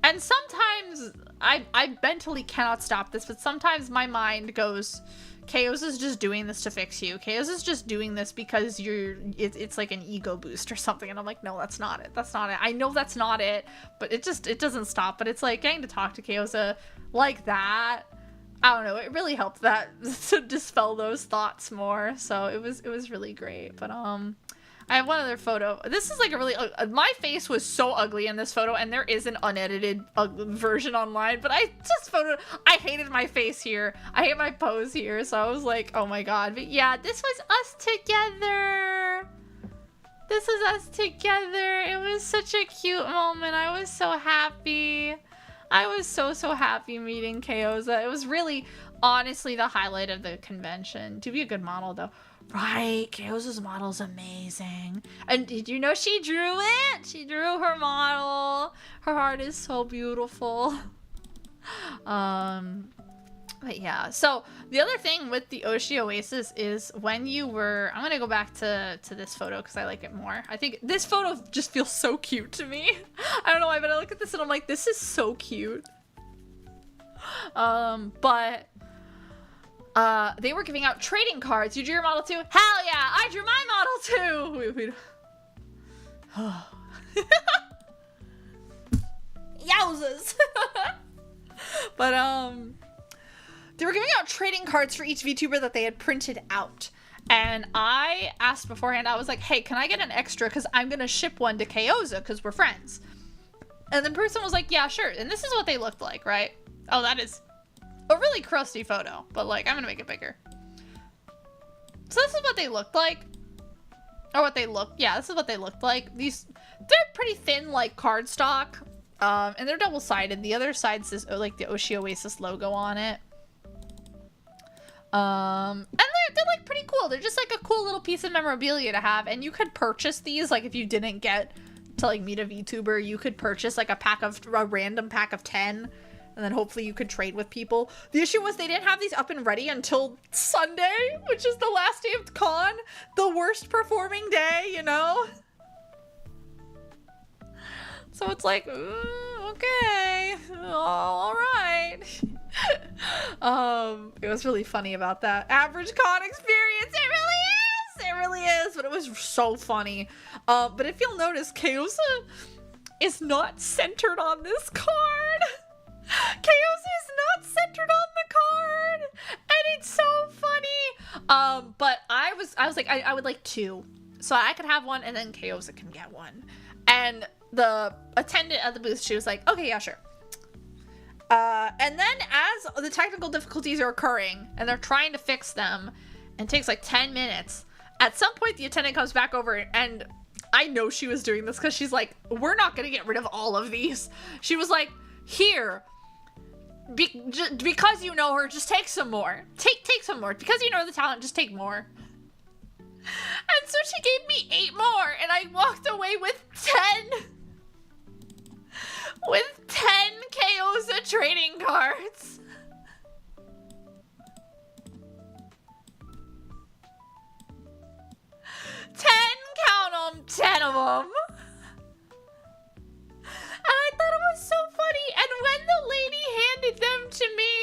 And sometimes I mentally cannot stop this, but sometimes my mind goes, Chaos is just doing this to fix you. Chaos is just doing this because it's like an ego boost or something. And I'm like, no, that's not it. That's not it. I know that's not it, but it doesn't stop. But it's like getting to talk to Chaos like that. I don't know. It really helped that to dispel those thoughts more. So it was really great. But I have one other photo. This is like a really, my face was so ugly in this photo, and there is an unedited version online, but I hated my face here. I hate my pose here, so I was like, oh my god. But yeah, this was us together. This was us together. It was such a cute moment. I was so happy. I was so happy meeting Keoza. It was really, honestly, the highlight of the convention. To be a good model, though. Right, Keoza's model's amazing. And did you know she drew it? She drew her model. Her heart is so beautiful. But yeah, so the other thing with the Oshi Oasis is when you were, I'm gonna go back to this photo because I like it more. I think this photo just feels so cute to me. I don't know why, but I look at this and I'm like, this is so cute. But they were giving out trading cards. You drew your model too? Hell yeah, I drew my model too. Yowzas. But they were giving out trading cards for each VTuber that they had printed out. And I asked beforehand, I was like, hey, can I get an extra? Because I'm going to ship one to Keoza because we're friends. And the person was like, yeah, sure. And this is what they looked like, right? Oh, that is a really crusty photo, but like, I'm gonna make it bigger. So this is what they looked like. Or what they look, yeah, this is what they looked like. They're pretty thin, like cardstock. And they're double-sided. The other side says like the Oshi Oasis logo on it. And they're like pretty cool. They're just like a cool little piece of memorabilia to have. And you could purchase these, like if you didn't get to like meet a VTuber, you could purchase like a random pack of 10 and then hopefully you could trade with people. The issue was they didn't have these up and ready until Sunday, which is the last day of the con. The worst performing day, you know? So it's like, okay, all right. It was really funny about that. Average con experience, it really is, but it was so funny. But if you'll notice, Kaosa is not centered on this card. Kaosa is not centered on the card, and it's so funny. But I was like, I would like 2, so I could have one, and then Kaosa can get one. And the attendant at the booth, she was like, okay, yeah, sure. And then as the technical difficulties are occurring and they're trying to fix them, and it takes like 10 minutes, at some point the attendant comes back over, and I know she was doing this because she's like, we're not going to get rid of all of these. She was like, here, because you know her, just take some more. Take some more. Because you know the talent, just take more. And so she gave me 8 more, and I walked away with 10. With 10 Kaosa trading cards. 10, count them, 10 of them. And I thought it was so funny. And when the lady handed them to me,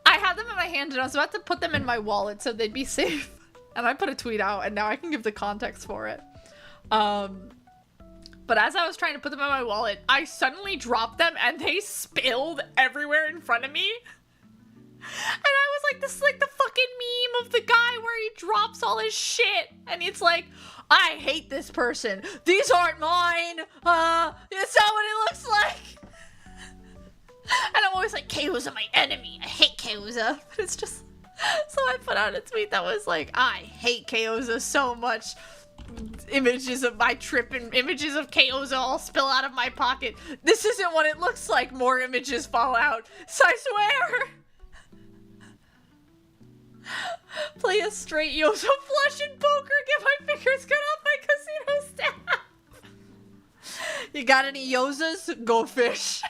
I had them in my hand and I was about to put them in my wallet so they'd be safe. And I put a tweet out, and now I can give the context for it. But as I was trying to put them in my wallet, I suddenly dropped them and they spilled everywhere in front of me. And I was like, this is like the fucking meme of the guy where he drops all his shit. And it's like, I hate this person. These aren't mine. It's not what it looks like. And I'm always like, Kaosa, my enemy. I hate Kaosa. But it's just... So I put out a tweet that was like, I hate Kaosa so much. Images of my trip and images of Kaosa all spill out of my pocket. This isn't what it looks like. More images fall out. So I swear. Play a straight Yosa flush in poker. Get my fingers cut off my casino staff. You got any Yosas? Go fish.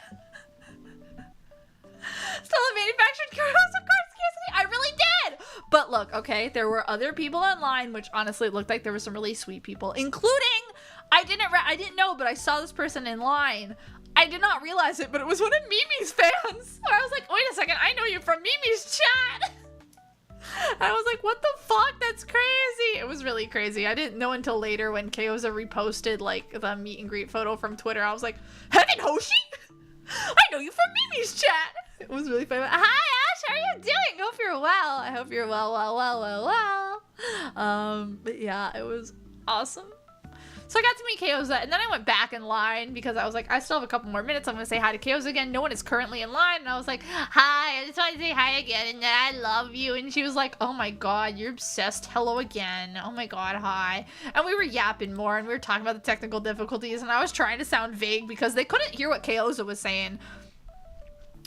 Still a manufactured card of course scarcity. I really did. But look, okay, there were other people online, which honestly looked like there were some really sweet people, including I didn't know, but I saw this person in line. I did not realize it, but it was one of Mimi's fans. I was like, wait a second, I know you from Mimi's chat. I was like, what the fuck? That's crazy. It was really crazy. I didn't know until later when Kaosa reposted like the meet and greet photo from Twitter. I was like, Heaven Hoshi? I know you from Mimi's chat. It was really funny. Hi Ash, how are you doing? Hope you're well. I hope you're well. But yeah, it was awesome. So I got to meet Kaosa, and then I went back in line because I was like, I still have a couple more minutes. I'm going to say hi to Kaosa again. No one is currently in line. And I was like, hi, I just want to say hi again. And I love you. And she was like, oh my God, you're obsessed. Hello again. Oh my God, hi. And we were yapping more, and we were talking about the technical difficulties. And I was trying to sound vague because they couldn't hear what Kaosa was saying.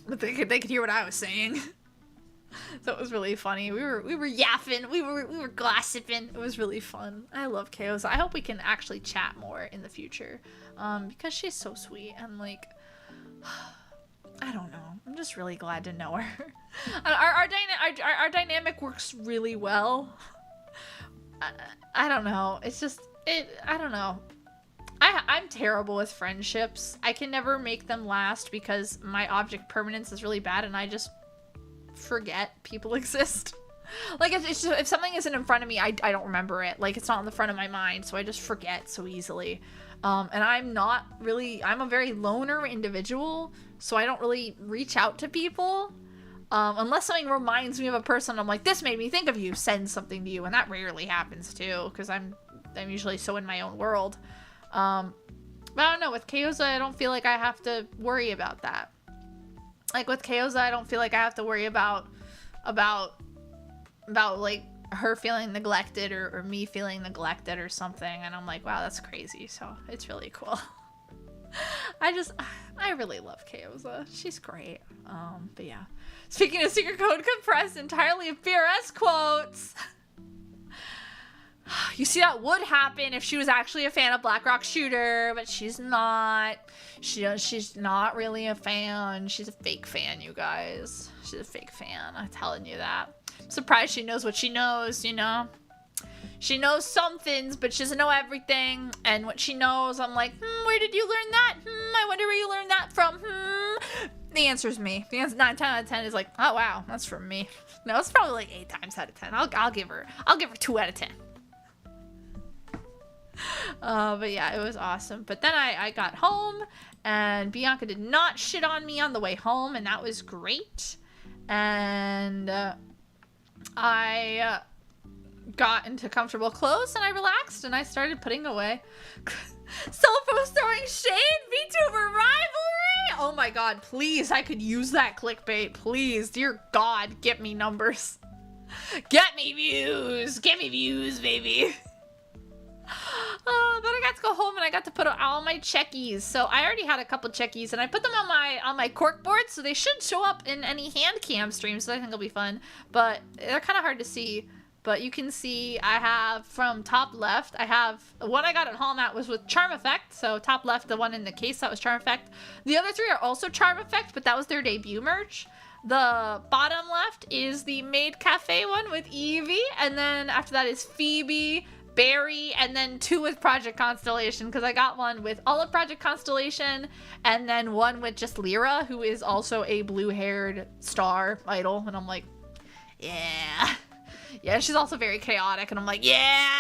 But they could hear what I was saying. So it was really funny. We were yapping. We were gossiping. It was really fun. I love Kaosa. I hope we can actually chat more in the future. Because she's so sweet. And like, I don't know. I'm just really glad to know her. Our dynamic works really well. I don't know. It's just I don't know. I'm terrible with friendships. I can never make them last because my object permanence is really bad, and I just forget people exist. Like if something isn't in front of me, I don't remember it. Like it's not in the front of my mind, so I just forget so easily. And I'm a very loner individual, so I don't really reach out to people. Unless something reminds me of a person, I'm like, this made me think of you, send something to you, and that rarely happens too, because I'm usually so in my own world. But I don't know, with Kaosa, I don't feel like I have to worry about that. Like with Kaosa, I don't feel like I have to worry about like her feeling neglected or me feeling neglected or something. And I'm like, wow, that's crazy. So it's really cool. I really love Kaosa. She's great. But yeah. Speaking of secret code compressed entirely of BRS quotes. You see, that would happen if she was actually a fan of Black Rock Shooter, but she's not. She's not really a fan. She's a fake fan, you guys. She's a fake fan. I'm telling you that. I'm surprised she knows what she knows, you know? She knows some things, but she doesn't know everything. And what she knows, I'm like, where did you learn that? I wonder where you learned that from. The answer's me. The answer 9 out of 10 is like, oh wow, that's from me. No, it's probably like 8 times out of 10. I'll give her 2 out of 10. But yeah, it was awesome. But then I got home, and Bianca did not shit on me on the way home, and that was great. And I got into comfortable clothes, and I relaxed, and I started putting away self-post throwing shade VTuber rivalry. Oh my god, please, I could use that clickbait. Please, dear god, get me numbers. Get me views, baby. But I got to go home, and I got to put all my checkies. So I already had a couple checkies, and I put them on my cork board, so they should show up in any hand cam streams, so I think it'll be fun. But they're kind of hard to see. But you can see I have, from top left, I have one I got at Holmat was with Charm Effect. So top left, the one in the case, that was Charm Effect. The other 3 are also Charm Effect, but that was their debut merch. The bottom left is the Maid Cafe one with Evie, and then after that is Phoebe, Barry, and then 2 with Project Constellation, because I got one with all of Project Constellation, and then one with just Lyra, who is also a blue-haired star idol, and I'm like, yeah. Yeah, she's also very chaotic, and I'm like, yeah,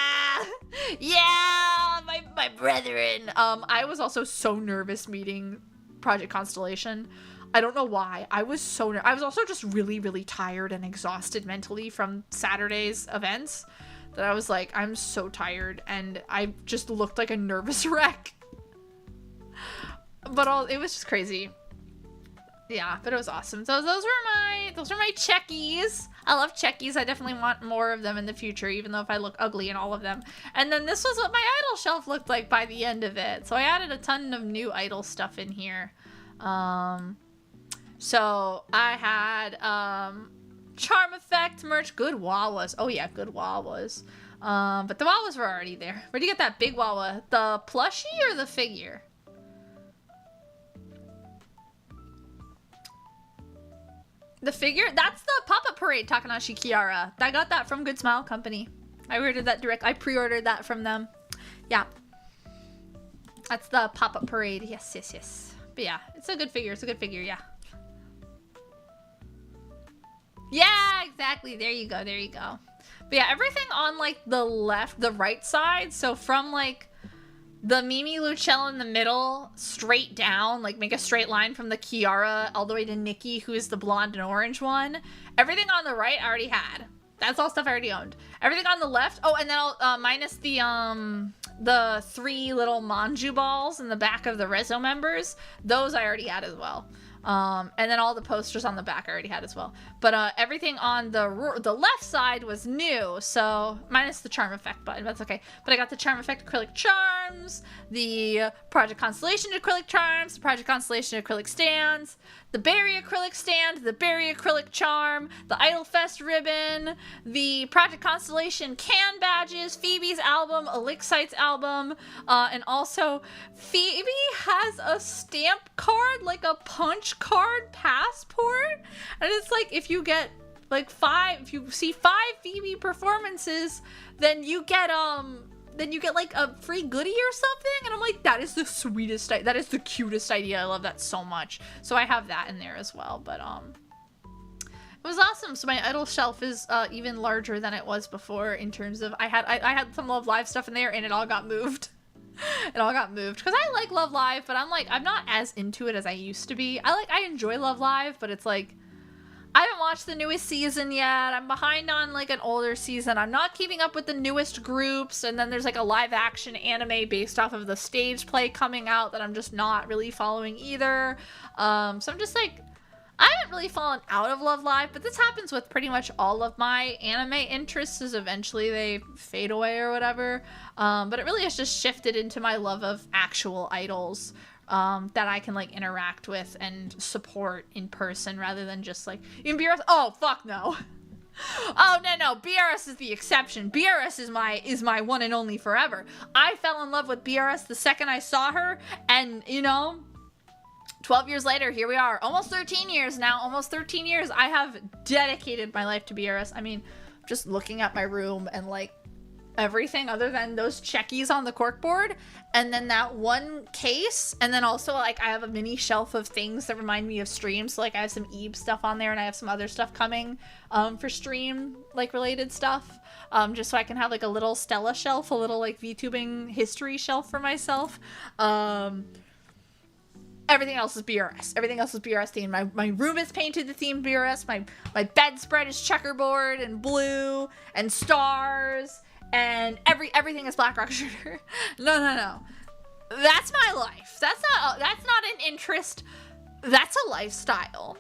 my brethren. I was also so nervous meeting Project Constellation. I don't know why. I was so I was also just really, really tired and exhausted mentally from Saturday's events, that I was like, I'm so tired, and I just looked like a nervous wreck. But it was just crazy. Yeah, but it was awesome. So those were my checkies. I love checkies. I definitely want more of them in the future, even though if I look ugly in all of them. And then this was what my idol shelf looked like by the end of it. So I added a ton of new idol stuff in here. So I had Charm Effect merch, good Wawas. Oh yeah, good Wawas. But the Wawas were already there. Where'd you get that big Wawa? The plushie or the figure? The figure? That's the Pop-Up Parade Takanashi Kiara. I got that from Good Smile Company. I ordered that direct. I pre-ordered that from them. Yeah. That's the Pop-Up Parade. Yes. But yeah, it's a good figure. Yeah. Yeah, exactly. There you go. But yeah, everything on like the right side. So from like the Mimi Lucella in the middle, straight down, like make a straight line from the Kiara all the way to Nikki, who is the blonde and orange one. Everything on the right I already had. That's all stuff I already owned. Everything on the left, oh, and then I'll minus the 3 little Manju balls in the back of the Rezo members. Those I already had as well. And then all the posters on the back I already had as well. But everything on the left side was new, so minus the Charm Effect button, that's okay. But I got the Charm Effect acrylic charms, the Project Constellation acrylic charms, the Project Constellation acrylic stands, the Berry acrylic stand, the Berry acrylic charm, the Idol Fest ribbon, the Project Constellation can badges, Phoebe's album, Elixite's album, and also Phoebe has a stamp card, like a punch card passport, and it's like if you get like 5, if you see 5 Phoebe performances, then you get like a free goodie or something, and I'm like, that is the sweetest, that is the cutest idea. I love that so much. So I have that in there as well. But it was awesome. So my idol shelf is even larger than it was before in terms of I had some Love Live stuff in there, and it all got moved. It all got moved because I like Love Live, but I'm not as into it as I used to be. I enjoy Love Live, but it's like I haven't watched the newest season yet. I'm behind on like an older season. I'm not keeping up with the newest groups, and then there's like a live action anime based off of the stage play coming out that I'm just not really following either. So I'm just like, I haven't really fallen out of Love Live, but this happens with pretty much all of my anime interests, is eventually they fade away or whatever. But it really has just shifted into my love of actual idols that I can like interact with and support in person rather than just like, you can be, oh fuck no. Oh no, BRS is the exception. BRS is my one and only forever. I fell in love with BRS the second I saw her, and 12 years later, here we are. Almost 13 years now. Almost 13 years. I have dedicated my life to BRS. I mean, just looking at my room and like everything other than those checkies on the corkboard, and then that one case, and then also like I have a mini shelf of things that remind me of streams. So like I have some Eve stuff on there, and I have some other stuff coming for stream like related stuff, just so I can have like a little Stella shelf, a little like VTubing history shelf for myself. Everything else is BRS. Everything else is BRS themed. My room is painted the theme BRS. My bedspread is checkerboard and blue and stars. And everything is Black Rock Shooter. No. That's my life. That's not an interest. That's a lifestyle.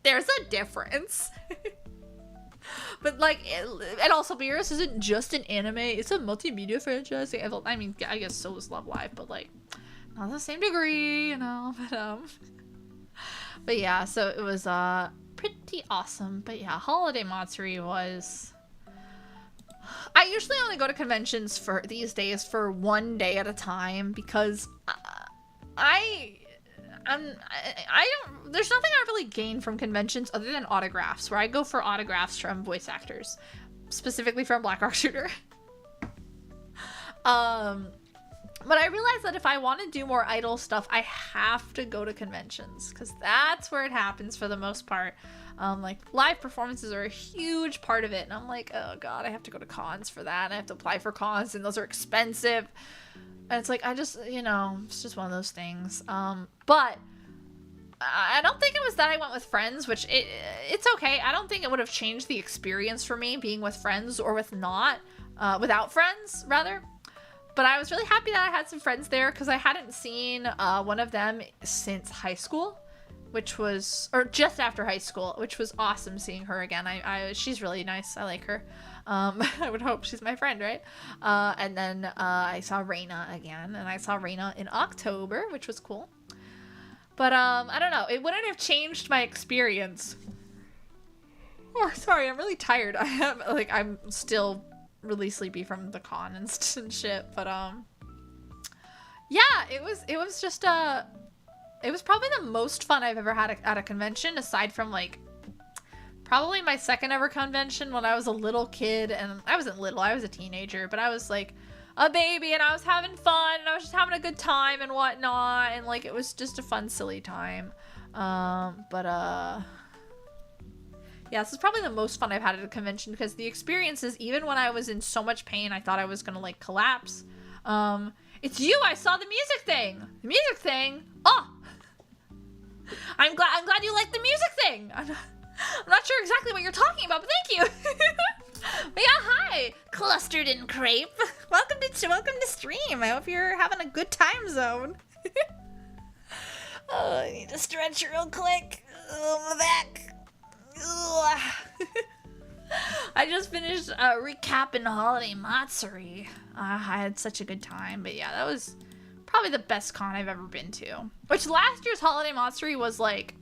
There's a difference. But like, and also BRS isn't just an anime. It's a multimedia franchise. I mean, I guess so is Love Live, but like, not the same degree, But yeah, so it was pretty awesome. But yeah, Holiday Matsuri was. I usually only go to conventions for these days for one day at a time because I don't. There's nothing I really gain from conventions other than autographs. Where I go for autographs from voice actors, specifically from Black Rock Shooter. But I realized that if I want to do more idol stuff, I have to go to conventions because that's where it happens for the most part. Like live performances are a huge part of it, and I'm like, oh god, I have to go to cons for that, and I have to apply for cons, and those are expensive, and it's like it's just one of those things. But I don't think it was that I went with friends, which it's okay. I don't think it would have changed the experience for me being with friends or without friends rather. But I was really happy that I had some friends there because I hadn't seen one of them since high school. Or just after high school, which was awesome seeing her again. She's really nice. I like her. I would hope she's my friend, right? And then I saw Reina again, and I saw Reina in October, which was cool. But I don't know. It wouldn't have changed my experience. Oh, sorry, I'm really tired. I'm still really sleepy from the con and shit. But yeah, it was just it was probably the most fun I've ever had at a convention, aside from like probably my second ever convention when I was a little kid, and I wasn't little, I was a teenager, but I was like a baby and I was having fun and I was just having a good time and whatnot, and like it was just a fun, silly time. Yeah, this is probably the most fun I've had at a convention because the experiences, even when I was in so much pain, I thought I was gonna like collapse. It's you! I saw the music thing! The music thing! Oh! I'm glad you like the music thing! I'm not sure exactly what you're talking about, but thank you! But yeah, hi! Clustered in crepe! Welcome to stream! I hope you're having a good time zone. Oh, I need to stretch real quick. Oh, my back. I just finished recapping Holiday Matsuri. I had such a good time, but yeah, that was probably the best con I've ever been to. Which last year's Holiday Matsuri was like,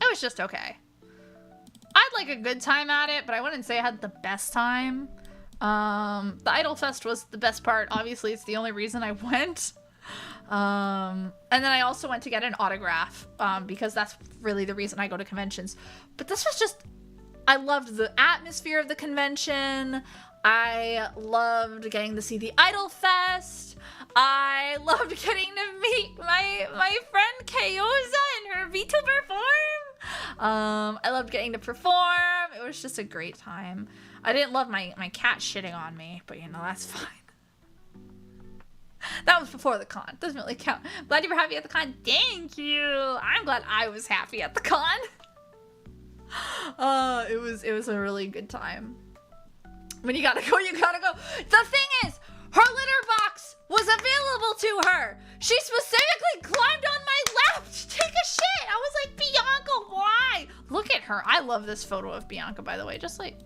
it was just okay. I had like a good time at it, but I wouldn't say I had the best time. The Idol Fest was the best part. Obviously, it's the only reason I went. And then I also went to get an autograph, because that's really the reason I go to conventions. But this was just, I loved the atmosphere of the convention. I loved getting to see the Idol Fest. I loved getting to meet my friend Kayoza in her VTuber form. I loved getting to perform. It was just a great time. I didn't love my cat shitting on me, but you know, that's fine. That was before the con. Doesn't really count. Glad you were happy at the con. Thank you. I'm glad I was happy at the con. It was a really good time. When you gotta go, you gotta go. The thing is, her litter box was available to her. She specifically climbed on my lap to take a shit. I was like, Bianca, why? Look at her. I love this photo of Bianca, by the way. Just like,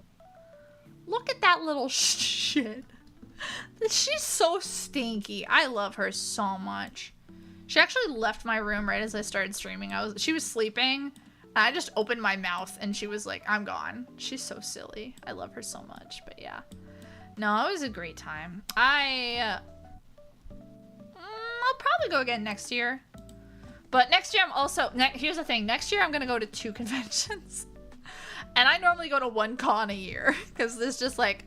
look at that little shit. She's so stinky. I love her so much. She actually left my room right as I started streaming. She was sleeping, I just opened my mouth and she was like, I'm gone. She's so silly. I love her so much. But yeah. No, it was a great time. I'll probably go again next year. But next year I'm also... here's the thing. Next year I'm going to go to 2 conventions. And I normally go to 1 con a year. Because there's just like...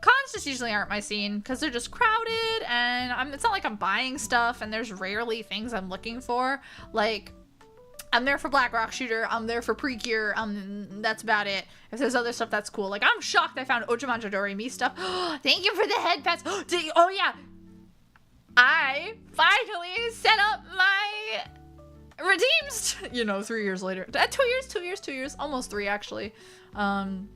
Cons just usually aren't my scene. Because they're just crowded. And it's not like I'm buying stuff. And there's rarely things I'm looking for. Like... I'm there for Black Rock Shooter. I'm there for Precure. That's about it. If there's other stuff, that's cool. Like, I'm shocked I found Ojumanjo Doremi stuff. Thank you for the head pets. Oh, yeah. I finally set up my redeems. You know, 3 years later. 2 years. Almost 3, actually. To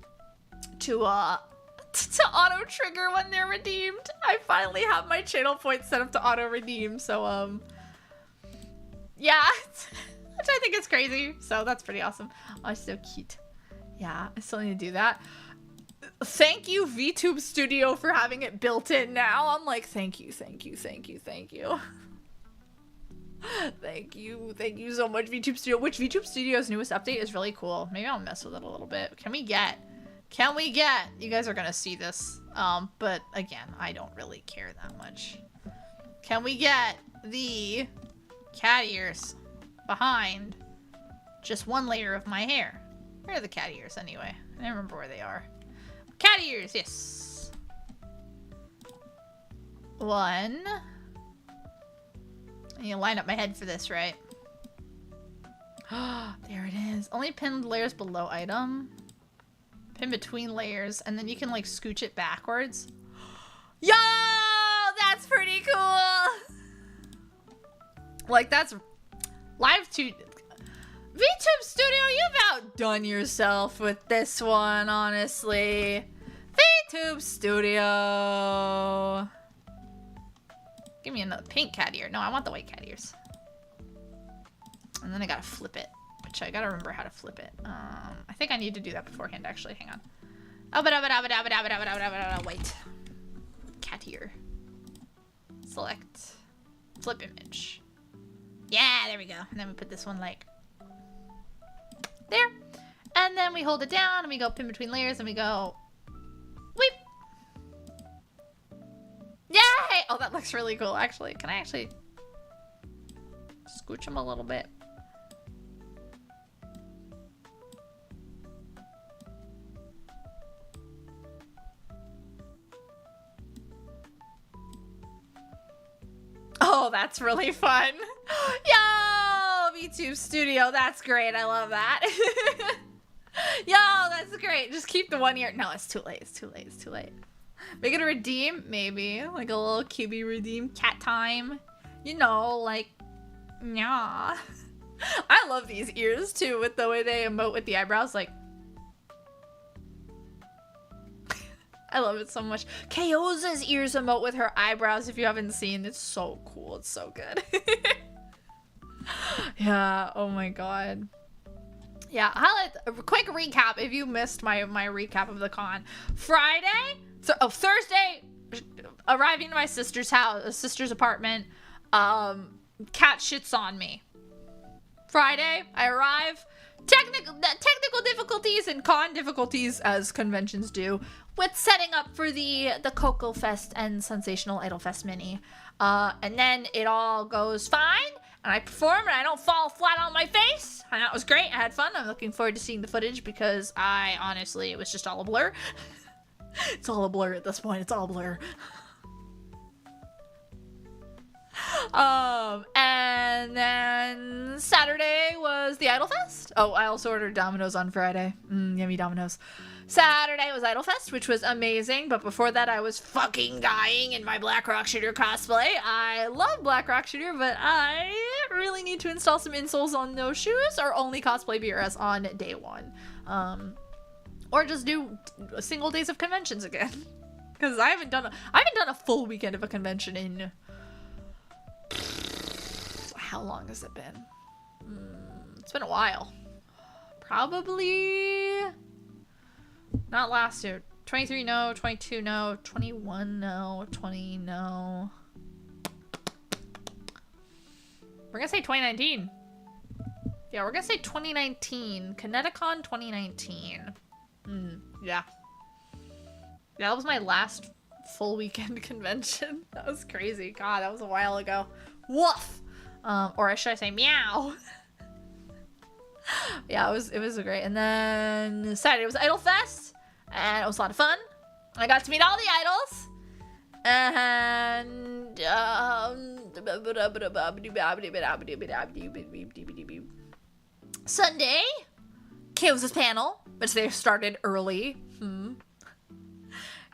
auto trigger when they're redeemed. I finally have my channel points set up to auto redeem. So, yeah. Which I think is crazy. So that's pretty awesome. Oh, it's so cute. Yeah, I still need to do that. Thank you, VTube Studio, for having it built in now. I'm like, thank you. Thank you so much, VTube Studio. Which VTube Studio's newest update is really cool. Maybe I'll mess with it a little bit. Can we get? You guys are gonna see this. But again, I don't really care that much. Can we get the cat ears behind just 1 layer of my hair? Where are the cat ears anyway? I don't remember where they are. Cat ears, yes. 1. And you line up my head for this, right? There it is. Only pinned layers below item. Pin between layers, and then you can like scooch it backwards. Yo, that's pretty cool. Like that's live to VTube Studio, you've outdone yourself with this one, honestly. VTube Studio. Give me another pink cat ear. No, I want the white cat ears. And then I gotta flip it, which I gotta remember how to flip it. I think I need to do that beforehand, actually. Hang on. White. Cat ear. Select. Flip image. Yeah, there we go. And then we put this one like there. And then we hold it down and we go pin between layers and we go weep. Yay! Oh, that looks really cool, actually. Can I actually scooch them a little bit? Oh, that's really fun. Yo, VTube Studio, that's great. I love that. Yo, that's great. Just keep the 1 ear. No, it's too late. It's too late. Make it a redeem, maybe. Like a little QB redeem. Cat time. You know, like, yeah. I love these ears, too, with the way they emote with the eyebrows. Like, I love it so much. Kayoza's ears emote with her eyebrows, if you haven't seen. It's so cool. It's so good. Yeah, oh my god. Yeah, highlight a quick recap if you missed my recap of the con. Friday, Thursday, arriving to my sister's house, sister's apartment. Cat shits on me. Friday, I arrive. Technical difficulties and con difficulties, as conventions do, with setting up for the Coco Fest and Sensational Idol Fest mini. And then it all goes fine, and I perform, and I don't fall flat on my face, and that was great. I had fun. I'm looking forward to seeing the footage, because honestly, it was just all a blur. It's all a blur at this point. It's all a blur. And then Saturday was the Idol Fest. Oh, I also ordered Domino's on Friday. Yummy Domino's. Saturday was Idol Fest, which was amazing, but before that I was fucking dying in my Black Rock Shooter cosplay. I love Black Rock Shooter, but I really need to install some insoles on those shoes, or only cosplay BRS on day 1. Or just do single days of conventions again. Because I haven't done a full weekend of a convention in... How long has it been? It's been a while. Probably not last year. 23 no, 22 no, 21 no, 20 no. We're gonna say 2019. Yeah, we're gonna say 2019. Kineticon 2019. Yeah. Yeah, that was my last full weekend convention. That was crazy. God, that was a while ago. Woof! Or should I say meow? Yeah, it was great. And then Saturday was Idol Fest, and it was a lot of fun. I got to meet all the idols. And Sunday, Chaos's panel, which they started early.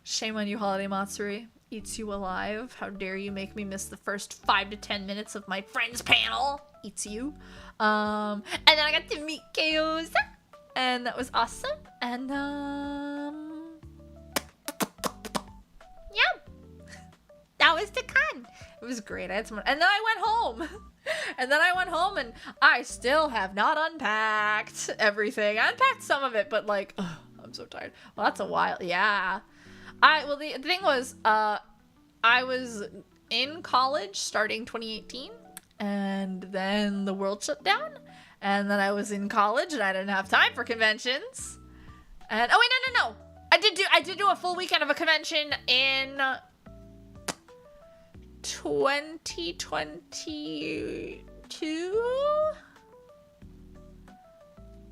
Shame on you, Holiday Matsuri. Eats you alive. How dare you make me miss the first 5 to 10 minutes of my friend's panel. Eats you. And then I got to meet Chaos, and that was awesome. And yeah, that was the con. It was great. I had someone, and then I went home. And I still have not unpacked everything. I unpacked some of it, but like, I'm so tired. Well, that's a while. Yeah. The thing was, I was in college starting 2018, and then the world shut down, and then I was in college, and I didn't have time for conventions. And oh wait, no. I did do a full weekend of a convention in 2022.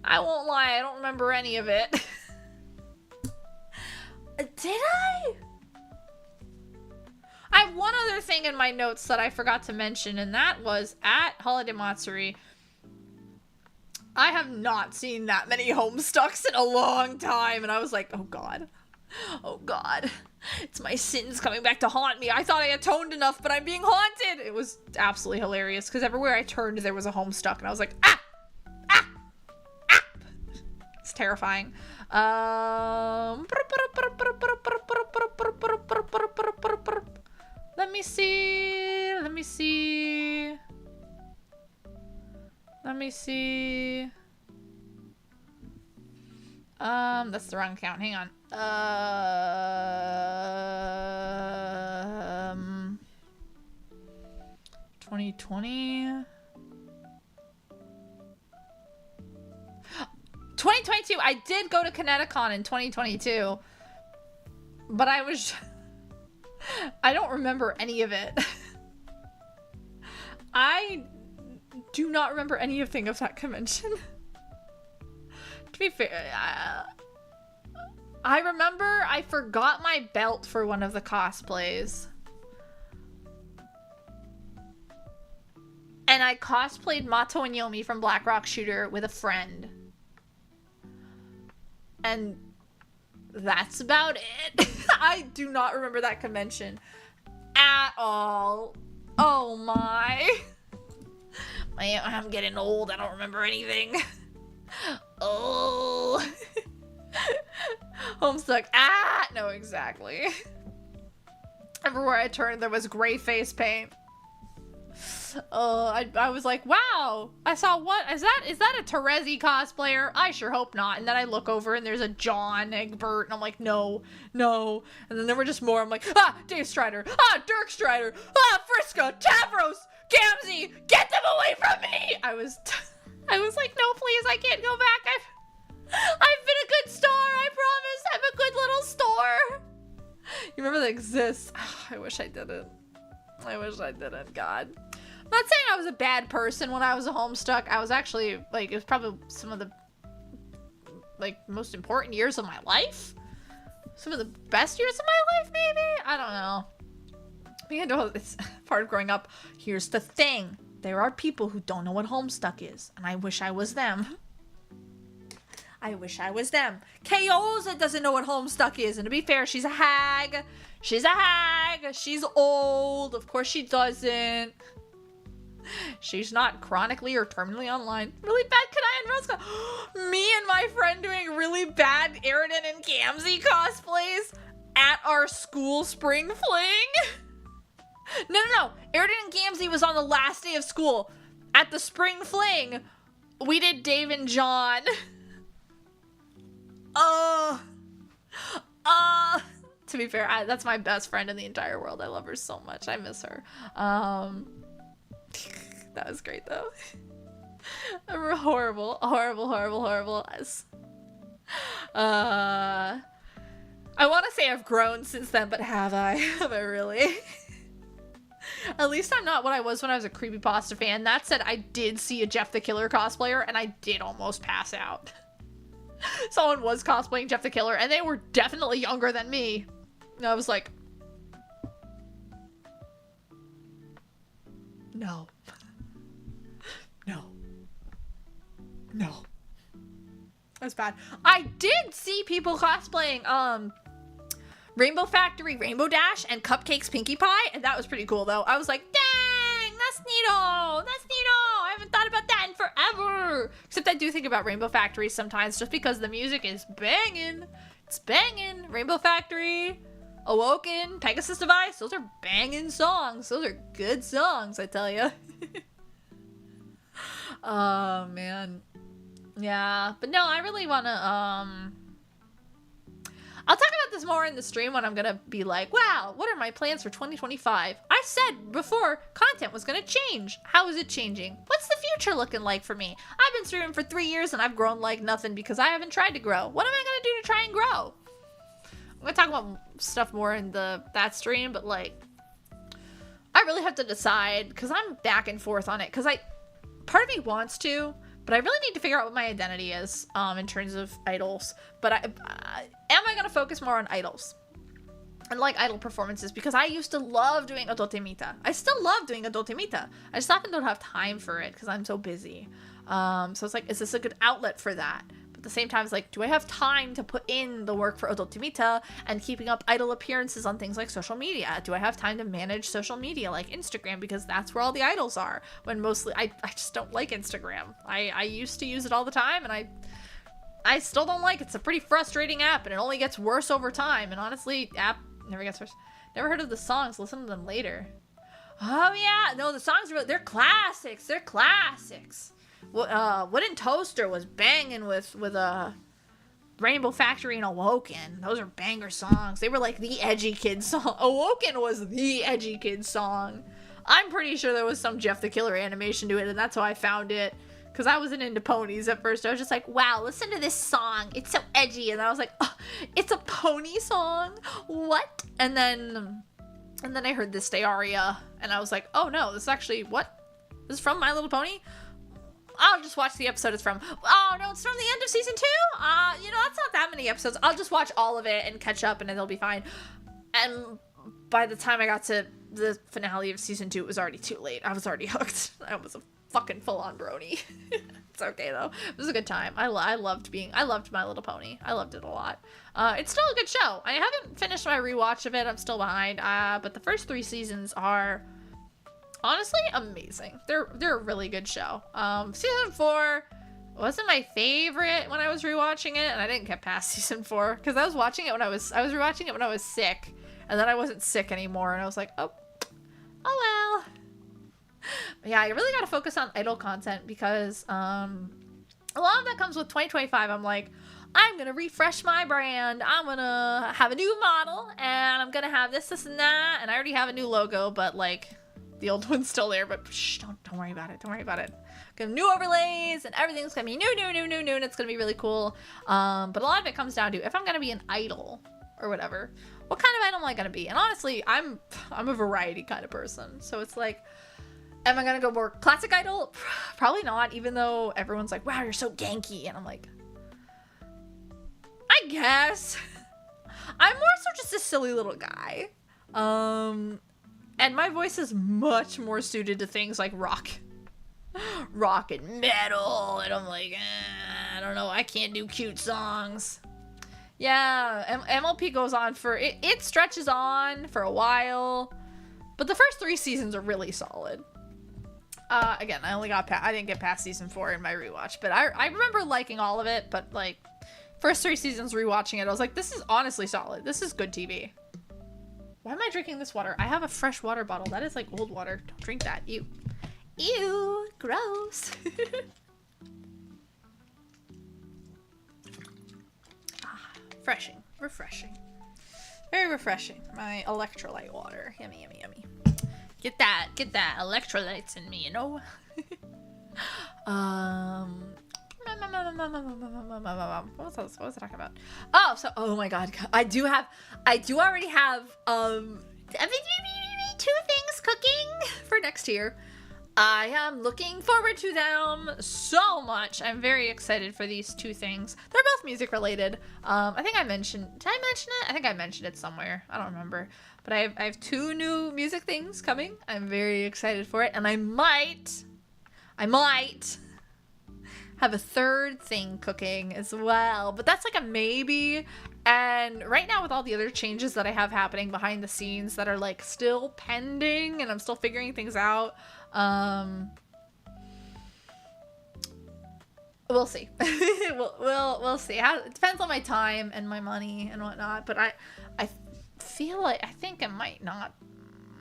I won't lie, I don't remember any of it. Did I? I have one other thing in my notes that I forgot to mention, and that was at Holiday Matsuri. I have not seen that many Homestucks in a long time, and I was like, oh god. Oh god. It's my sins coming back to haunt me. I thought I atoned enough, but I'm being haunted. It was absolutely hilarious, because everywhere I turned, there was a Homestuck, and I was like, ah! Ah! Ah! It's terrifying. Let me see. That's the wrong count. Hang on. 2020. 2022. I did go to Kineticon in 2022, but I don't remember any of it. I do not remember anything of that convention. To be fair, I remember I forgot my belt for one of the cosplays. And I cosplayed Mato and Yomi from Black Rock Shooter with a friend. And that's about it. I do not remember that convention at all. Oh my. I'm getting old. I don't remember anything. Oh. Homestuck. Ah! No, exactly. Everywhere I turned, there was gray face paint. I was like, wow, I saw what is that a Terezi cosplayer? I sure hope not. And then I look over and there's a John Egbert, and I'm like, no. And then there were just more. I'm like, Dave Strider, Dirk Strider, Friska, Tavros, Gamzee, get them away from me. I was like, no, please, I can't go back. I've been a good store, I promise. I'm a good little store. You remember that exists? I wish I didn't. God. I'm not saying I was a bad person when I was a Homestuck. I was actually, like, it was probably some of the, like, most important years of my life. Some of the best years of my life, maybe? I don't know. You know, it's part of growing up. Here's the thing. There are people who don't know what Homestuck is, and I wish I was them. Kaoza doesn't know what Homestuck is, and to be fair, she's a hag. She's old. Of course she doesn't. She's not chronically or terminally online. Really bad Kanai and Rosca. Me and my friend doing really bad Aridin and Gamzee cosplays at our school spring fling. No. Aridin and Gamzee was on the last day of school. At the spring fling, we did Dave and John. To be fair, that's my best friend in the entire world. I love her so much. I miss her. That was great though. Horrible, horrible, horrible, horrible. I want to say I've grown since then, but have I? Have I really? At least I'm not what I was when I was a creepypasta fan. That said, I did see a Jeff the Killer cosplayer, and I did almost pass out. Someone was cosplaying Jeff the Killer, and they were definitely younger than me. And I was like, no. No. No. That's bad. I did see people cosplaying, Rainbow Factory, Rainbow Dash, and Cupcake's Pinkie Pie, and that was pretty cool, though. I was like, dang, that's neato! That's neato! I haven't thought about that in forever! Except I do think about Rainbow Factory sometimes, just because the music is banging. It's banging. Rainbow Factory, Awoken, Pegasus Device, those are banging songs. Those are good songs, I tell you. Oh, man. Yeah, but no, I really want to, I'll talk about this more in the stream when I'm gonna be like, wow, what are my plans for 2025? I said before content was gonna change. How is it changing? What's the future looking like for me? I've been streaming for 3 years and I've grown like nothing because I haven't tried to grow. What am I gonna do to try and grow? I'm gonna talk about stuff more in that stream, but like, I really have to decide because I'm back and forth on it because part of me wants to, but I really need to figure out what my identity is in terms of idols. But am I going to focus more on idols and like idol performances? Because I used to love doing adotemita. I still love doing adotemita. I just often don't have time for it because I'm so busy. So it's like, is this a good outlet for that? But at the same time, it's like, do I have time to put in the work for adotemita and keeping up idol appearances on things like social media? Do I have time to manage social media like Instagram because that's where all the idols are? When mostly, I just don't like Instagram. I used to use it all the time and I still don't like it. It's a pretty frustrating app and it only gets worse over time. And honestly, app never gets worse. Never heard of the songs. Listen to them later. Oh yeah, no, the songs they're classics. They're classics. Wooden Toaster was banging with a Rainbow Factory and Awoken. Those are banger songs. They were like the edgy kid song. Awoken was the edgy kid song. I'm pretty sure there was some Jeff the Killer animation to it, and that's how I found it. Because I wasn't into ponies at first. I was just like, wow, listen to this song. It's so edgy. And I was like, oh, it's a pony song? What? And then I heard this aria, and I was like, oh no, this is actually, what? This is from My Little Pony? I'll just watch the episode it's from. Oh no, it's from the end of season 2? You know, that's not that many episodes. I'll just watch all of it and catch up and it'll be fine. And by the time I got to the finale of season 2, it was already too late. I was already hooked. I was a fucking full-on brony. It's okay though. It was a good time. I loved My Little Pony. I loved it a lot. It's still a good show. I haven't finished my rewatch of it. I'm still behind. But the first 3 seasons are honestly amazing. They're a really good show. Season 4 wasn't my favorite when I was rewatching it, and I didn't get past season 4 because I was rewatching it when I was sick, and then I wasn't sick anymore, and I was like, oh well. But yeah, I really gotta focus on idol content because a lot of that comes with 2025. I'm like, I'm gonna refresh my brand. I'm gonna have a new model, and I'm gonna have this, and that, and I already have a new logo, but like, the old one's still there, but shh, don't worry about it. Don't worry about it. Got new overlays and everything's gonna be new, and it's gonna be really cool. But a lot of it comes down to if I'm gonna be an idol or whatever, what kind of idol am I gonna be? And honestly, I'm a variety kind of person. So it's like, am I gonna go more classic idol? Probably not, even though everyone's like, wow, you're so ganky. And I'm like, I guess. I'm more so just a silly little guy. And my voice is much more suited to things like rock and metal. And I'm like, I don't know. I can't do cute songs. Yeah, MLP goes on for, it stretches on for a while. But the first 3 seasons are really solid. Again, I didn't get past season 4 in my rewatch. But I remember liking all of it. But like, first 3 seasons rewatching it, I was like, this is honestly solid. This is good TV. Why am I drinking this water? I have a fresh water bottle. That is like old water. Don't drink that. Ew. Ew. Gross. Refreshing. Refreshing. Very refreshing. My electrolyte water. Yummy, yummy, yummy. Get that electrolytes in me, you know? What was I talking about? Oh my god, I do already have two things cooking for next year. I am looking forward to them so much. I'm very excited for these two things. They're both music related. I think I mentioned, did I mention it? I think I mentioned it somewhere. I don't remember. But I have two new music things coming. I'm very excited for it. And I might have a third thing cooking as well. But that's like a maybe. And right now with all the other changes that I have happening behind the scenes that are like still pending and I'm still figuring things out, we'll see. we'll see. It depends on my time and my money and whatnot. But I feel like I think it might not.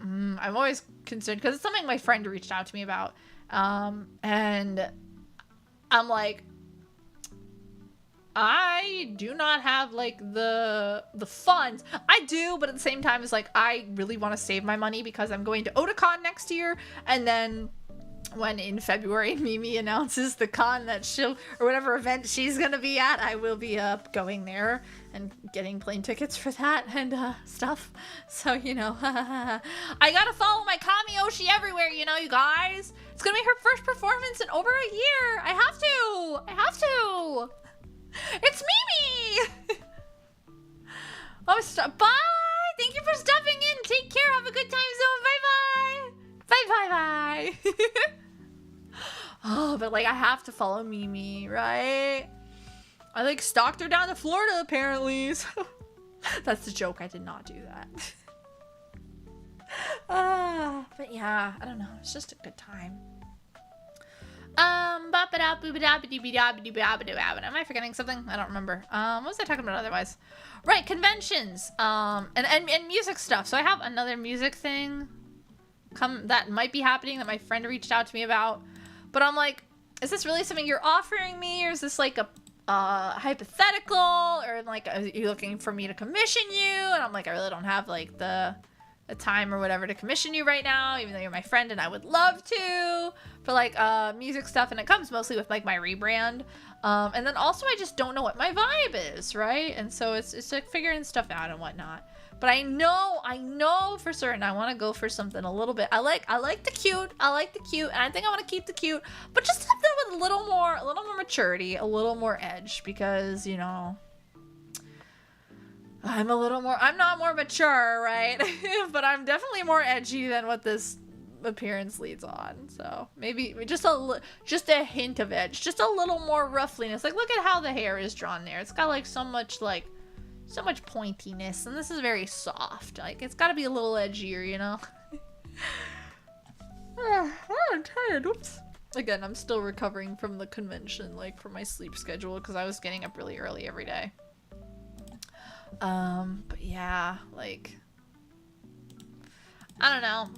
I'm always concerned because it's something my friend reached out to me about, and I'm like, I do not have like the funds. I do, but at the same time, it's like I really want to save my money because I'm going to Otakon next year, and then when in February Mimi announces the con that she'll or whatever event she's gonna be at, I will be going there and getting plane tickets for that and stuff. So you know, I gotta follow my Kami Oshi everywhere. You know, you guys. It's gonna be her first performance in over a year. I have to. It's Mimi! Oh, bye! Thank you for stopping in. Take care. Have a good time zone. Bye-bye. Bye-bye-bye. Oh, but like I have to follow Mimi, right? I like stalked her down to Florida apparently. So that's the joke. I did not do that. But yeah, I don't know. It's just a good time. Am I forgetting something? I don't remember. What was I talking about otherwise? Right, conventions. And music stuff. So I have another music thing that might be happening that my friend reached out to me about. But I'm like, is this really something you're offering me, or is this like a hypothetical, or like are you looking for me to commission you? And I'm like, I really don't have like the time or whatever to commission you right now, even though you're my friend and I would love to, for like music stuff, and it comes mostly with like my rebrand, and then also I just don't know what my vibe is, right? And so it's like figuring stuff out and whatnot. But I know for certain I want to go for something a little bit. I like the cute, and I think I want to keep the cute, but just something with a little more maturity, a little more edge, because you know, I'm not more mature, right? But I'm definitely more edgy than what this appearance leads on. So maybe just a hint of edge, just a little more roughness. Like, look at how the hair is drawn there. It's got like so much pointiness, and this is very soft. Like, it's got to be a little edgier, you know? I'm tired. Oops. Again, I'm still recovering from the convention, like, from my sleep schedule, because I was getting up really early every day. But yeah, like, I don't know.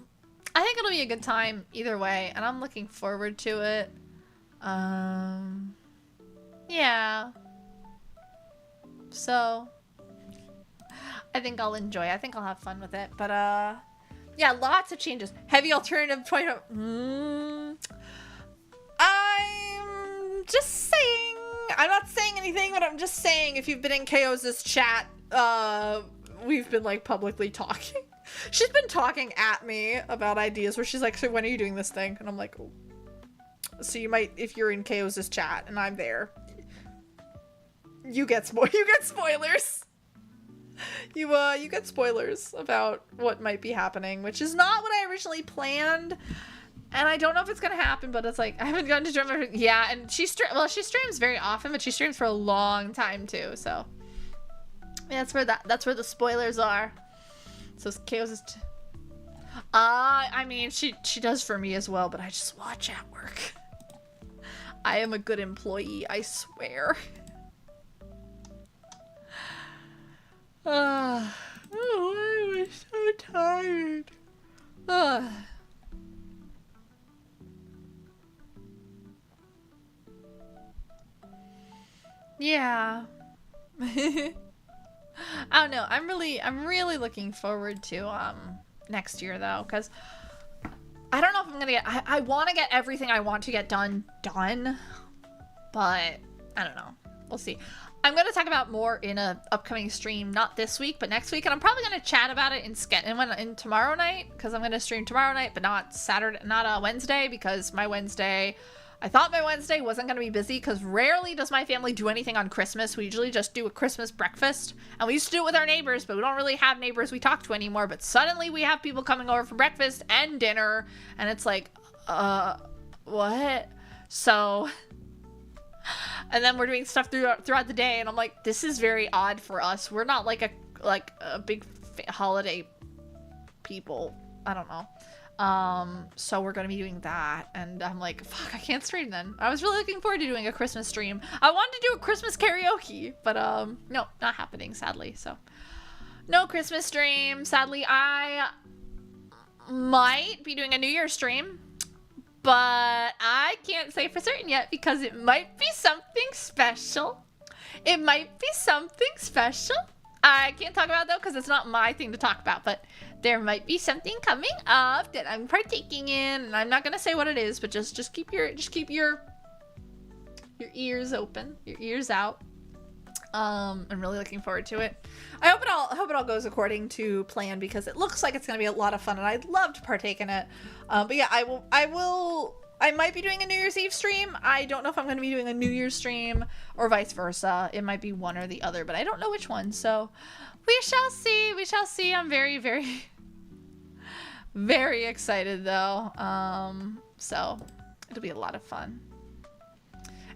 I think it'll be a good time either way, and I'm looking forward to it. Yeah. So, I think I'll enjoy it. I think I'll have fun with it. But, yeah, lots of changes. Heavy alternative point of... I'm just saying. I'm not saying anything, but I'm just saying, if you've been in KO's chat, we've been, like, publicly talking. She's been talking at me about ideas where she's like, so when are you doing this thing? And I'm like, oh. So you might, if you're in KO's chat and I'm there, you get spoilers. You get spoilers about what might be happening, which is not what I originally planned. And I don't know if it's gonna happen, but it's like, I haven't gotten to stream her. Yeah, and she streams very often, but she streams for a long time too, so. Yeah, that's where the spoilers are. So Chaos is I mean, she does for me as well, but I just watch at work. I am a good employee, I swear. Oh, I was so tired. Yeah. I don't know. I'm really looking forward to next year though, because I don't know if I'm gonna get, I want to get everything I want to get done, but I don't know. We'll see. I'm going to talk about more in a upcoming stream, not this week, but next week. And I'm probably going to chat about it in tomorrow night, because I'm going to stream tomorrow night, but not Saturday, not Wednesday, because I thought my Wednesday wasn't going to be busy, because rarely does my family do anything on Christmas. We usually just do a Christmas breakfast, and we used to do it with our neighbors, but we don't really have neighbors we talk to anymore. But suddenly we have people coming over for breakfast and dinner, and it's like, what? So... And then we're doing stuff throughout the day, and I'm like, this is very odd for us. We're not like a big holiday people. I don't know. So we're gonna be doing that, and I'm like, fuck, I can't stream then. I was really looking forward to doing a Christmas stream. I wanted to do a Christmas karaoke, but no, not happening, sadly. So no Christmas stream. Sadly, I might be doing a New Year's stream. But I can't say for certain yet, because it might be something special. It might be something special. I can't talk about it though, because it's not my thing to talk about. But there might be something coming up that I'm partaking in, and I'm not gonna say what it is. But just keep your ears open, your ears out. I'm really looking forward to it. I hope it all goes according to plan, because it looks like it's gonna be a lot of fun, and I'd love to partake in it. But yeah, I might be doing a New Year's Eve stream. I don't know if I'm going to be doing a New Year's stream or vice versa. It might be one or the other, but I don't know which one. So we shall see. We shall see. I'm very, very, very excited though. So it'll be a lot of fun.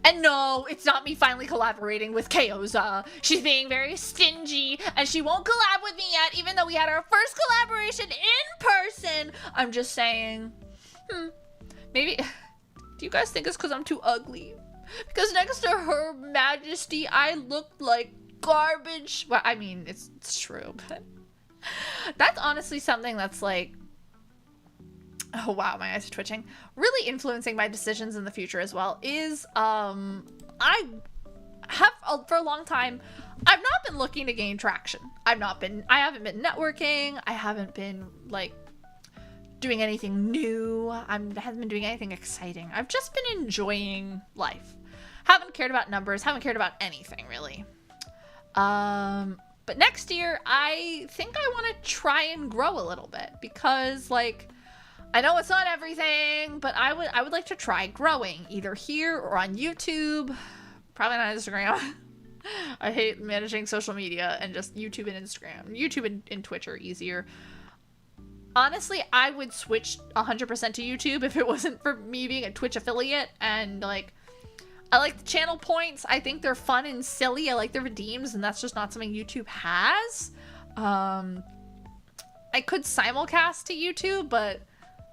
And no, it's not me finally collaborating with Kayoza. She's being very stingy, and she won't collab with me yet, even though we had our first collaboration in person. I'm just saying, maybe, do you guys think it's because I'm too ugly? Because next to Her Majesty, I looked like garbage. Well, I mean, it's true, but that's honestly something that's like, oh wow, my eyes are twitching. Really influencing my decisions in the future as well is, I have, for a long time, I've not been looking to gain traction. I haven't been networking. I haven't been, like, doing anything new. I haven't been doing anything exciting. I've just been enjoying life. Haven't cared about numbers. Haven't cared about anything, really. But next year, I think I want to try and grow a little bit, because, like, I know it's not everything, but I would like to try growing, either here or on YouTube. Probably not Instagram. I hate managing social media, and just YouTube and Instagram. YouTube and Twitch are easier. Honestly, I would switch 100% to YouTube if it wasn't for me being a Twitch affiliate, and like, I like the channel points. I think they're fun and silly. I like the redeems, and that's just not something YouTube has. I could simulcast to YouTube, but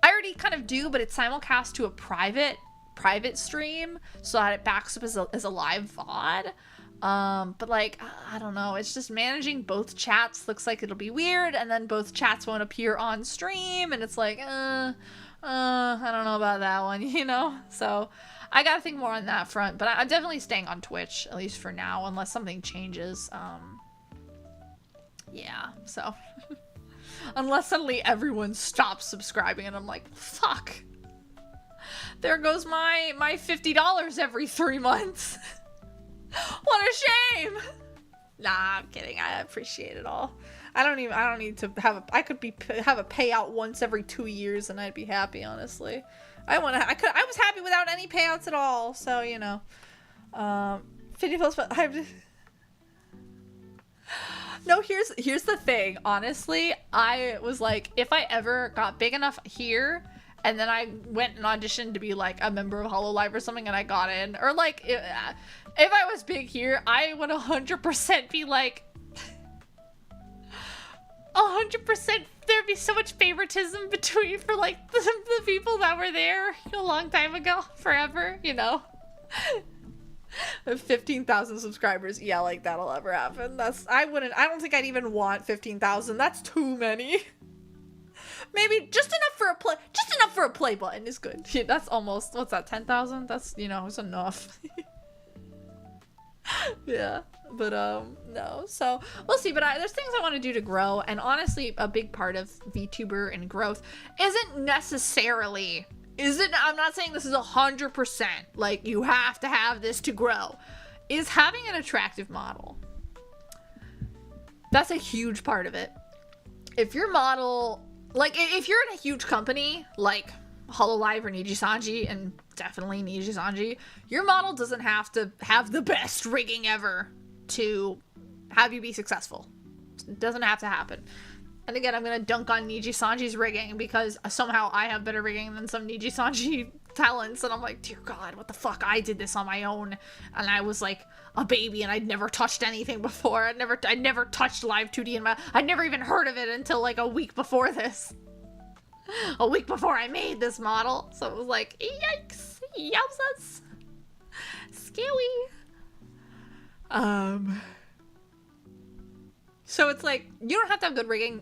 I already kind of do, but it's simulcast to a private stream, so that it backs up as a live VOD. But like, I don't know, it's just managing both chats looks like it'll be weird, and then both chats won't appear on stream, and it's like, I don't know about that one, you know? So I gotta think more on that front, but I'm definitely staying on Twitch, at least for now, unless something changes. Yeah, so unless suddenly everyone stops subscribing and I'm like, fuck, there goes my $50 every 3 months. What a shame. Nah, I'm kidding. I appreciate it all. I don't need to have I could have a payout once every 2 years and I'd be happy, honestly. I was happy without any payouts at all, so you know. 50 plus, but no, here's the thing. Honestly, I was like, if I ever got big enough here, and then I went and auditioned to be like a member of HoloLive or something, and I got in, or like if I was big here, I would 100% be like, 100%. There'd be so much favoritism for like the people that were there a long time ago, forever, you know. 15,000 subscribers, yeah, like that'll ever happen. I don't think I'd even want 15,000. That's too many. Maybe just enough for a play button is good. Yeah, that's almost, what's that, 10,000? That's, you know, it's enough. Yeah, but no, so we'll see. But there's things I want to do to grow, and honestly, a big part of VTuber and growth isn't necessarily I'm not saying this is 100% like you have to have this to grow, is having an attractive model. That's a huge part of it. If your model, like if you're in a huge company like Hololive or Nijisanji, and definitely Nijisanji, your model doesn't have to have the best rigging ever to have you be successful. It doesn't have to happen. And again, I'm gonna dunk on Nijisanji's rigging because somehow I have better rigging than some Nijisanji talents, and I'm like, dear God, what the fuck? I did this on my own, and I was like a baby, and I'd never touched anything before. I'd never touched Live 2D I'd never even heard of it until like a week before this. A week before I made this model. So it was like, yikes, yowzas, scary. So it's like, you don't have to have good rigging.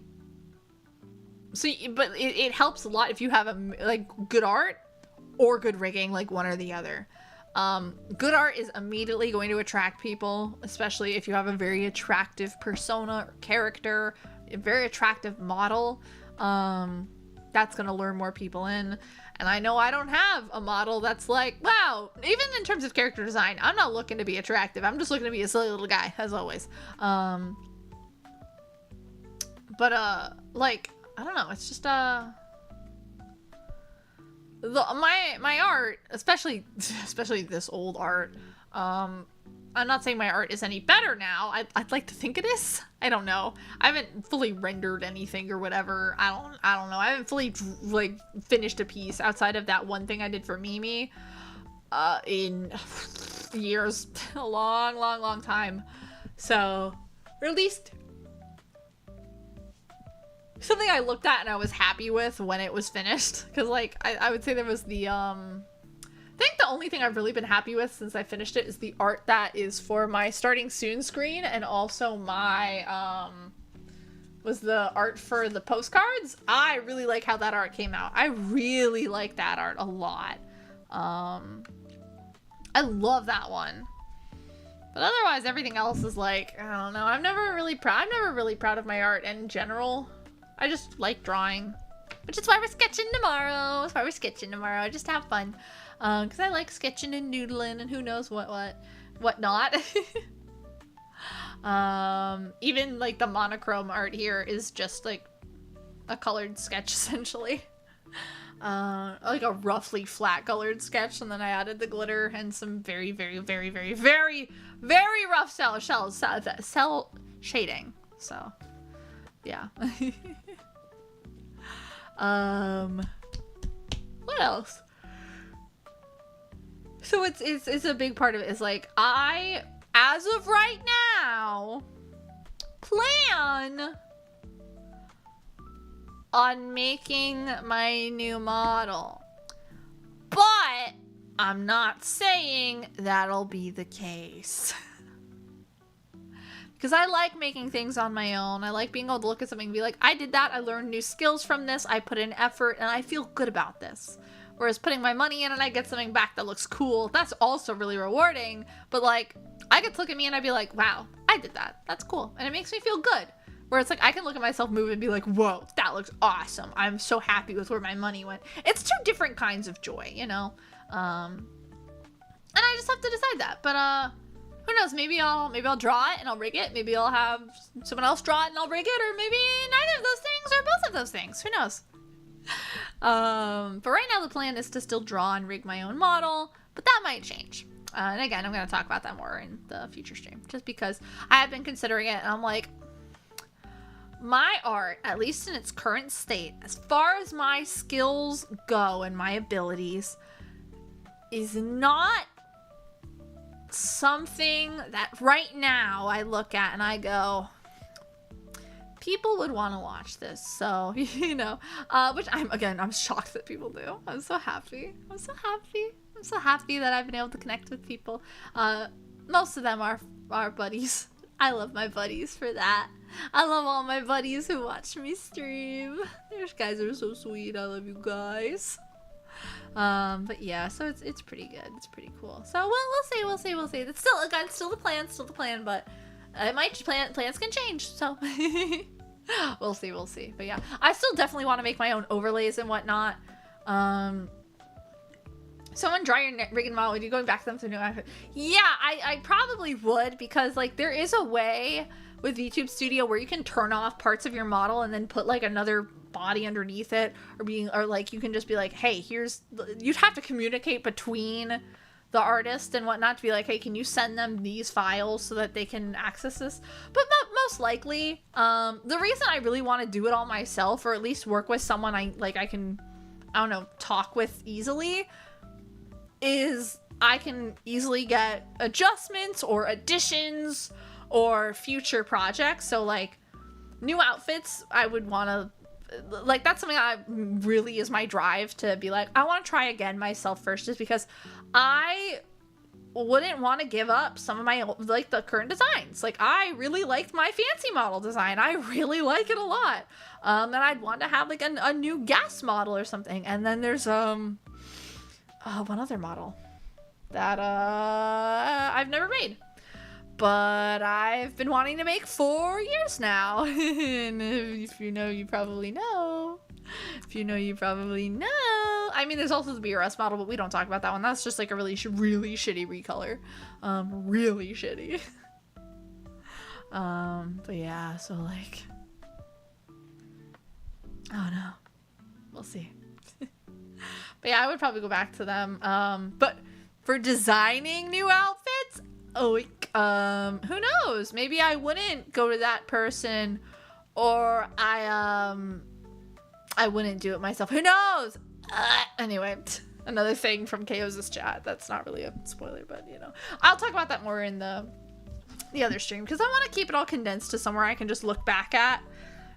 So, but it helps a lot if you have like good art or good rigging, like one or the other. Good art is immediately going to attract people, especially if you have a very attractive persona or character, a very attractive model. That's gonna lure more people in. And I know I don't have a model that's like, wow, even in terms of character design, I'm not looking to be attractive. I'm just looking to be a silly little guy, as always. Like, I don't know, it's just, my art, especially this old art, I'm not saying my art is any better now. I'd like to think it is. I don't know. I haven't fully rendered anything or whatever. I don't know. I haven't fully like finished a piece outside of that one thing I did for Mimi in years, a long time. So, or at least something I looked at and I was happy with when it was finished. Because like I would say there was the I think the only thing I've really been happy with since I finished it is the art that is for my starting soon screen, and also my was the art for the postcards. I really like how that art came out. I really like that art a lot. I love that one. But otherwise everything else is like, I don't know. I'm never really proud of my art in general. I just like drawing. Which is why we're sketching tomorrow. Just have fun. Because I like sketching and doodling and who knows what not. Even like the monochrome art here is just like a colored sketch essentially. Like a roughly flat colored sketch, and then I added the glitter and some very rough cell shading. So yeah. What else? So it's a big part of it is like, I, as of right now, plan on making my new model. But I'm not saying that'll be the case. Because I like making things on my own. I like being able to look at something and be like, I did that, I learned new skills from this, I put in effort, and I feel good about this. Whereas putting my money in and I get something back that looks cool, that's also really rewarding. But like, I get to look at me and I'd be like, wow, I did that. That's cool. And it makes me feel good. Where it's like, I can look at myself move and be like, whoa, that looks awesome. I'm so happy with where my money went. It's two different kinds of joy, you know? And I just have to decide that. But, who knows? Maybe I'll draw it and I'll rig it. Maybe I'll have someone else draw it and I'll rig it. Or maybe neither of those things or both of those things. Who knows? But right now the plan is to still draw and rig my own model, but that might change. And again, I'm going to talk about that more in the future stream, just because I have been considering it and I'm like, my art, at least in its current state, as far as my skills go and my abilities, is not something that right now I look at and I go, people would want to watch this. So, you know, which I'm shocked that people do. I'm so happy that I've been able to connect with people. Most of them are buddies. I love my buddies for that. I love all my buddies who watch me stream. Those guys are so sweet. I love you guys. But yeah, so it's pretty good. It's pretty cool. So we'll see. It's still, again, still the plan, but it might, plans can change. So we'll see. But yeah, I still definitely want to make my own overlays and whatnot. Someone draw your rigging model. Would you going back to them to new outfit? Yeah, I probably would, because like there is a way with VTube Studio where you can turn off parts of your model and then put like another body underneath it, or like you can just be like, hey, you'd have to communicate between the artist and whatnot to be like, hey, can you send them these files so that they can access this? But most likely, the reason I really want to do it all myself, or at least work with someone I can, I don't know, talk with easily, is I can easily get adjustments or additions or future projects. So like new outfits, I would want to, like, that's something that really is my drive, to be like, I want to try again myself first, just because I wouldn't want to give up some of my, like, the current designs. Like, I really liked my fancy model design. I really like it a lot. And I'd want to have like a new gas model or something. And then there's one other model that I've never made, but I've been wanting to make 4 years now. And if you know, you probably know. If you know, you probably know. I mean, there's also the BRS model, but we don't talk about that one. That's just like a really shitty recolor. Really shitty. But yeah, so like, oh no, we'll see. But yeah, I would probably go back to them. But for designing new outfits, who knows? Maybe I wouldn't go to that person, or I wouldn't do it myself. Who knows? Anyway, another thing from Chaos' chat. That's not really a spoiler, but you know, I'll talk about that more in the other stream, because I want to keep it all condensed to somewhere I can just look back at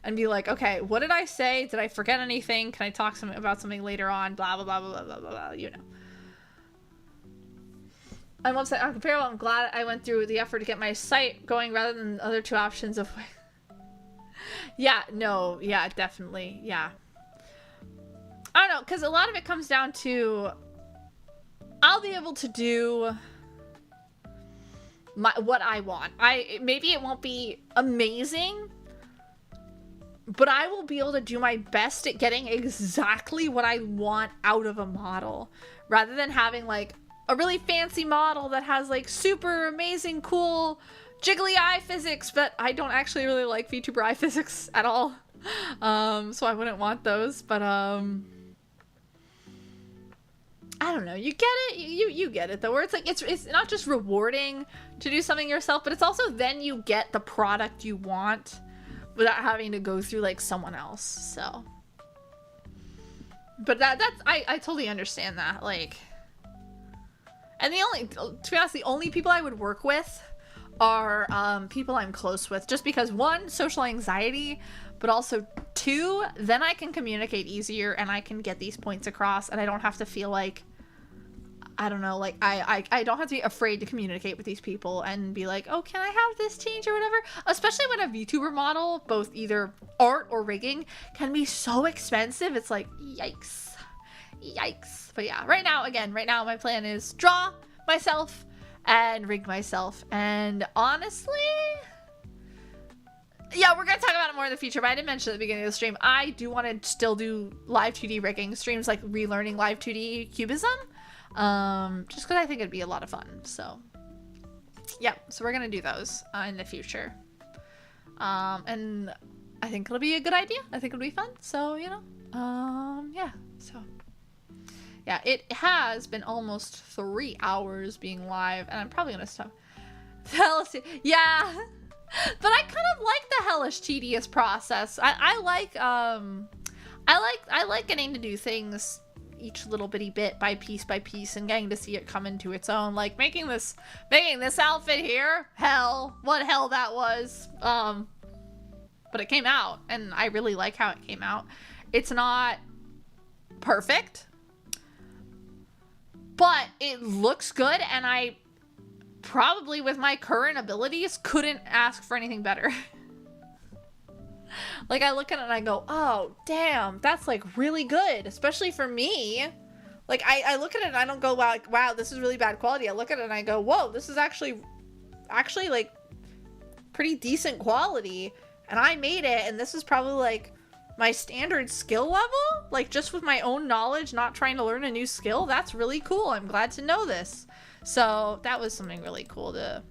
and be like, okay, what did I say? Did I forget anything? Can I talk about something later on? Blah, blah, blah, blah, blah, blah, blah, you know. I'm upset. On comparable, I'm glad I went through the effort to get my site going rather than the other two options of... Yeah, no, yeah, definitely, yeah. I don't know, because a lot of it comes down to... I'll be able to do... what I want. Maybe it won't be amazing, but I will be able to do my best at getting exactly what I want out of a model, rather than having like a really fancy model that has like super amazing, cool, jiggly eye physics, but I don't actually really like VTuber eye physics at all. So I wouldn't want those, but I don't know. You get it. You get it though, where it's like, it's not just rewarding to do something yourself, but it's also then you get the product you want without having to go through like someone else. So, but that's I totally understand that. Like, and to be honest, the only people I would work with are people I'm close with, just because, one, social anxiety, but also two, then I can communicate easier and I can get these points across, and I don't have to feel like, I don't know, like I don't have to be afraid to communicate with these people and be like, oh, can I have this change or whatever? Especially when a VTuber model, both either art or rigging, can be so expensive. It's like, yikes. But yeah, right now my plan is draw myself and rig myself. And honestly, yeah, we're gonna talk about it more in the future, but I didn't mention at the beginning of the stream, I do want to still do live 2D rigging streams, like relearning live 2D cubism. Just because I think it'd be a lot of fun. So yeah, so we're gonna do those in the future, and I think it'll be a good idea. I think it'll be fun. So, you know, yeah, so yeah, it has been almost 3 hours being live, and I'm probably gonna stop. Yeah, but I kind of like the hellish tedious process. I like getting to do things each little bitty bit by piece and getting to see it come into its own. Like making this outfit here, what hell that was. But it came out, and I really like how it came out. It's not perfect, but it looks good, and I probably, with my current abilities, couldn't ask for anything better. Like, I look at it and I go, oh, damn, that's like really good, especially for me. Like, I look at it and I don't go, wow, this is really bad quality. I look at it and I go, whoa, this is actually, like, pretty decent quality. And I made it, and this is probably, like, my standard skill level. Like, just with my own knowledge, not trying to learn a new skill. That's really cool. I'm glad to know this. So, that was something really cool to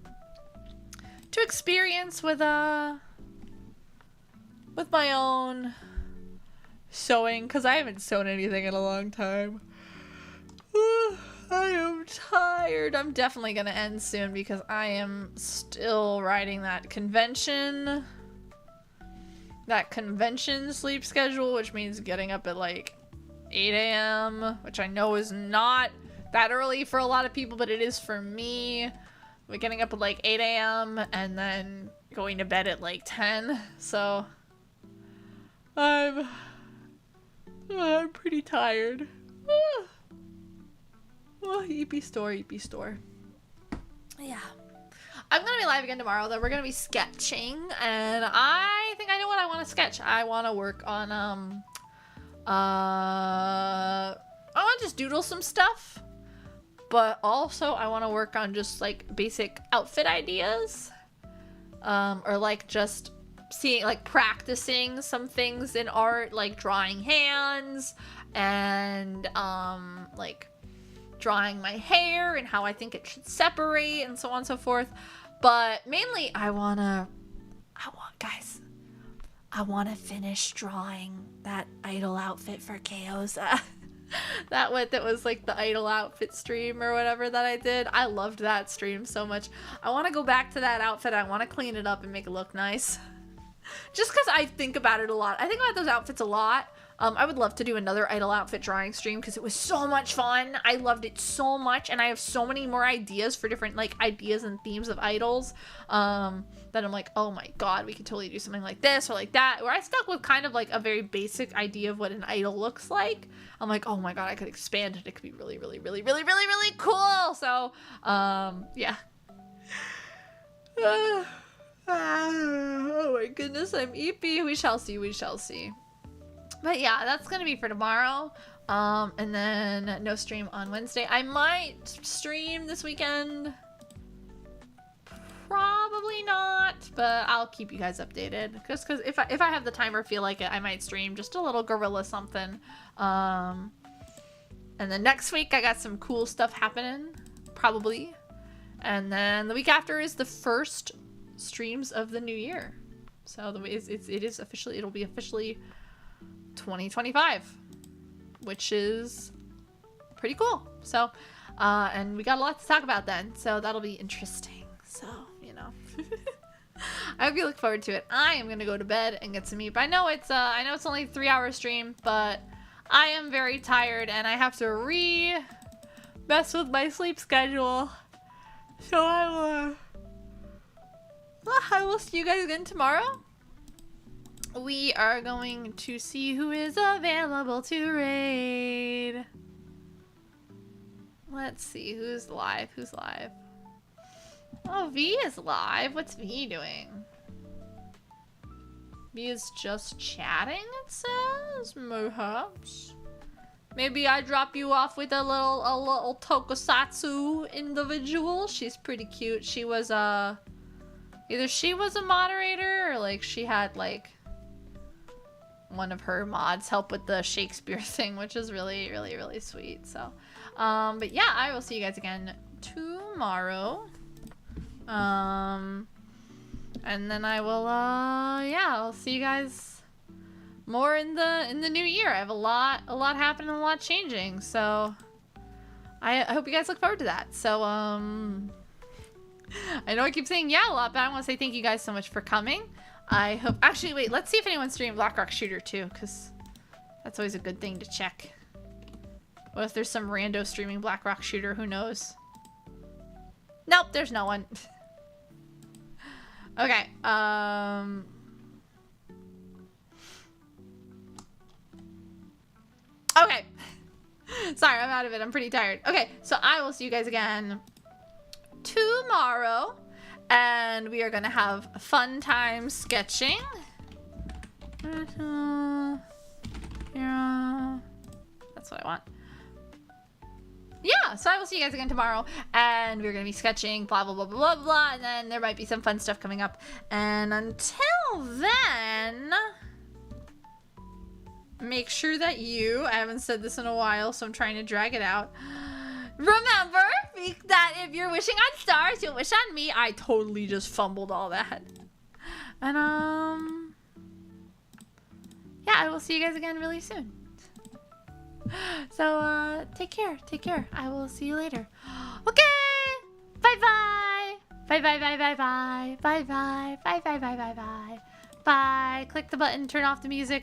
experience with my own sewing, because I haven't sewn anything in a long time. I am tired. I'm definitely gonna end soon because I am still riding that convention sleep schedule, which means getting up at like 8 a.m., which I know is not that early for a lot of people, but it is for me. We're getting up at like 8 a.m. and then going to bed at like 10. So I'm pretty tired. Oh, eepy store. Yeah. I'm gonna be live again tomorrow, though. We're gonna be sketching, and I think I know what I want to sketch. I want to work on, I want to just doodle some stuff, but also I want to work on just, like, basic outfit ideas, or, like, just seeing, like, practicing some things in art, like drawing hands, and, like, drawing my hair and how I think it should separate and so on and so forth. But mainly I want to finish drawing that idol outfit for Chaosa. that was like the idol outfit stream or whatever that I did. I loved that stream so much. I want to go back to that outfit. I want to clean it up and make it look nice. Just because I think about it a lot. I think about those outfits a lot. I would love to do another idol outfit drawing stream because it was so much fun. I loved it so much, and I have so many more ideas for different, like, ideas and themes of idols, that I'm like, oh my god, we could totally do something like this or like that. Where I stuck with kind of like a very basic idea of what an idol looks like. I'm like, oh my god, I could expand it. It could be really, really, really, really, really, really cool. So, yeah. Oh my goodness, I'm eepy. We shall see. But yeah, that's gonna be for tomorrow. And then no stream on Wednesday. I might stream this weekend. Probably not, but I'll keep you guys updated. Just because if I have the time or feel like it, I might stream just a little gorilla something. And then next week I got some cool stuff happening, probably. And then the week after is the first streams of the new year. So it'll be officially 2025, which is pretty cool. So and we got a lot to talk about then, so that'll be interesting. So, you know. I hope you look forward to it. I am gonna go to bed and get some sleep. I know it's only a 3-hour stream, but I am very tired and I have to mess with my sleep schedule. So I will see you guys again tomorrow. We are going to see who is available to raid. Let's see who's live. Oh, V is live. What's V doing? V is just chatting, it says. Perhaps. Maybe I drop you off with a little tokusatsu individual. She's pretty cute. She was either she was a moderator or like she had like one of her mods help with the Shakespeare thing, which is really, really, really sweet. So, but yeah, I will see you guys again tomorrow. And then I will, I'll see you guys more in the new year. I have a lot happening, a lot changing. So I hope you guys look forward to that. So, I know I keep saying yeah a lot, but I want to say thank you guys so much for coming. I hope, actually, wait, let's see if anyone's streaming Blackrock Shooter too, because that's always a good thing to check. What if there's some rando streaming Blackrock Shooter? Who knows? Nope, there's no one. Okay, okay. Sorry, I'm out of it. I'm pretty tired. Okay, so I will see you guys again tomorrow. And we are gonna have a fun time sketching. Yeah, that's what I want. yeah, so I will see you guys again tomorrow, and we're gonna be sketching, blah blah blah blah blah blah, and then there might be some fun stuff coming up. And until then, make sure that I haven't said this in a while, so I'm trying to drag it out. Remember that if you're wishing on stars, you'll wish on me. I totally just fumbled all that. And yeah, I will see you guys again really soon. So take care. I will see you later. Okay. Bye. Bye. Click the button, turn off the music.